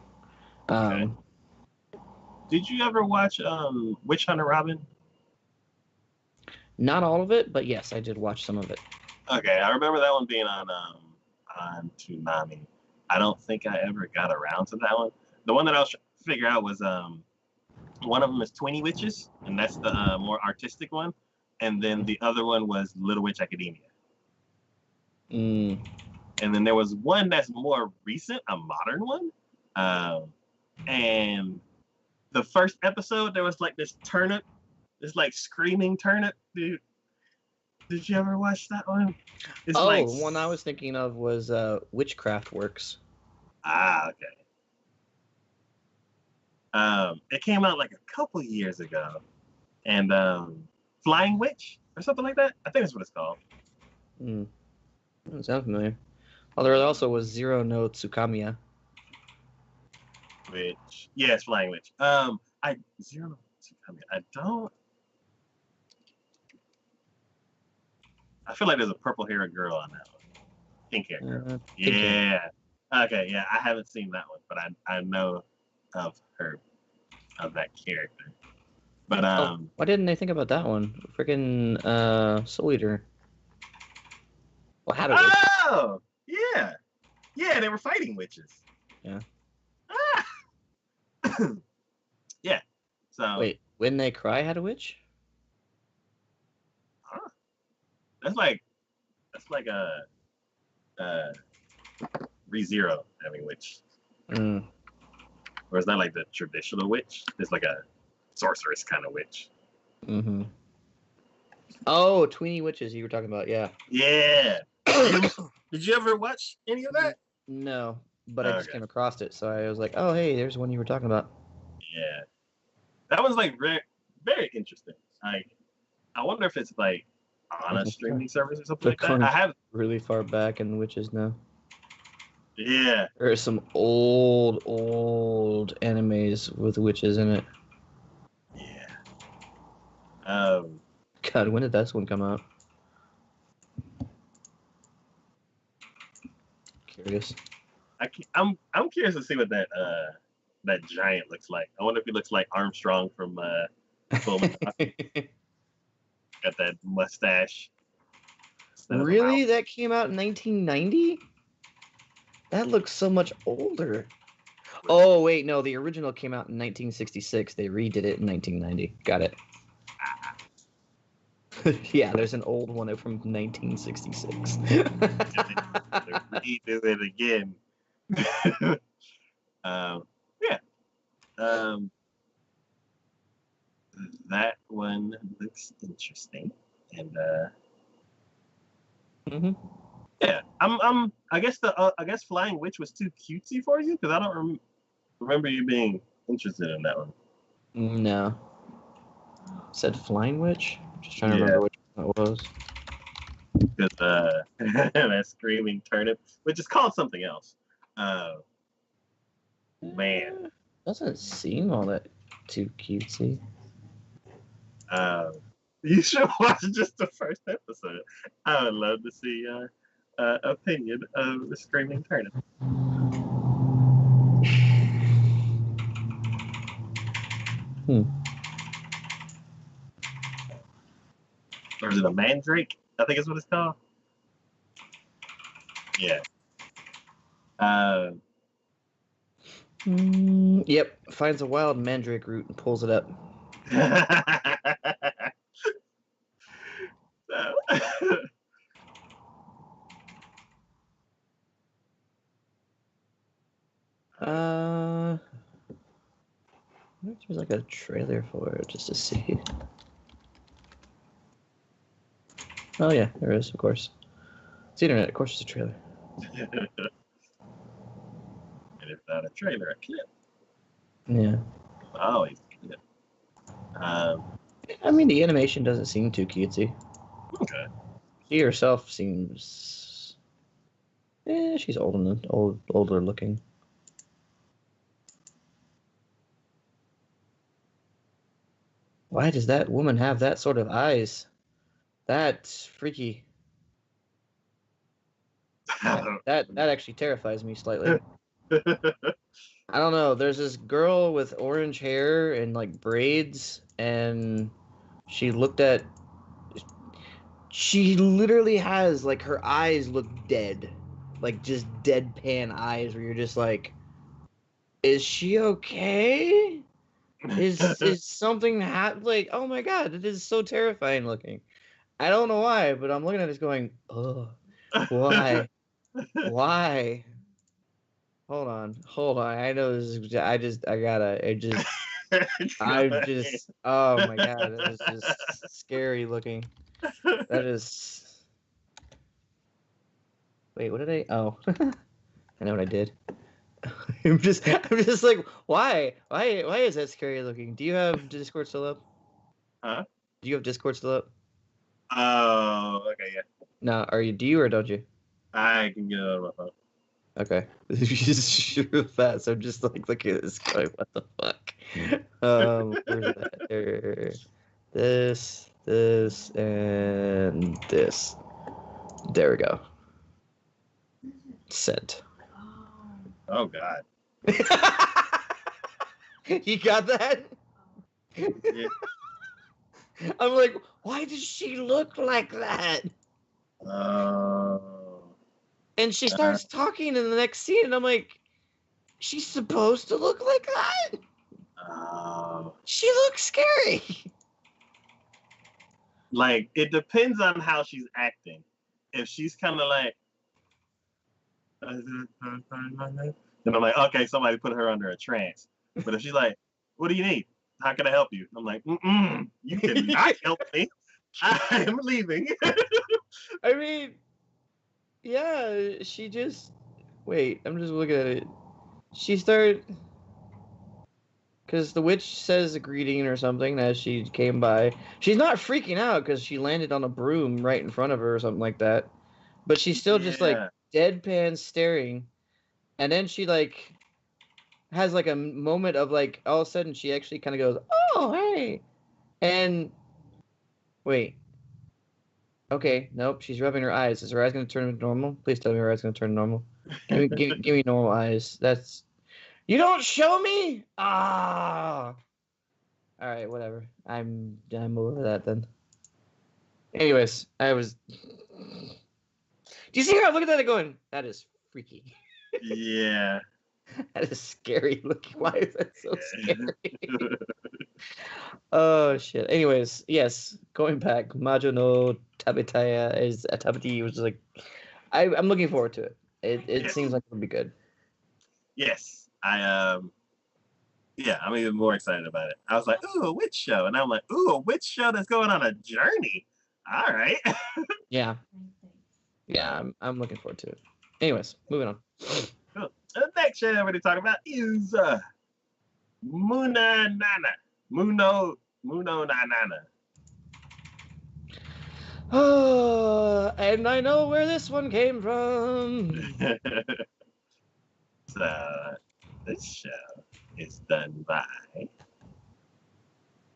Speaker 1: Okay.
Speaker 2: Um,
Speaker 1: Did you ever watch Witch Hunter Robin?
Speaker 2: Not all of it, but yes, I did watch some of it.
Speaker 1: Okay, I remember that one being on Toonami. I don't think I ever got around to that one. The one that I was trying to figure out was one of them is 20 Witches, and that's the more artistic one, and then the other one was Little Witch Academia.
Speaker 2: Mm.
Speaker 1: And then there was one that's more recent, a modern one. And the first episode, there was like this turnip, this like screaming turnip. Dude, did you ever watch that one? It's like,
Speaker 2: Oh, one I was thinking of was Witchcraft Works.
Speaker 1: okay. It came out like a couple years ago, and Flying Witch or something like that. I think that's what it's called.
Speaker 2: Mm. Doesn't sound familiar. Oh, there also was Zero no Tsukamiya.
Speaker 1: Which, yeah, it's Flying Witch. I zero. I don't. I feel like there's a purple haired girl on that one. Pink haired girl.
Speaker 2: Pink hair.
Speaker 1: Yeah. Okay. Yeah, I haven't seen that one, but I know of her, of that character. But
Speaker 2: Oh, why didn't they think about that one? Freaking Soul Eater. Well, had a witch.
Speaker 1: oh yeah, yeah, they were fighting witches.
Speaker 2: Yeah.
Speaker 1: Ah! Yeah. So
Speaker 2: Wait, When They Cry had a witch?
Speaker 1: huh, that's like a ReZero having witch.
Speaker 2: Mm.
Speaker 1: Or it's not like the traditional witch. It's like a sorceress kind of witch.
Speaker 2: Mm-hmm. Oh, Tweeny Witches you were talking about, yeah.
Speaker 1: Yeah. Did you ever watch any of that?
Speaker 2: No, but I just came across it, so I was like, oh, hey, there's one you were talking about.
Speaker 1: Yeah. That was like very, very interesting. Like, I wonder if it's like on a streaming service or something like that. I have
Speaker 2: really far back in Witches now.
Speaker 1: Yeah.
Speaker 2: There's some old animes with witches in it.
Speaker 1: Yeah.
Speaker 2: God, when did this one come out? Curious.
Speaker 1: I'm curious to see what that giant looks like. I wonder if he looks like Armstrong from Full Metal. Got that mustache.
Speaker 2: Really? That came out in 1990? That looks so much older. Oh, wait, no. The original came out in 1966. They redid it in 1990. Got it. Yeah, there's an old one from 1966.
Speaker 1: They redo it again. Yeah. That one looks interesting. And yeah, I guess Flying Witch was too cutesy for you because I don't remember you being interested in that one.
Speaker 2: No. Said Flying Witch? Just trying to remember which one it was.
Speaker 1: Because that screaming turnip, which is called something else. Man,
Speaker 2: doesn't seem all that too cutesy.
Speaker 1: You should watch just the first episode. I would love to see your opinion of the screaming turnip. Or is it a mandrake? I think is what it's called. Yeah.
Speaker 2: Yep. Finds a wild mandrake root and pulls it up. There's like a trailer for it just to see. Oh yeah, there is, of course. It's the internet, of course it's a trailer.
Speaker 1: And if not a trailer, a clip.
Speaker 2: Yeah.
Speaker 1: Always a clip.
Speaker 2: I mean, the animation doesn't seem too cutesy.
Speaker 1: Okay.
Speaker 2: She herself seems... she's older looking. Why does that woman have that sort of eyes? That's freaky. That actually terrifies me slightly. I don't know. There's this girl with orange hair and like braids, and she literally has like her eyes look dead, like just deadpan eyes where you're just like, is she okay? Is something like, oh my god, it is so terrifying looking. I don't know why, but I'm looking at this going, oh, why? Why? Hold on. I know this is. Oh my god, that is just scary looking. That is. Wait, what did I? Oh, I know what I did. I'm just like, why is that scary looking? Do you have Discord still up?
Speaker 1: Huh?
Speaker 2: Do you have Discord still up?
Speaker 1: Oh, okay, yeah.
Speaker 2: No, do you or don't you?
Speaker 1: I can get it on my phone.
Speaker 2: Okay. You just shoot real fast. So I'm just like looking at this going, what the fuck? Where's that? There. This, and this. There we go. Sent.
Speaker 1: Oh god.
Speaker 2: You got that?
Speaker 1: Yeah.
Speaker 2: I'm like, why does she look like that? And she starts talking in the next scene, and I'm like, she's supposed to look like that? She looks scary.
Speaker 1: Like, it depends on how she's acting. If she's kind of like, then I'm like, okay, somebody put her under a trance. But if she's like, what do you need? How can I help you? I'm like, you cannot help me. I am leaving.
Speaker 2: I mean, yeah, she just. Wait, I'm just looking at it. She started. Because the witch says a greeting or something as she came by. She's not freaking out because she landed on a broom right in front of her or something like that. But she's still just like
Speaker 1: Yeah.
Speaker 2: deadpan staring. And then she like has like a moment of like all of a sudden she actually kind of goes, "Oh, hey." And wait. Okay, nope, she's rubbing her eyes. Is her eyes going to turn normal? Please tell me her eyes going to turn normal. Give me normal eyes. That's You don't show me? Ah. All right, whatever. I'm over that then. Anyways, I was. Do you see her? I'm looking at it going, that is freaky.
Speaker 1: Yeah.
Speaker 2: That is scary looking. Why is that so scary? Oh shit. Anyways, yes, going back, Majo no Tabitaya is a Tabiti, which is like, I'm looking forward to it. It
Speaker 1: Yes.
Speaker 2: seems like it'll be good.
Speaker 1: Yes. Yeah, I'm even more excited about it. I was like, ooh, a witch show. And I'm like, ooh, a witch show that's going on a journey. All right.
Speaker 2: Yeah. Yeah, I'm looking forward to it. Anyways, moving on.
Speaker 1: Cool. The next show we're talking about is Muna Nana. Muno Nanana.
Speaker 2: Oh, and I know where this one came from.
Speaker 1: So this show is done by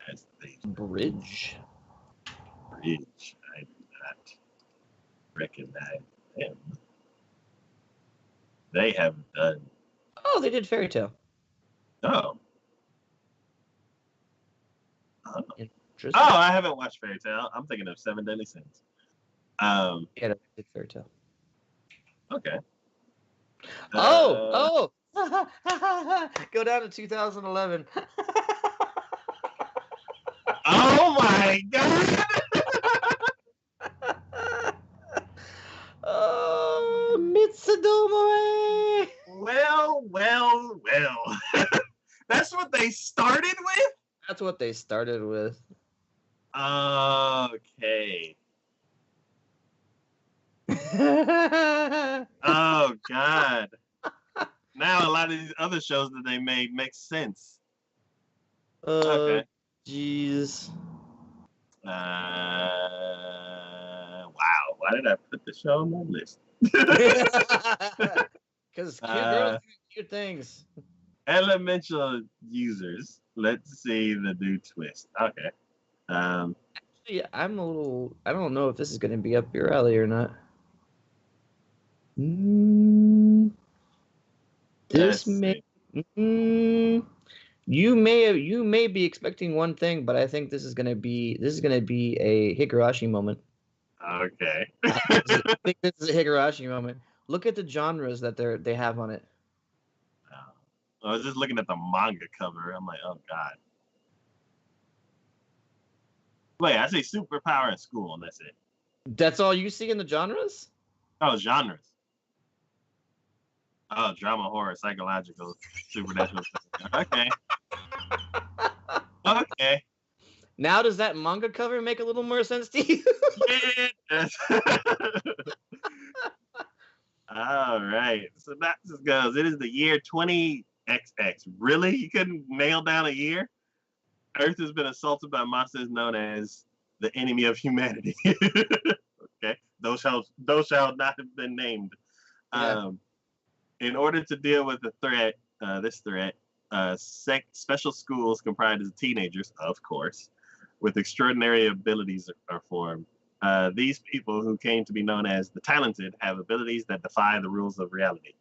Speaker 1: as the
Speaker 2: Bridge.
Speaker 1: Bridge. I do not recognize them. They have done.
Speaker 2: Oh, they did Fairy Tale.
Speaker 1: Oh.
Speaker 2: Interesting.
Speaker 1: Oh, I haven't watched Fairy Tale. I'm thinking of Seven Deadly Sins.
Speaker 2: Yeah, they did Fairy Tale.
Speaker 1: Okay.
Speaker 2: Oh! Go down to 2011.
Speaker 1: Oh my god!
Speaker 2: Oh, Mitsudomore!
Speaker 1: Well. That's what they started with?
Speaker 2: That's what they started with.
Speaker 1: Okay. Oh god. Now a lot of these other shows that they made make sense. Okay.
Speaker 2: Jeez.
Speaker 1: Wow. Why did I put the show on my list?
Speaker 2: Because cute girls do cute things.
Speaker 1: Elemental users. Let's see the new twist. Okay.
Speaker 2: Actually, I'm a little. I don't know if this is going to be up your alley or not. This may. You may be expecting one thing, but I think this is gonna be a Higurashi moment.
Speaker 1: Okay.
Speaker 2: I think this is a Higurashi moment. Look at the genres that they have on it.
Speaker 1: I was just looking at the manga cover. I'm like, oh god. Wait, I say superpower in school, and that's it.
Speaker 2: That's all you see in the genres?
Speaker 1: Oh, genres. Oh, drama, horror, psychological, supernatural. Okay. Okay.
Speaker 2: Now does that manga cover make a little more sense to you?
Speaker 1: Yes. All right. So that just goes. It is the year 20XX. Really? You couldn't nail down a year? Earth has been assaulted by monsters known as the enemy of humanity. Okay. Those shall not have been named.
Speaker 2: Yeah.
Speaker 1: In order to deal with the threat, special schools comprised of teenagers, of course, with extraordinary abilities are formed. These people, who came to be known as the talented, have abilities that defy the rules of reality.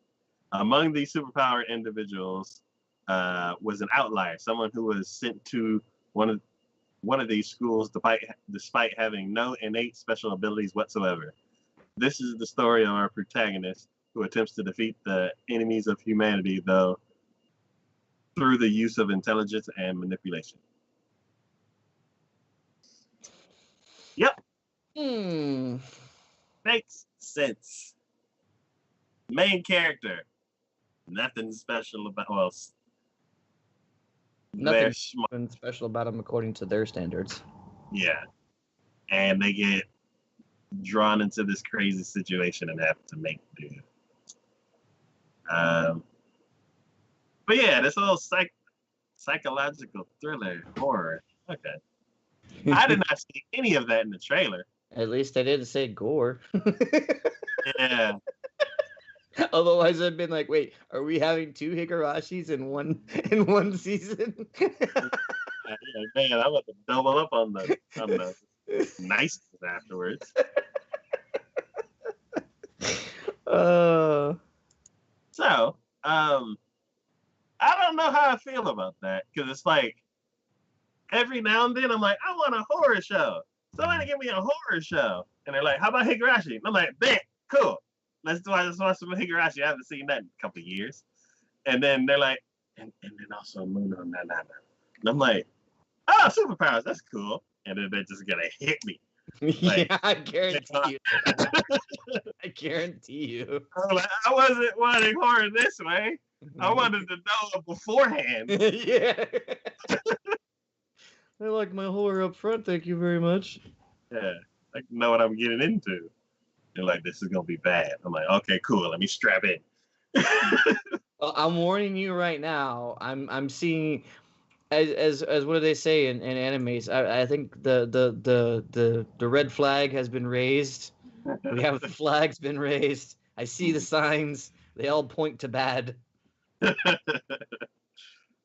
Speaker 1: Among these superpowered individuals was an outlier, someone who was sent to one of these schools despite having no innate special abilities whatsoever. This is the story of our protagonist, who attempts to defeat the enemies of humanity, though through the use of intelligence and manipulation. Yep. Makes sense. Main character. Nothing special about. Well, They're
Speaker 2: Nothing's
Speaker 1: smart.
Speaker 2: been special about them according to their standards.
Speaker 1: Yeah. And they get drawn into this crazy situation and have to make do. Um, but yeah, this little psychological thriller horror. Okay. I did not see any of that in the trailer.
Speaker 2: At least I didn't say gore.
Speaker 1: Yeah.
Speaker 2: Otherwise, I've been like, wait, are we having 2 Higarashis in one season?
Speaker 1: Yeah, man, I'm about to double up on the niceness afterwards. So, I don't know how I feel about that because it's like every now and then I'm like, I want a horror show. Somebody give me a horror show, and they're like, how about Higurashi? And I'm like, bet, cool. Let's watch some Higurashi. I haven't seen that in a couple of years. And then they're like, and then also Moon on that. And I'm like, oh, superpowers, that's cool. And then they're just gonna hit me. Like,
Speaker 2: yeah, I guarantee you. I guarantee you.
Speaker 1: I wasn't wanting horror this way. I wanted to know beforehand.
Speaker 2: Yeah. I like my horror up front, thank you very much.
Speaker 1: Yeah, I know what I'm getting into. They're like, this is gonna be bad. I'm like, okay, cool. Let me strap in.
Speaker 2: Well, I'm warning you right now. I'm seeing, as what do they say in animes? I think the red flag has been raised. We have the flag's been raised. I see the signs. They all point to bad.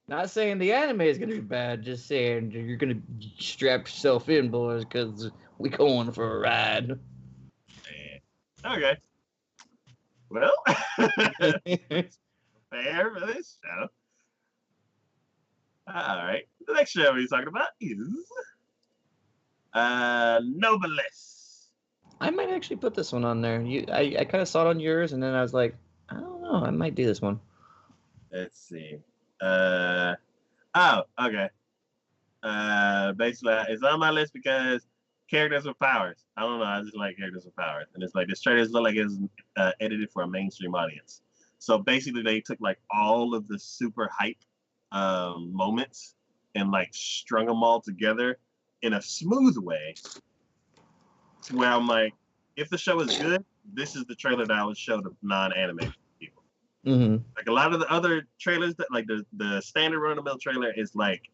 Speaker 2: Not saying the anime is gonna be bad. Just saying you're gonna strap yourself in, boys, because we going for a ride.
Speaker 1: Okay. Well, fair for this show. All right. The next show we're talking about is Nobilis.
Speaker 2: I might actually put this one on there. I kind of saw it on yours, and then I was like, I don't know, I might do this one.
Speaker 1: Let's see. Okay. Basically, it's on my list because characters with powers. I don't know. I just like characters with powers, and it's like this trailer look like it's edited for a mainstream audience. So basically, they took like all of the super hype moments and like strung them all together in a smooth way. Where I'm like, if the show is good, this is the trailer that I would show to non-anime people.
Speaker 2: Mm-hmm.
Speaker 1: Like a lot of the other trailers that like the standard run-of-the-mill trailer is like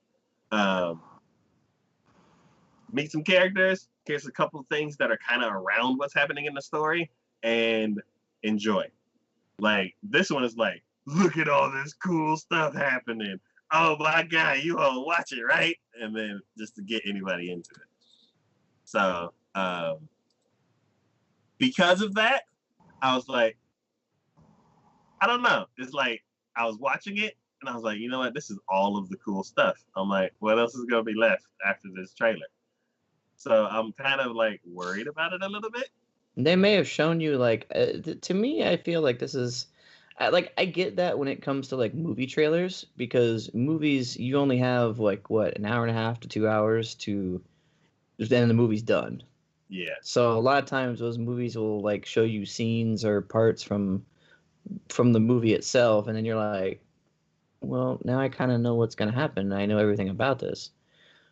Speaker 1: meet some characters, here's a couple of things that are kind of around what's happening in the story, and enjoy. Like this one is like, look at all this cool stuff happening. Oh my god, you all watch it, right? And then just to get anybody into it. So because of that, I was like, I don't know. It's like I was watching it and I was like, you know what? This is all of the cool stuff. I'm like, what else is gonna be left after this trailer? So I'm kind of like worried about it a little bit.
Speaker 2: They may have shown you like to me, I feel like this is like I get that when it comes to like movie trailers because movies you only have like what an hour and a half to 2 hours to then the movie's done.
Speaker 1: Yeah.
Speaker 2: So a lot of times those movies will like show you scenes or parts from the movie itself, and then you're like, well, now I kind of know what's gonna happen. I know everything about this.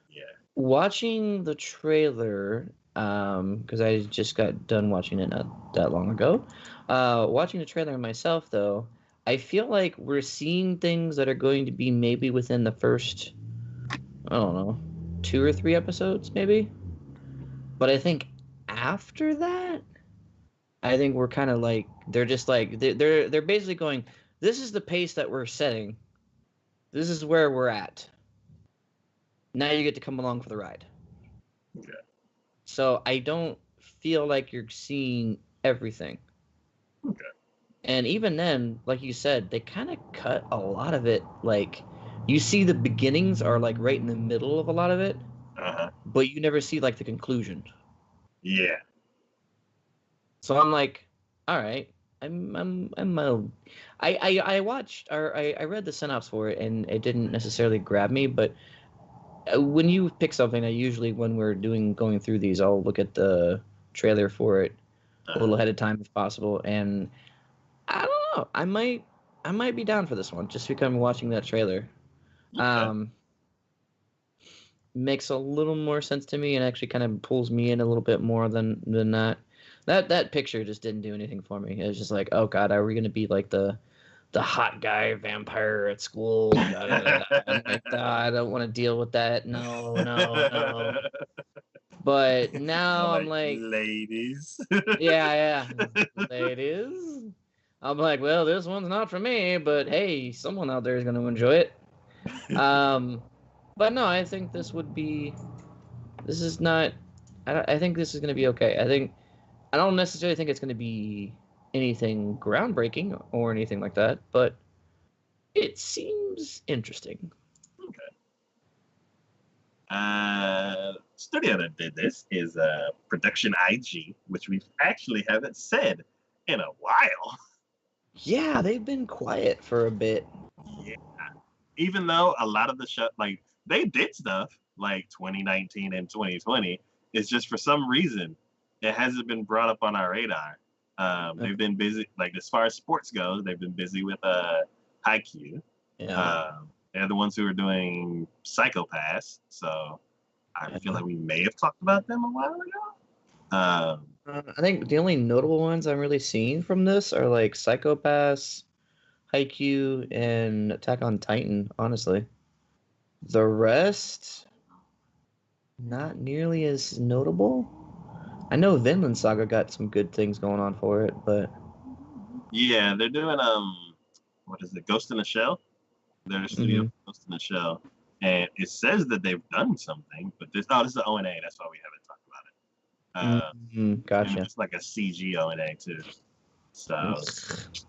Speaker 1: Yeah.
Speaker 2: Watching the trailer, because I just got done watching it not that long ago. Watching the trailer myself, though, I feel like we're seeing things that are going to be maybe within the first, I don't know, 2 or 3 episodes, maybe. But I think after that, I think we're kind of like they're just like they're basically going. This is the pace that we're setting. This is where we're at. Now you get to come along for the ride.
Speaker 1: Okay.
Speaker 2: So I don't feel like you're seeing everything.
Speaker 1: Okay.
Speaker 2: And even then, like you said, they kind of cut a lot of it. Like you see the beginnings are like right in the middle of a lot of it, but you never see like the conclusion.
Speaker 1: Yeah.
Speaker 2: So I'm like, all right, I watched or I read the synopsis for it and it didn't necessarily grab me, but when you pick something, I usually when we're going through these, I'll look at the trailer for it a little ahead of time if possible, and I don't know, I might be down for this one just because I'm watching that trailer.
Speaker 1: Okay.
Speaker 2: makes a little more sense to me and actually kind of pulls me in a little bit more than that. That picture just didn't do anything for me. It was just like, oh god, are we gonna be like the hot guy vampire at school? Da, da, da, da. I'm like, I don't want to deal with that. No, no, no. But now I'm like,
Speaker 1: ladies.
Speaker 2: yeah, ladies. I'm like, well, this one's not for me, but hey, someone out there is going to enjoy it. But no, I think this would be. This is not. I think this is going to be okay. I don't necessarily think it's going to be anything groundbreaking or anything like that, but it seems interesting.
Speaker 1: Studio that did this is Production IG, which we actually haven't said in a while.
Speaker 2: Yeah, they've been quiet for a bit.
Speaker 1: Yeah. Even though a lot of the show, like, they did stuff like 2019 and 2020, it's just for some reason it hasn't been brought up on our radar. They've been busy, like as far as sports goes, they've been busy with Haikyuu.
Speaker 2: Yeah.
Speaker 1: They're the ones who are doing Psychopaths, so I feel like we may have talked about them a while ago.
Speaker 2: I think the only notable ones I'm really seeing from this are like Psychopaths, Haikyuu, and Attack on Titan, honestly. The rest, not nearly as notable. I know Vinland Saga got some good things going on for it, but
Speaker 1: yeah, they're doing what is it, Ghost in the Shell? They're the studio Ghost in the Shell, and it says that they've done something, but this is the ONA. That's why we haven't talked about it.
Speaker 2: Gotcha.
Speaker 1: And it's like a CG ONA too. So, skipping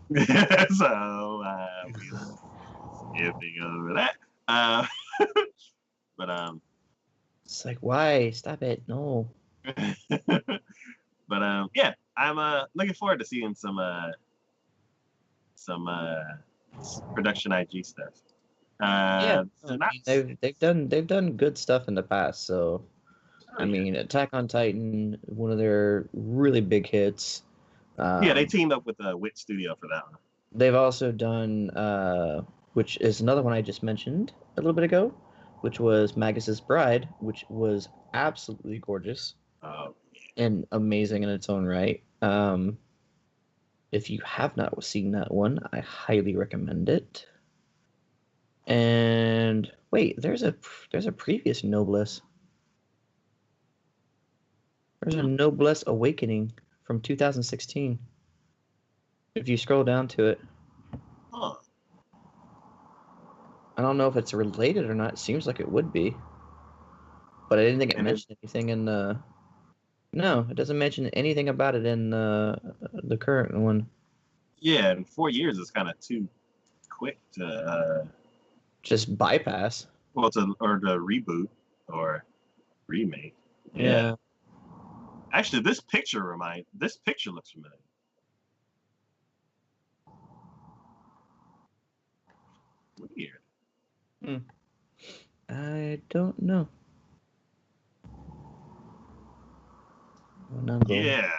Speaker 1: over that. But
Speaker 2: it's like, why? Stop it! No.
Speaker 1: But yeah, I'm looking forward to seeing some production IG stuff.
Speaker 2: Yeah, they've done good stuff in the past. So, I mean, Attack on Titan, one of their really big hits.
Speaker 1: Yeah, they teamed up with Wit Studio for that one.
Speaker 2: They've also done, which is another one I just mentioned a little bit ago, which was Magus's Bride, which was absolutely gorgeous and amazing in its own right. If you have not seen that one, I highly recommend it. And wait, there's a previous Noblesse. There's a Noblesse Awakening from 2016. If you scroll down to it.
Speaker 1: Huh.
Speaker 2: I don't know if it's related or not. It seems like it would be. But I didn't think it mentioned anything in the... No, it doesn't mention anything about it in the current one.
Speaker 1: Yeah, and 4 years is kind of too quick to...
Speaker 2: just bypass.
Speaker 1: Well, to reboot or remake.
Speaker 2: Yeah.
Speaker 1: Actually, this picture looks familiar. Weird.
Speaker 2: I don't know.
Speaker 1: Yeah.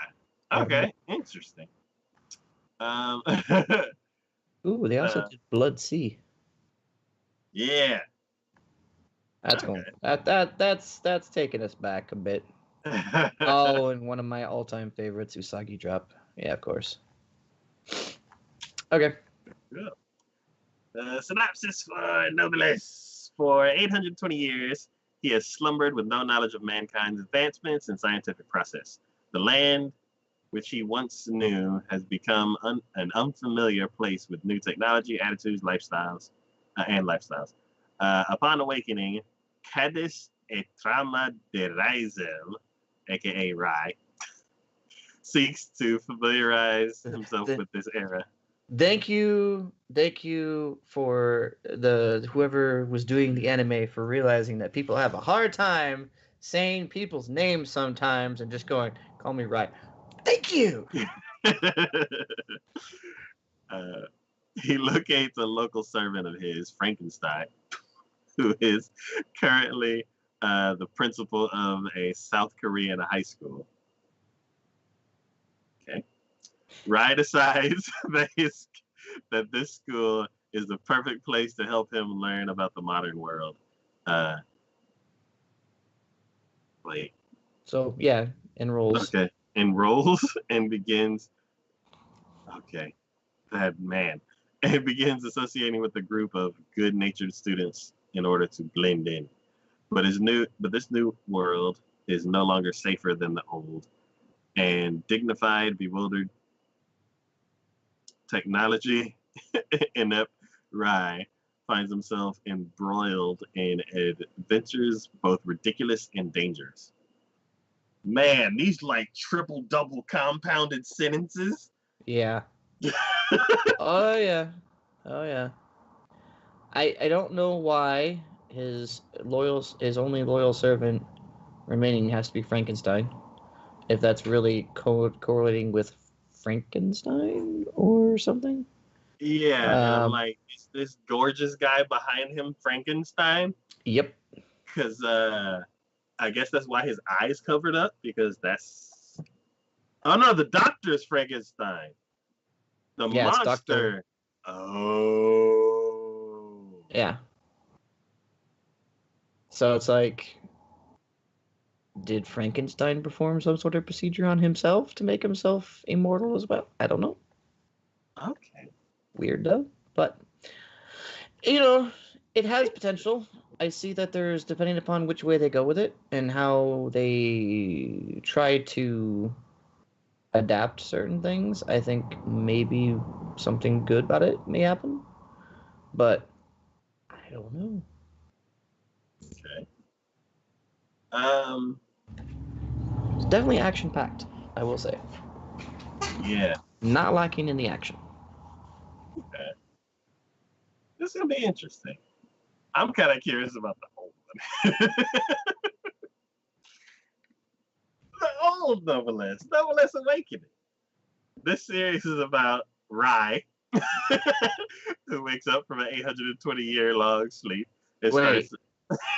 Speaker 1: Okay. Interesting.
Speaker 2: Ooh, they also did Blood Sea.
Speaker 1: Yeah.
Speaker 2: That's going. That's taking us back a bit. Oh, and one of my all-time favorites, Usagi Drop. Yeah, of course. Okay.
Speaker 1: Good. Synopsis for Noblesse. For 820 years, he has slumbered with no knowledge of mankind's advancements in scientific process. The land, which he once knew, has become an unfamiliar place with new technology, attitudes, lifestyles. Upon awakening, Cadis Etrama de Raizel, aka Rai, seeks to familiarize himself with this era.
Speaker 2: Thank you for whoever was doing the anime for realizing that people have a hard time saying people's names sometimes and just going, call me Rai. Thank you.
Speaker 1: He locates a local servant of his, Frankenstein, who is currently the principal of a South Korean high school. Okay. Rai decides that this school is the perfect place to help him learn about the modern world. Wait.
Speaker 2: So yeah, enrolls.
Speaker 1: Okay. Enrolls and begins. Okay. That man. And begins associating with a group of good-natured students in order to blend in. But this new world is no longer safer than the old. And dignified, bewildered technology inept Rye finds himself embroiled in adventures both ridiculous and dangerous. Man, these like triple double compounded sentences.
Speaker 2: Yeah. Oh yeah. Oh yeah. I don't know why his only loyal servant remaining has to be Frankenstein. If that's really correlating with Frankenstein or something.
Speaker 1: Yeah, and I'm
Speaker 2: Um.
Speaker 1: like, is this gorgeous guy behind him Frankenstein?
Speaker 2: Yep.
Speaker 1: Because I guess that's why his eyes covered up because that's. Oh no, the doctor's Frankenstein. The
Speaker 2: Yeah, it's Doctor.
Speaker 1: monster. Oh.
Speaker 2: Yeah. So it's like, did Frankenstein perform some sort of procedure on himself to make himself immortal as well? I don't know.
Speaker 1: Okay.
Speaker 2: Weird though, but you know, it has potential. I see that there's, depending upon which way they go with it and how they try to adapt certain things, I think maybe something good about it may happen. But I don't know.
Speaker 1: Okay. Um.
Speaker 2: It's definitely action packed, I will say.
Speaker 1: Yeah.
Speaker 2: Not lacking in the action.
Speaker 1: Okay. This is gonna be interesting. I'm kind of curious about the old one. The old Novelist Awakening. This series is about Rye, who wakes up from an 820-year-long sleep and
Speaker 2: Wait,
Speaker 1: starts.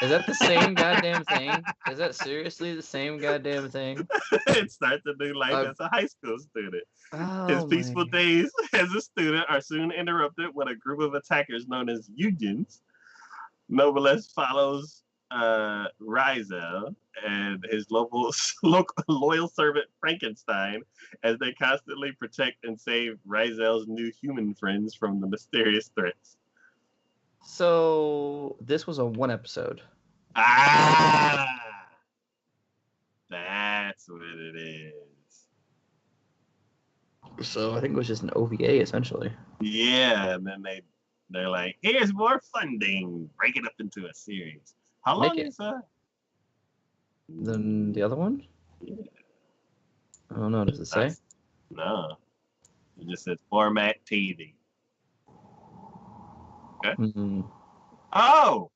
Speaker 2: is that the same goddamn thing? Is that seriously the same goddamn thing?
Speaker 1: And starts a new life
Speaker 2: Uh,
Speaker 1: as a high school student. His
Speaker 2: oh
Speaker 1: peaceful
Speaker 2: my.
Speaker 1: days as a student are soon interrupted when a group of attackers known as Unions. Noblesse follows Rizel and his local loyal servant Frankenstein as they constantly protect and save Rizel's new human friends from the mysterious threats.
Speaker 2: So this was a one episode.
Speaker 1: Ah, that's what it is.
Speaker 2: So I think it was just an OVA essentially.
Speaker 1: Yeah, and then they're like, here's more funding, break it up into a series. How
Speaker 2: Make
Speaker 1: long
Speaker 2: it.
Speaker 1: is that?
Speaker 2: Then the other one?
Speaker 1: Yeah,
Speaker 2: I don't know. Does it say?
Speaker 1: that's no. It just says format TV. Okay.
Speaker 2: Hmm.
Speaker 1: Oh,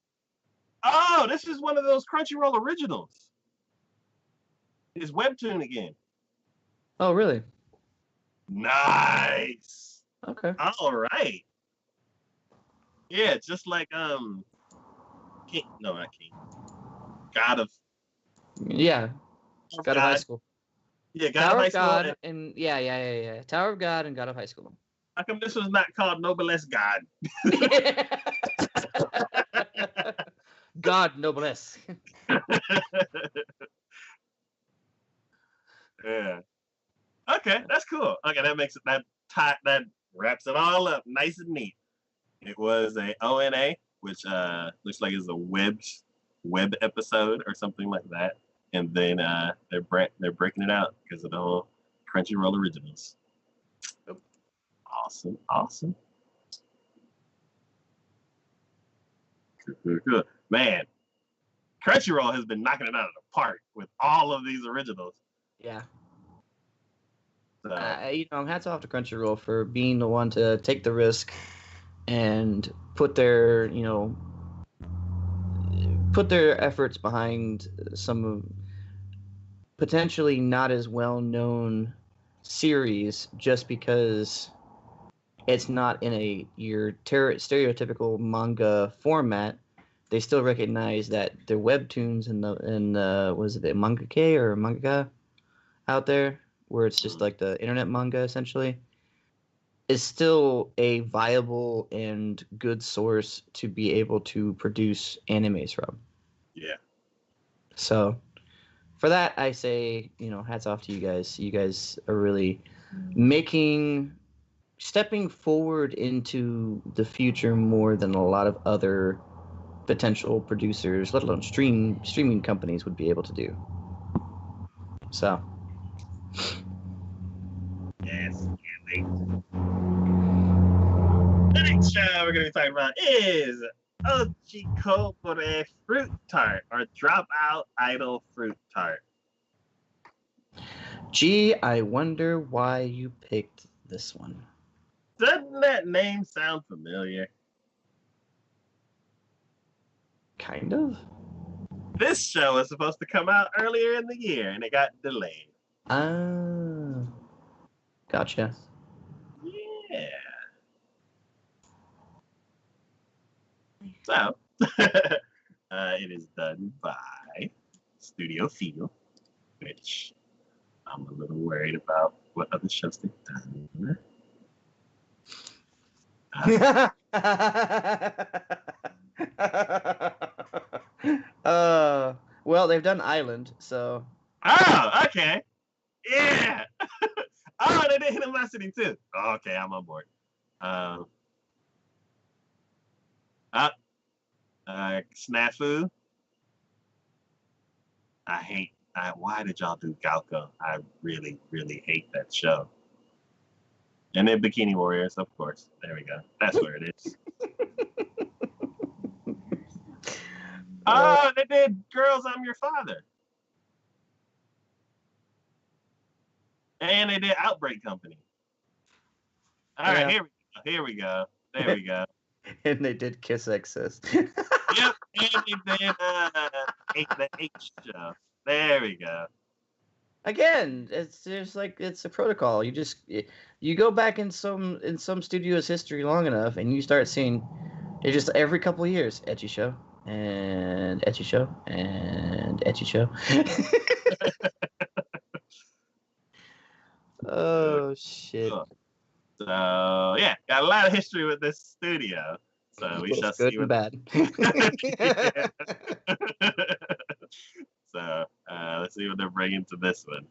Speaker 1: oh, this is one of those Crunchyroll originals. It's webtoon again.
Speaker 2: Oh really?
Speaker 1: Nice.
Speaker 2: Okay.
Speaker 1: All right. Yeah, just like King. No, not King. God of
Speaker 2: Yeah. God of High
Speaker 1: God.
Speaker 2: School.
Speaker 1: Yeah, God of
Speaker 2: Tower
Speaker 1: High
Speaker 2: of
Speaker 1: School.
Speaker 2: God
Speaker 1: And
Speaker 2: and yeah. Tower of God and God of High School.
Speaker 1: how come this was not called Noblesse God?
Speaker 2: God noblesse.
Speaker 1: Yeah. Okay, that's cool. Okay, that makes it that wraps it all up nice and neat. It was a ONA, which looks like it's a web episode or something like that. And then they're breaking it out because of the whole Crunchyroll originals. Awesome, awesome. Good. Man, Crunchyroll has been knocking it out of the park with all of these originals.
Speaker 2: Yeah.
Speaker 1: So
Speaker 2: Hats off to Crunchyroll for being the one to take the risk and put their efforts behind some potentially not as well known series just because it's not in your stereotypical manga format. They still recognize that the webtoons and was it the mangaka or manga out there where it's just like the internet manga essentially is still a viable and good source to be able to produce animes from.
Speaker 1: yeah,
Speaker 2: So for that, I say, hats off to you guys. You guys are really stepping forward into the future more than a lot of other potential producers, let alone streaming companies, would be able to do. So.
Speaker 1: Yes, can't wait. The next show we're going to be talking about is Ochikobore Fruit Tart, or Dropout Idol Fruit Tart.
Speaker 2: Gee, I wonder why you picked this one.
Speaker 1: Doesn't that name sound familiar?
Speaker 2: Kind of.
Speaker 1: This show was supposed to come out earlier in the year, and it got delayed.
Speaker 2: Ah, gotcha.
Speaker 1: Yeah. So, it is done by Studio Feel, which I'm a little worried about what other shows they've done.
Speaker 2: Well, they've done Island, so.
Speaker 1: Oh, okay. Yeah. Oh, they did Animosity too. Oh, okay, I'm on board. Snafu. Why did y'all do Galco? I really, really hate that show. And then Bikini Warriors, of course. There we go. That's where it is. Oh, they did Girls, I'm Your Father. And they did Outbreak Company. All right, here we go. There we go.
Speaker 2: And they did Kiss Excess.
Speaker 1: Yep, and they did the H show. There we go.
Speaker 2: Again, it's just like it's a protocol. You go back in some studio's history long enough, and you start seeing it just every couple of years. Ecchi show and Ecchi show and Ecchi show. Oh shit.
Speaker 1: So yeah, got a lot of history with this studio. So we shall see
Speaker 2: what bad.
Speaker 1: So let's see what they're bringing to this one.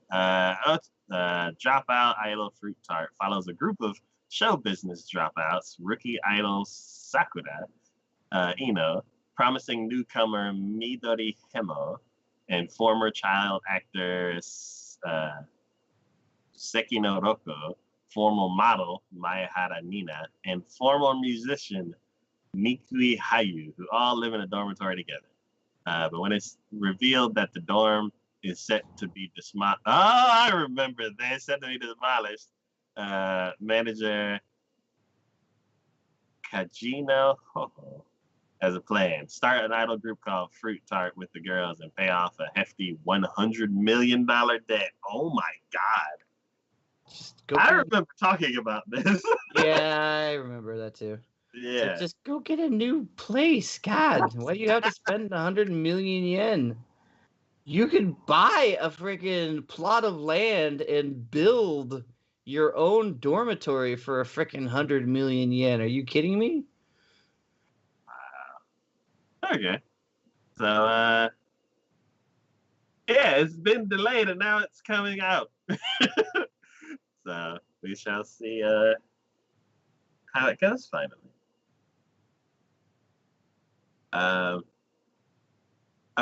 Speaker 1: Dropout Idol Fruit Tart follows a group of show business dropouts, rookie idol Sakura Ino, promising newcomer Midori Hemo, and former child actor Sekino Roko, former model Maehara Nina, and former musician Nikui Hayu, who all live in a dormitory together. But when it's revealed that the dorm is set to be demolished, I remember they set to be demolished. Manager Kajino Hoho has a plan: start an idol group called Fruit Tart with the girls and pay off a hefty $100 million debt. Oh my God! I remember talking about this.
Speaker 2: Yeah, I remember that too.
Speaker 1: Yeah.
Speaker 2: So just go get a new place. God, why do you have to spend 100 million yen? You could buy a freaking plot of land and build your own dormitory for a freaking 100 million yen. Are you kidding me?
Speaker 1: Okay. So, yeah, it's been delayed and now it's coming out. So we shall see how it goes finally. I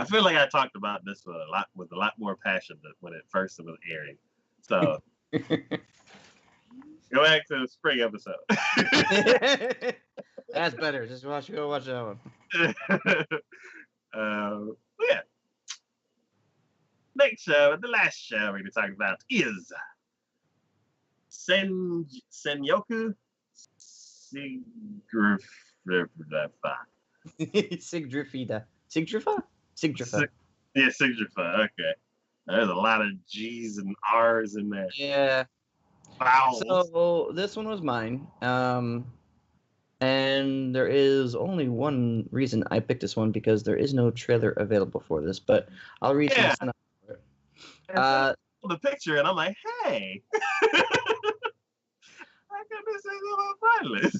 Speaker 1: feel like I talked about this with a lot more passion than when it first was airing. So go back to the spring episode.
Speaker 2: That's better. Just go watch that one.
Speaker 1: Yeah. Next show, the last show we're going to talk about is Senyoku
Speaker 2: Sigdrifa. Sigdrifa? Sigdrifa.
Speaker 1: Yeah, Sigdrifa. Okay. There's a lot of G's and R's in there.
Speaker 2: Yeah.
Speaker 1: Vowels.
Speaker 2: So this one was mine. And there is only one reason I picked this one, because there is no trailer available for this, but I'll read some synopsis for it.
Speaker 1: The picture, and I'm like, hey. I got this on my list.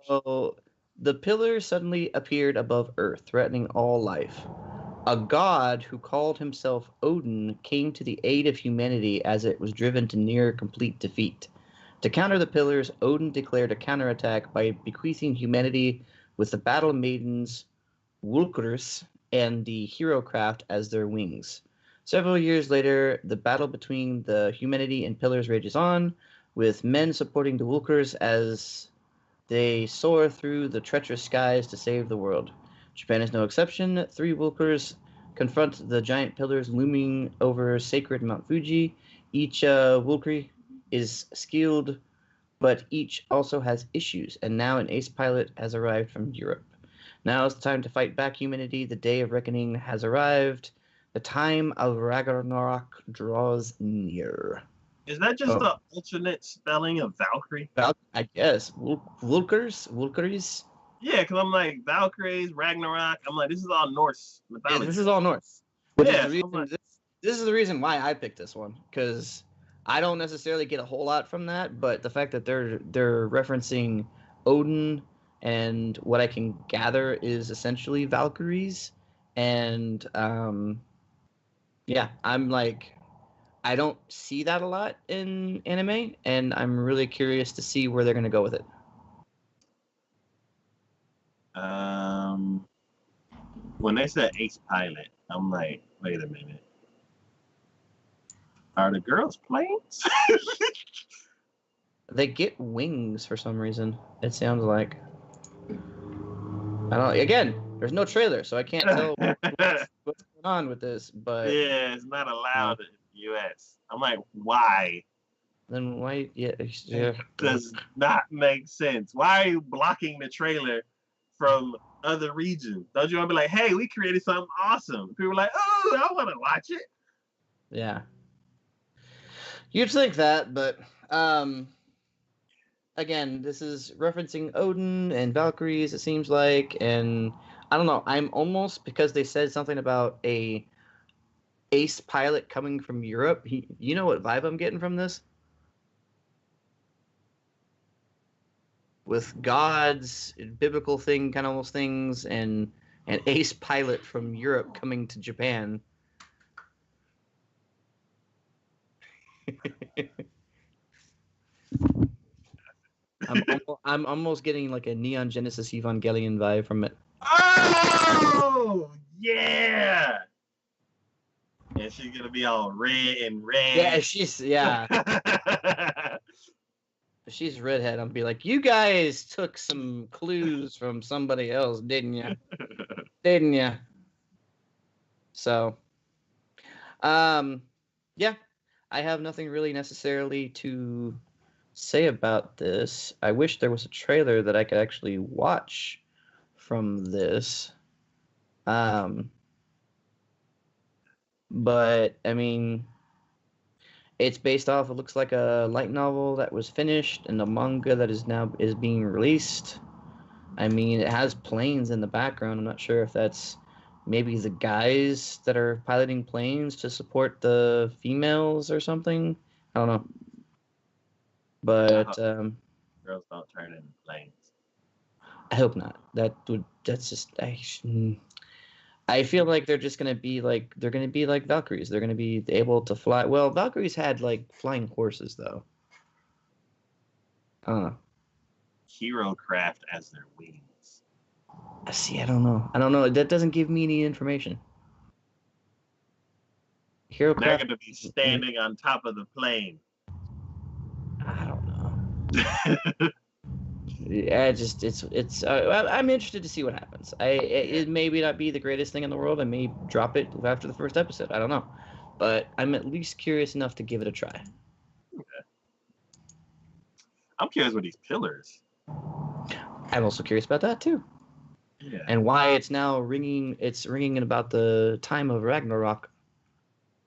Speaker 2: So the pillar suddenly appeared above Earth, threatening all life. A god who called himself Odin came to the aid of humanity as it was driven to near complete defeat. To counter the pillars, Odin declared a counterattack by bequeathing humanity with the battle maidens Wulkurs and the hero craft as their wings. Several years later, the battle between the humanity and pillars rages on, with men supporting the Wulkurs as they soar through the treacherous skies to save the world. Japan is no exception. Three Wulkurs confront the giant pillars looming over sacred Mount Fuji. Each Wulkuri is skilled, but each also has issues, and now an ace pilot has arrived from Europe. Now it's time to fight back humanity. The day of reckoning has arrived. The time of Ragnarok draws near.
Speaker 1: Is that just the alternate spelling of Valkyrie?
Speaker 2: I guess. Wulkuris?
Speaker 1: Yeah, because I'm like, Valkyries, Ragnarok. I'm like, this is all Norse mythology.
Speaker 2: Yeah, this is all Norse. Which
Speaker 1: Yeah,
Speaker 2: is the reason, this is the reason why I picked this one. Because I don't necessarily get a whole lot from that, but the fact that they're referencing Odin and what I can gather is essentially Valkyries. And yeah, I'm like, I don't see that a lot in anime, and I'm really curious to see where they're going to go with it.
Speaker 1: When they said ace pilot, I'm like, wait a minute. Are the girls planes?
Speaker 2: They get wings for some reason, it sounds like. I don't. Again, there's no trailer, so I can't tell what's going on with this. But
Speaker 1: yeah, it's not allowed in the U.S. I'm like, why?
Speaker 2: Then why? Yeah,
Speaker 1: It does not make sense. Why are you blocking the trailer from other regions? Don't you want to be like, hey, we created something awesome? People are like, oh, I want to watch it.
Speaker 2: Yeah. You'd think that, but again, this is referencing Odin and Valkyries, it seems like, and I don't know. I'm almost, because they said something about a ace pilot coming from Europe. You know what vibe I'm getting from this? With gods, biblical thing, kind of almost things, and an ace pilot from Europe coming to Japan. I'm almost getting like a Neon Genesis Evangelion vibe from it.
Speaker 1: Oh yeah, and she's gonna be all red and red.
Speaker 2: Yeah, she's she's redhead. I'll be like, you guys took some clues from somebody else, didn't you? Didn't you? So, yeah, I have nothing really necessarily to say about this. I wish there was a trailer that I could actually watch from this. But I mean, it's based off, it looks like a light novel that was finished and a manga that is being released. I mean, it has planes in the background. I'm not sure if that's maybe the guys that are piloting planes to support the females or something. I don't know. But
Speaker 1: girls don't turn into planes.
Speaker 2: I hope not. That's just I feel like they're just gonna be like Valkyries. They're gonna be able to fly. Well, Valkyries had like flying horses though. I don't know.
Speaker 1: Hero craft as their wings.
Speaker 2: See, I don't know. That doesn't give me any information. Hero
Speaker 1: They're
Speaker 2: craft.
Speaker 1: gonna be standing on top of the plane.
Speaker 2: I don't know. Yeah, I'm interested to see what happens. It may not be the greatest thing in the world. I may drop it after the first episode. I don't know, but I'm at least curious enough to give it a try.
Speaker 1: Okay. I'm curious with these pillars.
Speaker 2: I'm also curious about that too.
Speaker 1: Yeah.
Speaker 2: And why it's now ringing. It's ringing in about the time of Ragnarok,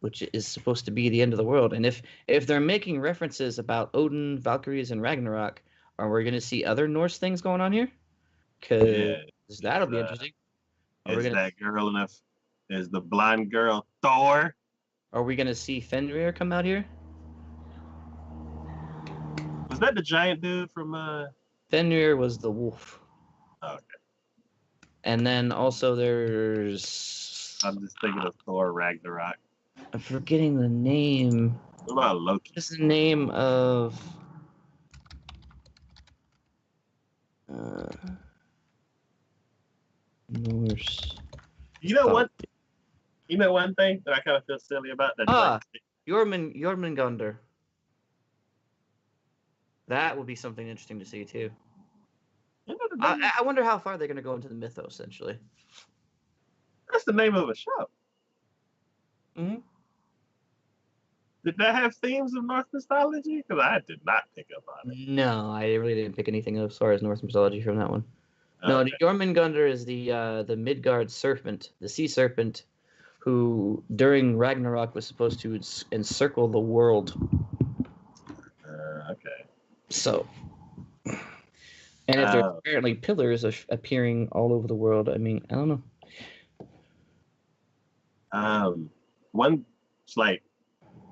Speaker 2: which is supposed to be the end of the world. And if they're making references about Odin, Valkyries, and Ragnarok, are we going to see other Norse things going on here? Because that'll be interesting.
Speaker 1: That girl enough? Is the blonde girl Thor?
Speaker 2: Are we going to see Fenrir come out here?
Speaker 1: Was that the giant dude from
Speaker 2: Fenrir was the wolf.
Speaker 1: Oh, okay.
Speaker 2: And then also there's
Speaker 1: I'm just thinking of Thor Ragnarok.
Speaker 2: I'm forgetting the name.
Speaker 1: What about Loki?
Speaker 2: What's the name of? Norse.
Speaker 1: You know what? You know one thing that I kind of feel silly about that.
Speaker 2: Jormungandr. That would be something interesting to see too. I wonder how far they're going to go into the mythos. Essentially,
Speaker 1: that's the name of a show.
Speaker 2: Mm-hmm.
Speaker 1: Did that have themes of Norse mythology? Because I did not pick up on it.
Speaker 2: No, I really didn't pick anything as far as Norse mythology from that one.
Speaker 1: Okay.
Speaker 2: No, the Jormungandr is the Midgard serpent, the sea serpent, who during Ragnarok was supposed to encircle the world.
Speaker 1: Okay.
Speaker 2: So, and if there's apparently pillars appearing all over the world, I mean, I don't
Speaker 1: know. One slight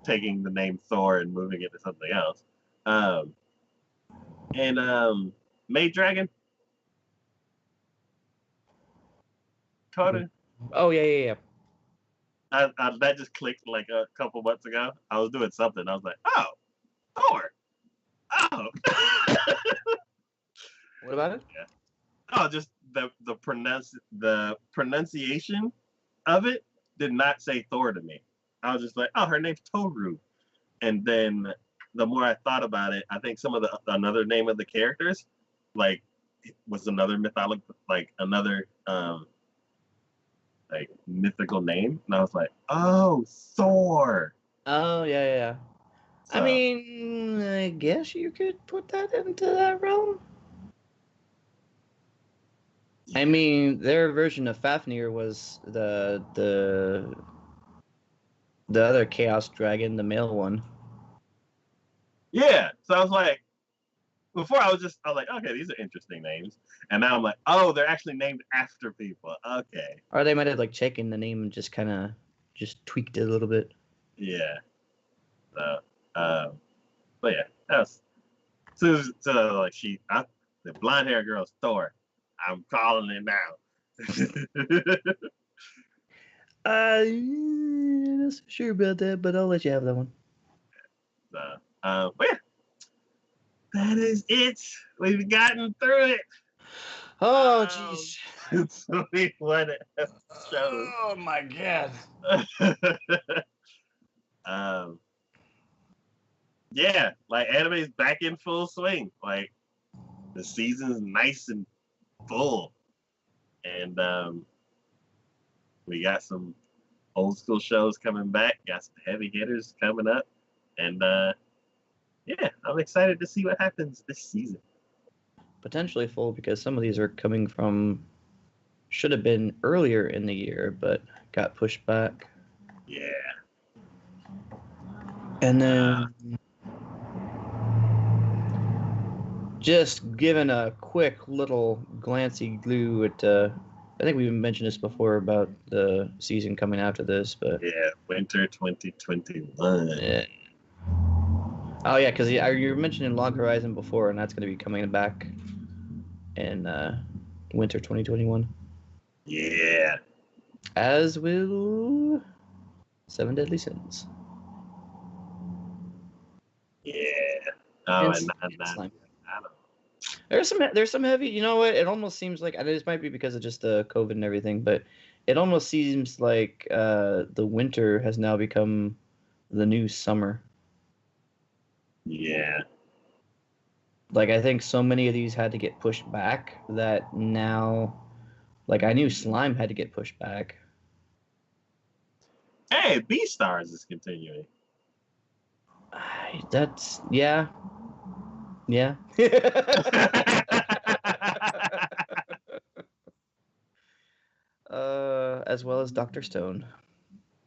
Speaker 1: taking the name Thor and moving it to something else. Maid Dragon. Coda.
Speaker 2: Oh yeah.
Speaker 1: That just clicked like a couple months ago. I was doing something. I was like, oh, Thor. Oh.
Speaker 2: What about it?
Speaker 1: Yeah. Oh, just the pronunciation of it did not say Thor to me. I was just like, oh, her name's Toru. And then the more I thought about it, I think some of another name of the characters, like, was another like mythical name, and I was like, oh, Thor.
Speaker 2: Oh yeah. So, I mean, I guess you could put that into that realm. I mean, their version of Fafnir was the other Chaos Dragon, the male one.
Speaker 1: Yeah, so I was like, before I was like, okay, these are interesting names, and now I'm like, oh, they're actually named after people. Okay.
Speaker 2: Or they might have like taken the name and just kind of tweaked it a little bit.
Speaker 1: Yeah. So, but yeah, that was so like the blonde hair girl's Thor. I'm calling it now.
Speaker 2: I'm not so sure about that, but I'll let you have that one.
Speaker 1: But yeah, that is it. We've gotten through it.
Speaker 2: Oh, jeez.
Speaker 1: 21 shows.
Speaker 2: Oh my god.
Speaker 1: Yeah, like anime's back in full swing. Like the season's nice and full, and we got some old school shows coming back. Got some heavy hitters coming up, and yeah, I'm excited to see what happens this season.
Speaker 2: Potentially full because some of these are coming from should have been earlier in the year, but got pushed back.
Speaker 1: Yeah.
Speaker 2: And then just giving a quick little glancy glue at I think we mentioned this before about the season coming after this, but
Speaker 1: yeah, winter 2021.
Speaker 2: Yeah. Oh yeah, because you were mentioning Log Horizon before, and that's going to be coming back in winter 2021.
Speaker 1: Yeah.
Speaker 2: As will 7 Deadly Sins.
Speaker 1: Yeah. Oh, and
Speaker 2: slime.
Speaker 1: I don't know.
Speaker 2: There's some heavy. You know what? It almost seems like, and this might be because of just the COVID and everything, but it almost seems like the winter has now become the new summer.
Speaker 1: Yeah.
Speaker 2: Like I think so many of these had to get pushed back that now, like I knew Slime had to get pushed back.
Speaker 1: Hey, Beastars is continuing.
Speaker 2: That's yeah. As well as Dr. Stone.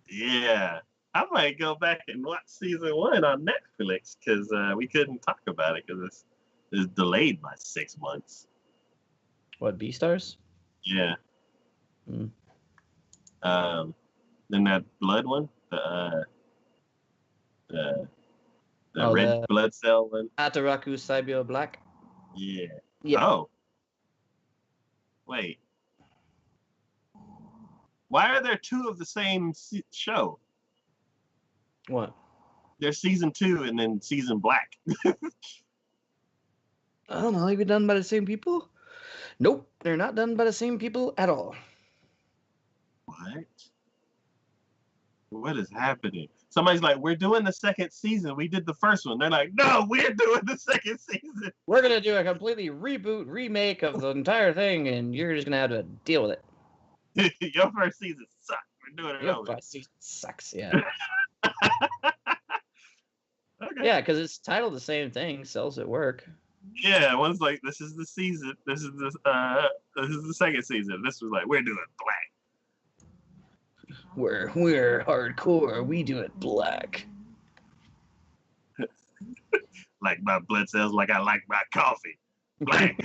Speaker 1: Yeah, I might go back and watch season 1 on Netflix because we couldn't talk about it because it's delayed by 6 months.
Speaker 2: What, Beastars?
Speaker 1: Yeah. Then that blood one, the red blood cell one.
Speaker 2: Ataraku Saibyo Black.
Speaker 1: Yeah.
Speaker 2: Yep.
Speaker 1: Oh. Wait. Why are there two of the same show?
Speaker 2: What?
Speaker 1: There's season 2 and then season Black.
Speaker 2: I don't know. Maybe done by the same people? Nope, they're not done by the same people at all.
Speaker 1: What? What is happening? Somebody's like, we're doing the second season. We did the first one. They're like, no, we're doing the second season.
Speaker 2: We're going to do a completely remake of the entire thing, and you're just going to have to deal with
Speaker 1: it. Your first season sucked. We're doing it
Speaker 2: Your
Speaker 1: over.
Speaker 2: first season sucks, yeah.
Speaker 1: Okay.
Speaker 2: Yeah, because it's titled the same thing, Cells at Work.
Speaker 1: Yeah, one's like, this is the season. This is the second season. This was like, we're doing Black.
Speaker 2: We're hardcore. We do it black.
Speaker 1: Like my blood cells, like I like my coffee. Black.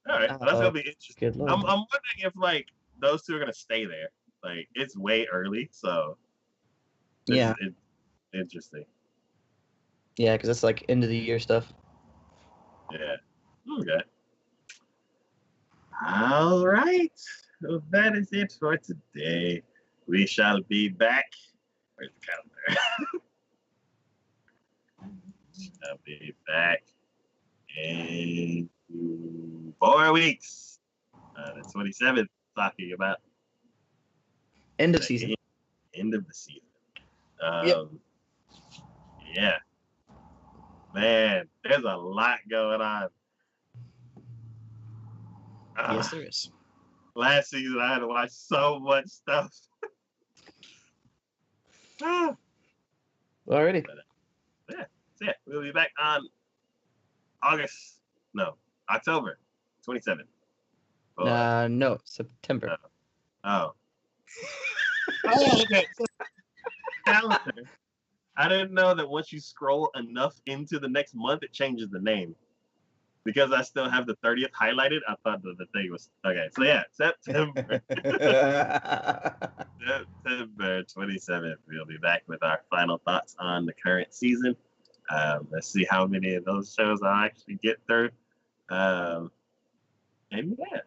Speaker 1: All right, that's gonna be interesting. I'm wondering if like those two are gonna stay there. Like it's way early, so
Speaker 2: yeah,
Speaker 1: it's interesting.
Speaker 2: Yeah, because it's like end of the year stuff.
Speaker 1: Yeah. Okay. All right. Well, that is it for today. We shall be back. Where's the calendar? Shall be back in 4 weeks. The 27th, talking about
Speaker 2: end of season.
Speaker 1: End of the season.
Speaker 2: Yep.
Speaker 1: Yeah. Man, there's a lot going on.
Speaker 2: Yes, there is.
Speaker 1: Last season, I had to watch so much stuff.
Speaker 2: Alrighty.
Speaker 1: Yeah, that's it. We'll be back on October 27th.
Speaker 2: No, September.
Speaker 1: Oh, okay. Calendar. I didn't know that once you scroll enough into the next month, it changes the name. Because I still have the 30th highlighted, I thought that the thing was okay. So yeah, September. September 27th. We'll be back with our final thoughts on the current season. Let's see how many of those shows I'll actually get through. And yeah.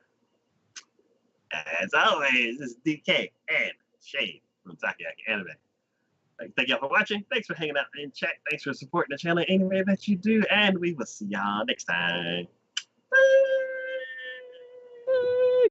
Speaker 1: As always, this is DK and Shane from TacoYaki Anime. Thank y'all for watching. Thanks for hanging out in chat. Thanks for supporting the channel any way that you do. And we will see y'all next time.